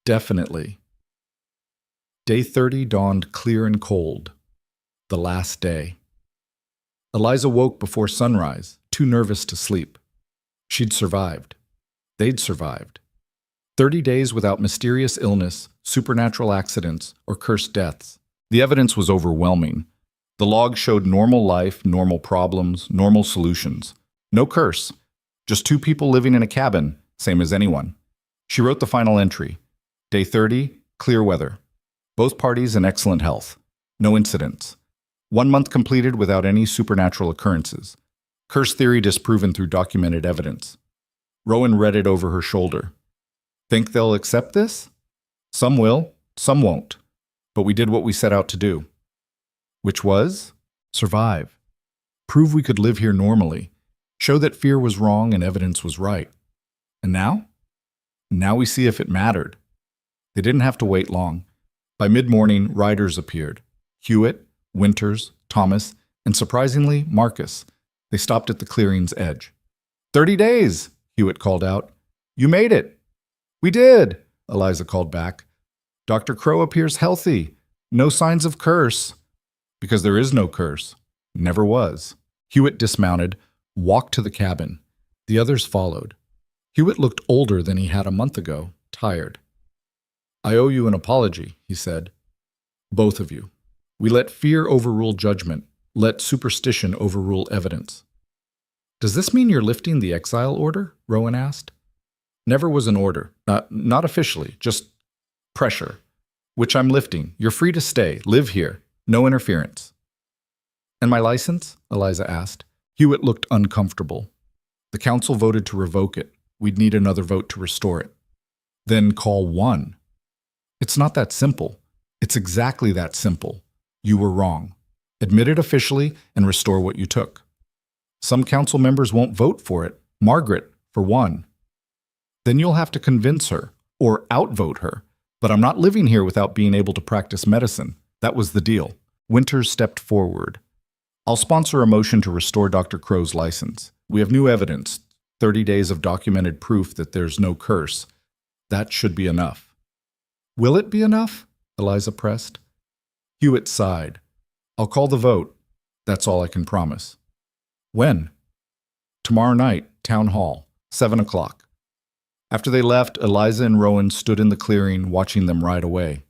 Definitely. Day 30 dawned clear and cold. The last day. Eliza woke before sunrise, too nervous to sleep. She'd survived. They'd survived. 30 days without mysterious illness, supernatural accidents, or cursed deaths. The evidence was overwhelming. The log showed normal life, normal problems, normal solutions. No curse. Just two people living in a cabin, same as anyone. She wrote the final entry. Day 30, clear weather. Both parties in excellent health. No incidents. 1 month completed without any supernatural occurrences. Curse theory disproven through documented evidence. Rowan read it over her shoulder. Think they'll accept this? Some will, some won't. But we did what we set out to do. Which was? Survive. Prove we could live here normally. Show that fear was wrong and evidence was right. And now? Now we see if it mattered. They didn't have to wait long. By mid-morning, riders appeared. Hewitt, Winters, Thomas, and surprisingly, Marcus. They stopped at the clearing's edge. 30 days, Hewitt called out. You made it. We did, Eliza called back. Dr. Crow appears healthy. No signs of curse. Because there is no curse. Never was. Hewitt dismounted, walked to the cabin. The others followed. Hewitt looked older than he had a month ago, tired. I owe you an apology, he said. Both of you. We let fear overrule judgment, let superstition overrule evidence. Does this mean you're lifting the exile order? Rowan asked. Never was an order. Not officially, just pressure. Which I'm lifting. You're free to stay. Live here. No interference. And my license? Eliza asked. Hewitt looked uncomfortable. The council voted to revoke it. We'd need another vote to restore it. Then call one. It's not that simple. It's exactly that simple. You were wrong. Admit it officially and restore what you took. Some council members won't vote for it. Margaret, for one. Then you'll have to convince her, or outvote her. But I'm not living here without being able to practice medicine. That was the deal. Winters stepped forward. I'll sponsor a motion to restore Dr. Crow's license. We have new evidence, 30 days of documented proof that there's no curse. That should be enough. Will it be enough? Eliza pressed. Hewitt sighed. I'll call the vote. That's all I can promise. When? Tomorrow night, Town Hall, 7 o'clock. After they left, Eliza and Rowan stood in the clearing, watching them ride away.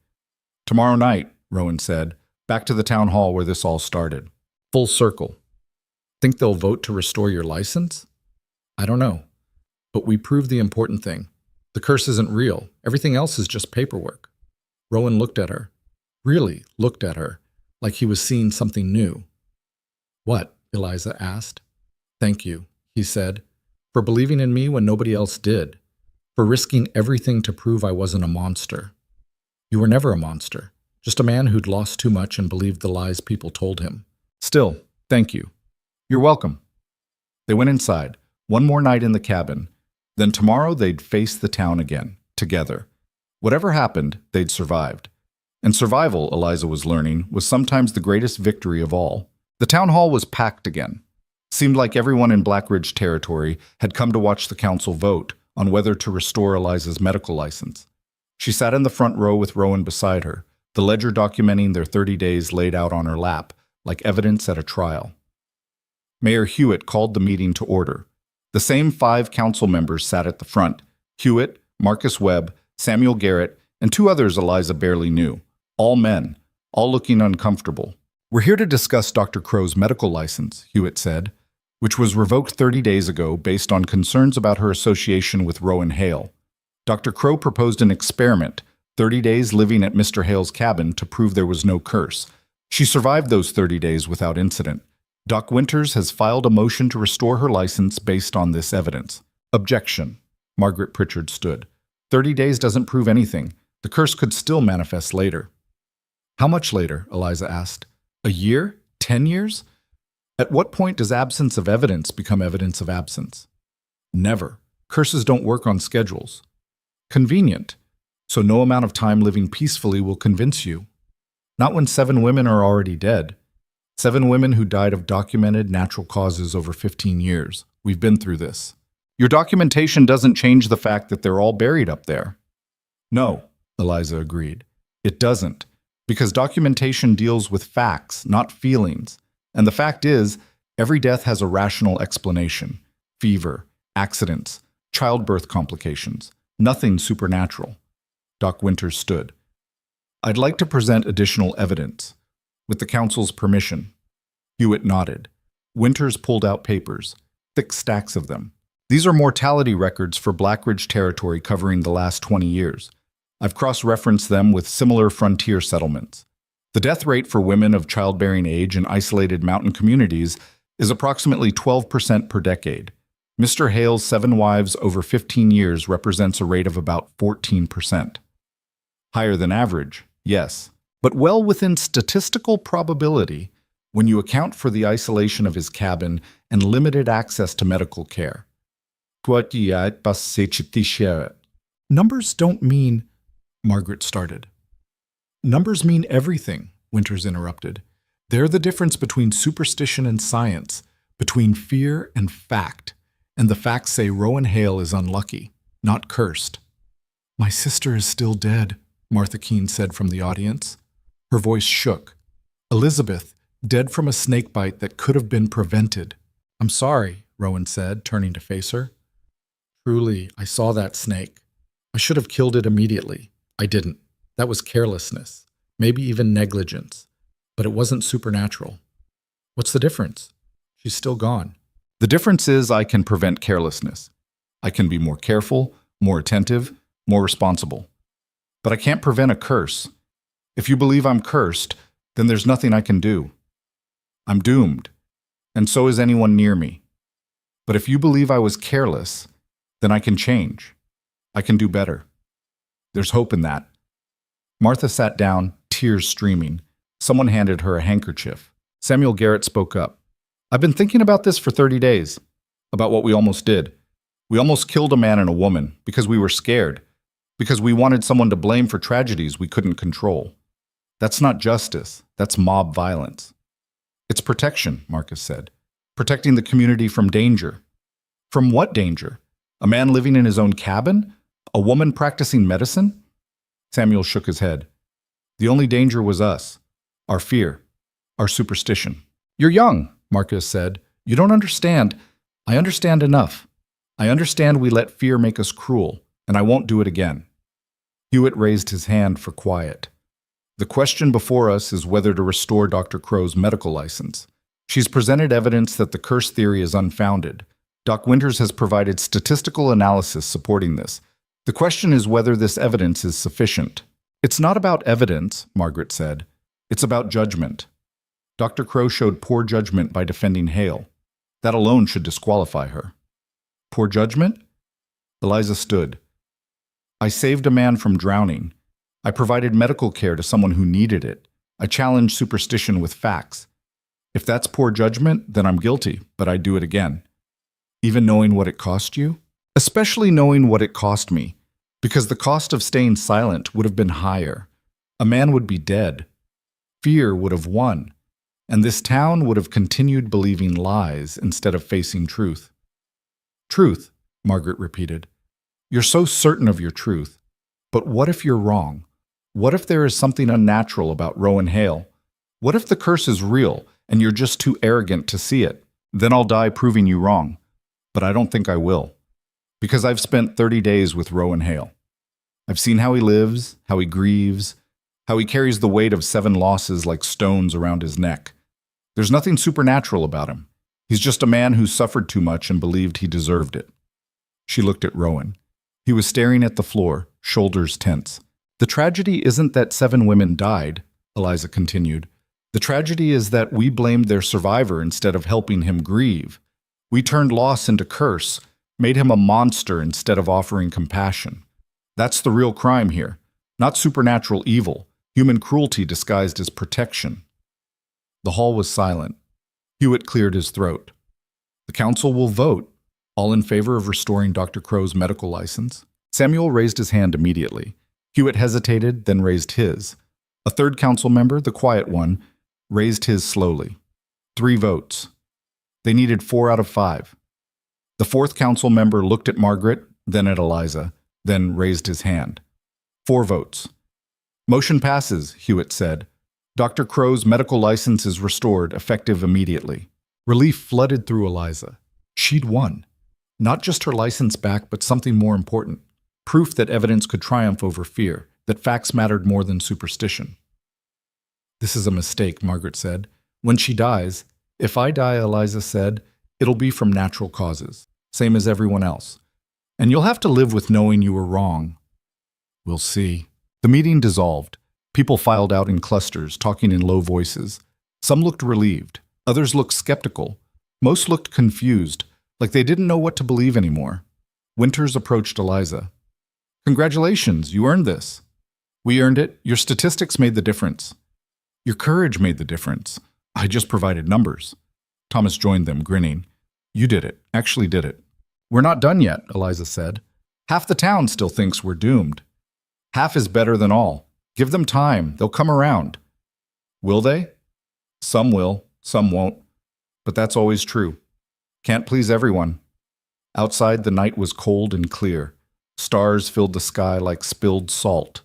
Tomorrow night, Rowan said, back to the town hall where this all started. Full circle. Think they'll vote to restore your license? I don't know. But we proved the important thing. The curse isn't real. Everything else is just paperwork. Rowan looked at her. Really looked at her, like he was seeing something new. What? Eliza asked. Thank you, he said, for believing in me when nobody else did. For risking everything to prove I wasn't a monster. You were never a monster, just a man who'd lost too much and believed the lies people told him. Still, thank you. You're welcome. They went inside, one more night in the cabin. Then tomorrow they'd face the town again, together. Whatever happened, they'd survived. And survival, Eliza was learning, was sometimes the greatest victory of all. The town hall was packed again. Seemed like everyone in Black Ridge territory had come to watch the council vote on whether to restore Eliza's medical license. She sat in the front row with Rowan beside her, the ledger documenting their 30 days laid out on her lap, like evidence at a trial. Mayor Hewitt called the meeting to order. The same 5 council members sat at the front: Hewitt, Marcus Webb, Samuel Garrett, and 2 others Eliza barely knew. All men, all looking uncomfortable. We're here to discuss Dr. Crow's medical license, Hewitt said, which was revoked 30 days ago based on concerns about her association with Rowan Hale. Dr. Crow proposed an experiment, 30 days living at Mr. Hale's cabin to prove there was no curse. She survived those 30 days without incident. Doc Winters has filed a motion to restore her license based on this evidence. Objection. Margaret Pritchard stood. 30 days doesn't prove anything. The curse could still manifest later. How much later? Eliza asked. A year? 10 years? At what point does absence of evidence become evidence of absence? Never. Curses don't work on schedules. Convenient. So no amount of time living peacefully will convince you. Not when 7 women are already dead. 7 women who died of documented natural causes over 15 years. We've been through this. Your documentation doesn't change the fact that they're all buried up there. No, Eliza agreed. It doesn't. Because documentation deals with facts, not feelings. And the fact is, Every death has a rational explanation. Fever, accidents, childbirth complications. Nothing supernatural. Doc Winters stood. I'd like to present additional evidence. With the council's permission. Hewitt nodded. Winters pulled out papers, thick stacks of them. These are mortality records for Black Ridge Territory covering the last 20 years. I've cross-referenced them with similar frontier settlements. The death rate for women of childbearing age in isolated mountain communities is approximately 12% per decade. Mr. Hale's 7 wives over 15 years represents a rate of about 14%. Higher than average, yes, but well within statistical probability when you account for the isolation of his cabin and limited access to medical care. Numbers don't mean, Margaret started. Numbers mean everything, Winters interrupted. They're the difference between superstition and science, between fear and fact. And the facts say Rowan Hale is unlucky, not cursed. My sister is still dead, Martha Keene said from the audience. Her voice shook. Elizabeth, dead from a snakebite that could have been prevented. I'm sorry, Rowan said, turning to face her. Truly, I saw that snake. I should have killed it immediately. I didn't. That was carelessness, maybe even negligence. But it wasn't supernatural. What's the difference? She's still gone. The difference is I can prevent carelessness. I can be more careful, more attentive, more responsible. But I can't prevent a curse. If you believe I'm cursed, then there's nothing I can do. I'm doomed, and so is anyone near me. But if you believe I was careless, then I can change. I can do better. There's hope in that. Martha sat down, tears streaming. Someone handed her a handkerchief. Samuel Garrett spoke up. I've been thinking about this for 30 days, about what we almost did. We almost killed a man and a woman because we were scared, because we wanted someone to blame for tragedies we couldn't control. That's not justice. That's mob violence. It's protection, Marcus said. Protecting the community from danger. From what danger? A man living in his own cabin? A woman practicing medicine? Samuel shook his head. The only danger was us. Our fear. Our superstition. You're young, Marcus said. You don't understand. I understand enough. I understand we let fear make us cruel, and I won't do it again. Hewitt raised his hand for quiet. The question before us is whether to restore Dr. Crow's medical license. She's presented evidence that the curse theory is unfounded. Doc Winters has provided statistical analysis supporting this. The question is whether this evidence is sufficient. It's not about evidence, Margaret said. It's about judgment. Dr. Crow showed poor judgment by defending Hale. That alone should disqualify her. Poor judgment? Eliza stood. I saved a man from drowning. I provided medical care to someone who needed it. I challenged superstition with facts. If that's poor judgment, then I'm guilty, but I'd do it again. Even knowing what it cost you? Especially knowing what it cost me, because the cost of staying silent would have been higher. A man would be dead. Fear would have won, and this town would have continued believing lies instead of facing truth. Truth, Margaret repeated. You're so certain of your truth. But what if you're wrong? What if there is something unnatural about Rowan Hale? What if the curse is real and you're just too arrogant to see it? Then I'll die proving you wrong. But I don't think I will. Because I've spent 30 days with Rowan Hale. I've seen how he lives, how he grieves, how he carries the weight of 7 losses like stones around his neck. There's nothing supernatural about him. He's just a man who suffered too much and believed he deserved it. She looked at Rowan. He was staring at the floor, shoulders tense. The tragedy isn't that 7 women died, Eliza continued. The tragedy is that we blamed their survivor instead of helping him grieve. We turned loss into curse, made him a monster instead of offering compassion. That's the real crime here, not supernatural evil, human cruelty disguised as protection. The hall was silent. Hewitt cleared his throat. The council will vote. All in favor of restoring Dr. Crow's medical license? Samuel raised his hand immediately. Hewitt hesitated, then raised his. A third council member, the quiet one, raised his slowly. 3 votes. They needed 4 out of 5. The 4th council member looked at Margaret, then at Eliza, then raised his hand. 4 votes. Motion passes, Hewitt said. Dr. Crow's medical license is restored, effective immediately. Relief flooded through Eliza. She'd won. Not just her license back, but something more important. Proof that evidence could triumph over fear, that facts mattered more than superstition. This is a mistake, Margaret said. When she dies, if I die, Eliza said, it'll be from natural causes, same as everyone else. And you'll have to live with knowing you were wrong. We'll see. The meeting dissolved. People filed out in clusters, talking in low voices. Some looked relieved. Others looked skeptical. Most looked confused, like they didn't know what to believe anymore. Winters approached Eliza. Congratulations, you earned this. We earned it. Your statistics made the difference. Your courage made the difference. I just provided numbers. Thomas joined them, grinning. You did it. Actually did it. We're not done yet, Eliza said. Half the town still thinks we're doomed. Half is better than all. Give them time. They'll come around. Will they? Some will, some won't. But that's always true. Can't please everyone. Outside, the night was cold and clear. Stars filled the sky like spilled salt.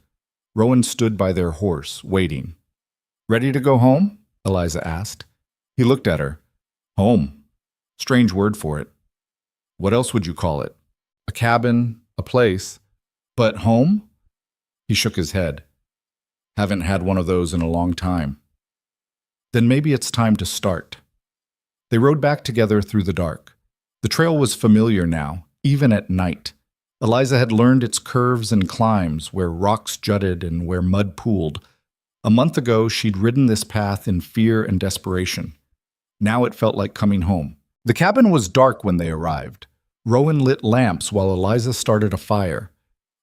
Rowan stood by their horse, waiting. Ready to go home? Eliza asked. He looked at her. Home. Strange word for it. What else would you call it? A cabin, a place. But home? He shook his head. Haven't had one of those in a long time. Then maybe it's time to start. They rode back together through the dark. The trail was familiar now, even at night. Eliza had learned its curves and climbs, where rocks jutted and where mud pooled. A month ago, she'd ridden this path in fear and desperation. Now it felt like coming home. The cabin was dark when they arrived. Rowan lit lamps while Eliza started a fire.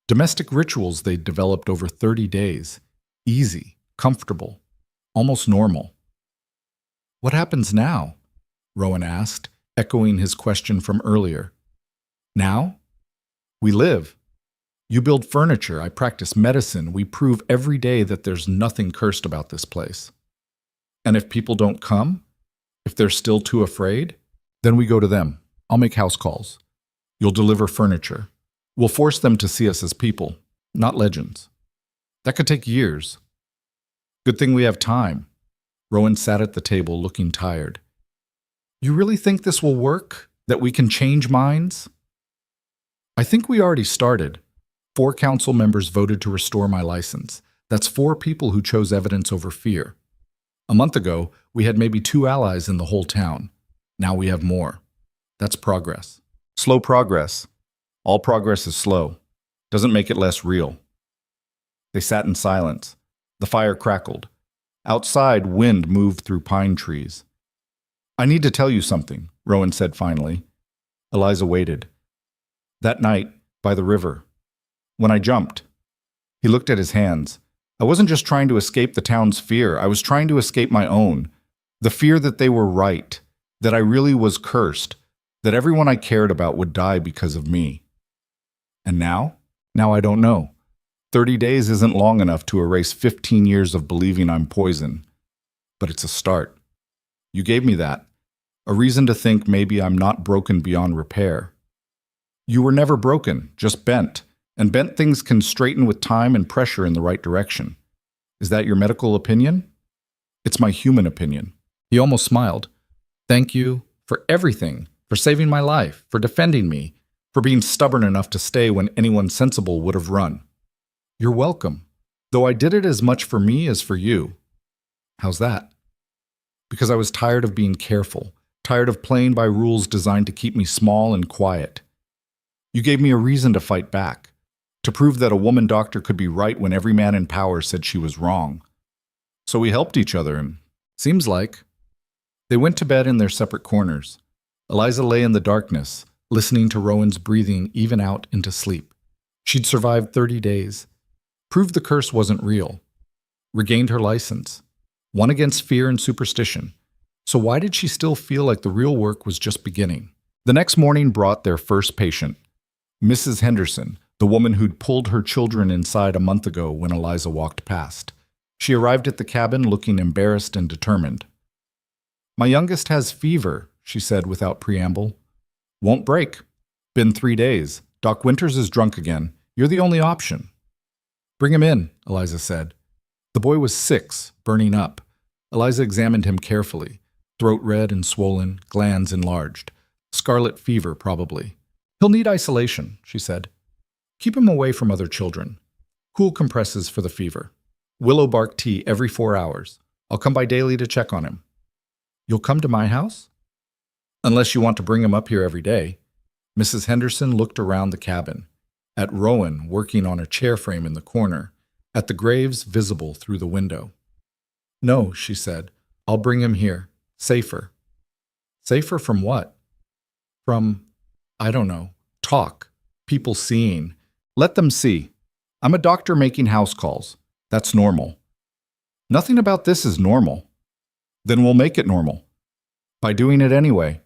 Domestic rituals they'd developed over 30 days. Easy, comfortable, almost normal. What happens now? Rowan asked, echoing his question from earlier. Now? We live. You build furniture, I practice medicine, we prove every day that there's nothing cursed about this place. And if people don't come, if they're still too afraid, then we go to them. I'll make house calls. You'll deliver furniture. We'll force them to see us as people, not legends. That could take years. Good thing we have time. Rowan sat at the table looking tired. You really think this will work? That we can change minds? I think we already started. 4 council members voted to restore my license. That's 4 people who chose evidence over fear. A month ago, we had maybe 2 allies in the whole town. Now we have more. That's progress. Slow progress. All progress is slow. Doesn't make it less real. They sat in silence. The fire crackled. Outside, wind moved through pine trees. I need to tell you something, Rowan said finally. Eliza waited. That night, by the river, when I jumped, he looked at his hands. I wasn't just trying to escape the town's fear. I was trying to escape my own. The fear that they were right, that I really was cursed, that everyone I cared about would die because of me. And now? Now I don't know. 30 days isn't long enough to erase 15 years of believing I'm poison. But it's a start. You gave me that. A reason to think maybe I'm not broken beyond repair. You were never broken, just bent. And bent things can straighten with time and pressure in the right direction. Is that your medical opinion? It's my human opinion. He almost smiled. Thank you for everything, for saving my life, for defending me, for being stubborn enough to stay when anyone sensible would have run. You're welcome, though I did it as much for me as for you. How's that? Because I was tired of being careful, tired of playing by rules designed to keep me small and quiet. You gave me a reason to fight back, to prove that a woman doctor could be right when every man in power said she was wrong. So we helped each other, and seems like. They went to bed in their separate corners. Eliza lay in the darkness, listening to Rowan's breathing even out into sleep. She'd survived 30 days. Proved the curse wasn't real. Regained her license. Won against fear and superstition. So why did she still feel like the real work was just beginning? The next morning brought their first patient, Mrs. Henderson, the woman who'd pulled her children inside a month ago when Eliza walked past. She arrived at the cabin looking embarrassed and determined. My youngest has fever, she said without preamble. Won't break. Been 3 days. Doc Winters is drunk again. You're the only option. Bring him in, Eliza said. The boy was 6, burning up. Eliza examined him carefully. Throat red and swollen, glands enlarged. Scarlet fever, probably. He'll need isolation, she said. Keep him away from other children. Cool compresses for the fever. Willow bark tea every 4 hours. I'll come by daily to check on him. You'll come to my house? Unless you want to bring him up here every day. Mrs. Henderson looked around the cabin, at Rowan working on a chair frame in the corner, at the graves visible through the window. No, she said. I'll bring him here. Safer. Safer from what? From, I don't know, talk, people seeing. Let them see. I'm a doctor making house calls. That's normal. Nothing about this is normal. Then we'll make it normal. By doing it anyway.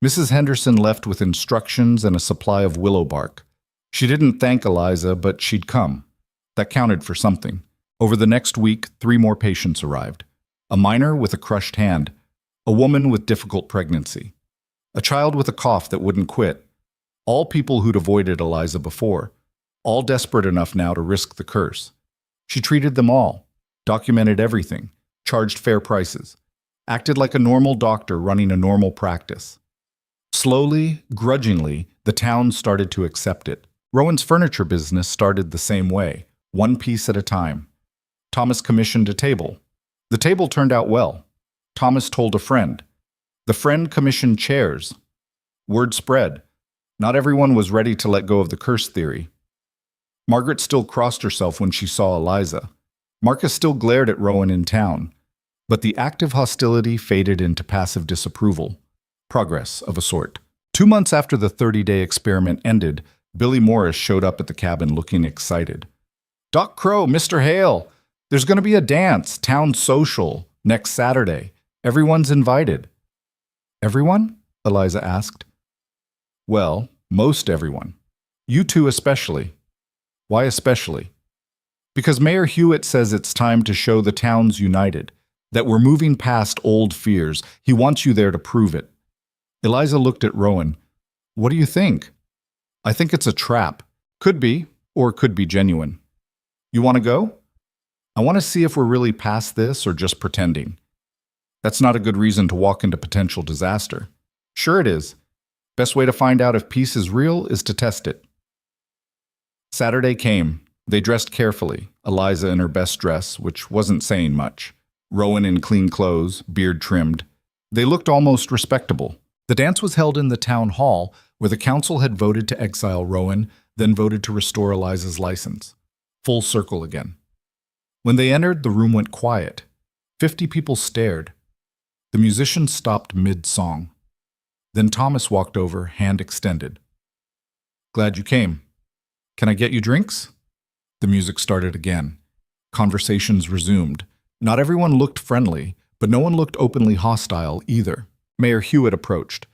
Mrs. Henderson left with instructions and a supply of willow bark. She didn't thank Eliza, but she'd come. That counted for something. Over the next week, 3 more patients arrived. A minor with a crushed hand, a woman with difficult pregnancy, a child with a cough that wouldn't quit. All people who'd avoided Eliza before, all desperate enough now to risk the curse. She treated them all, documented everything, charged fair prices, acted like a normal doctor running a normal practice. Slowly, grudgingly, the town started to accept it. Rowan's furniture business started the same way, one piece at a time. Thomas commissioned a table. The table turned out well. Thomas told a friend. The friend commissioned chairs. Word spread. Not everyone was ready to let go of the curse theory. Margaret still crossed herself when she saw Eliza. Marcus still glared at Rowan in town. But the active hostility faded into passive disapproval. Progress, of a sort. 2 months after the 30-day experiment ended, Billy Morris showed up at the cabin looking excited. Doc Crow, Mr. Hale, there's going to be a dance, town social, next Saturday. Everyone's invited. Everyone? Eliza asked. Well, most everyone. You two especially. Why especially? Because Mayor Hewitt says it's time to show the town's united, that we're moving past old fears. He wants you there to prove it. Eliza looked at Rowan. What do you think? I think it's a trap. Could be, or could be genuine. You want to go? I want to see if we're really past this or just pretending. That's not a good reason to walk into potential disaster. Sure it is. Best way to find out if peace is real is to test it. Saturday came. They dressed carefully, Eliza in her best dress, which wasn't saying much. Rowan in clean clothes, beard trimmed. They looked almost respectable. The dance was held in the town hall, where the council had voted to exile Rowan, then voted to restore Eliza's license. Full circle again. When they entered, the room went quiet. 50 people stared. The musicians stopped mid-song. Then Thomas walked over, hand extended. Glad you came. Can I get you drinks? The music started again. Conversations resumed. Not everyone looked friendly, but no one looked openly hostile either. Mayor Hewitt approached.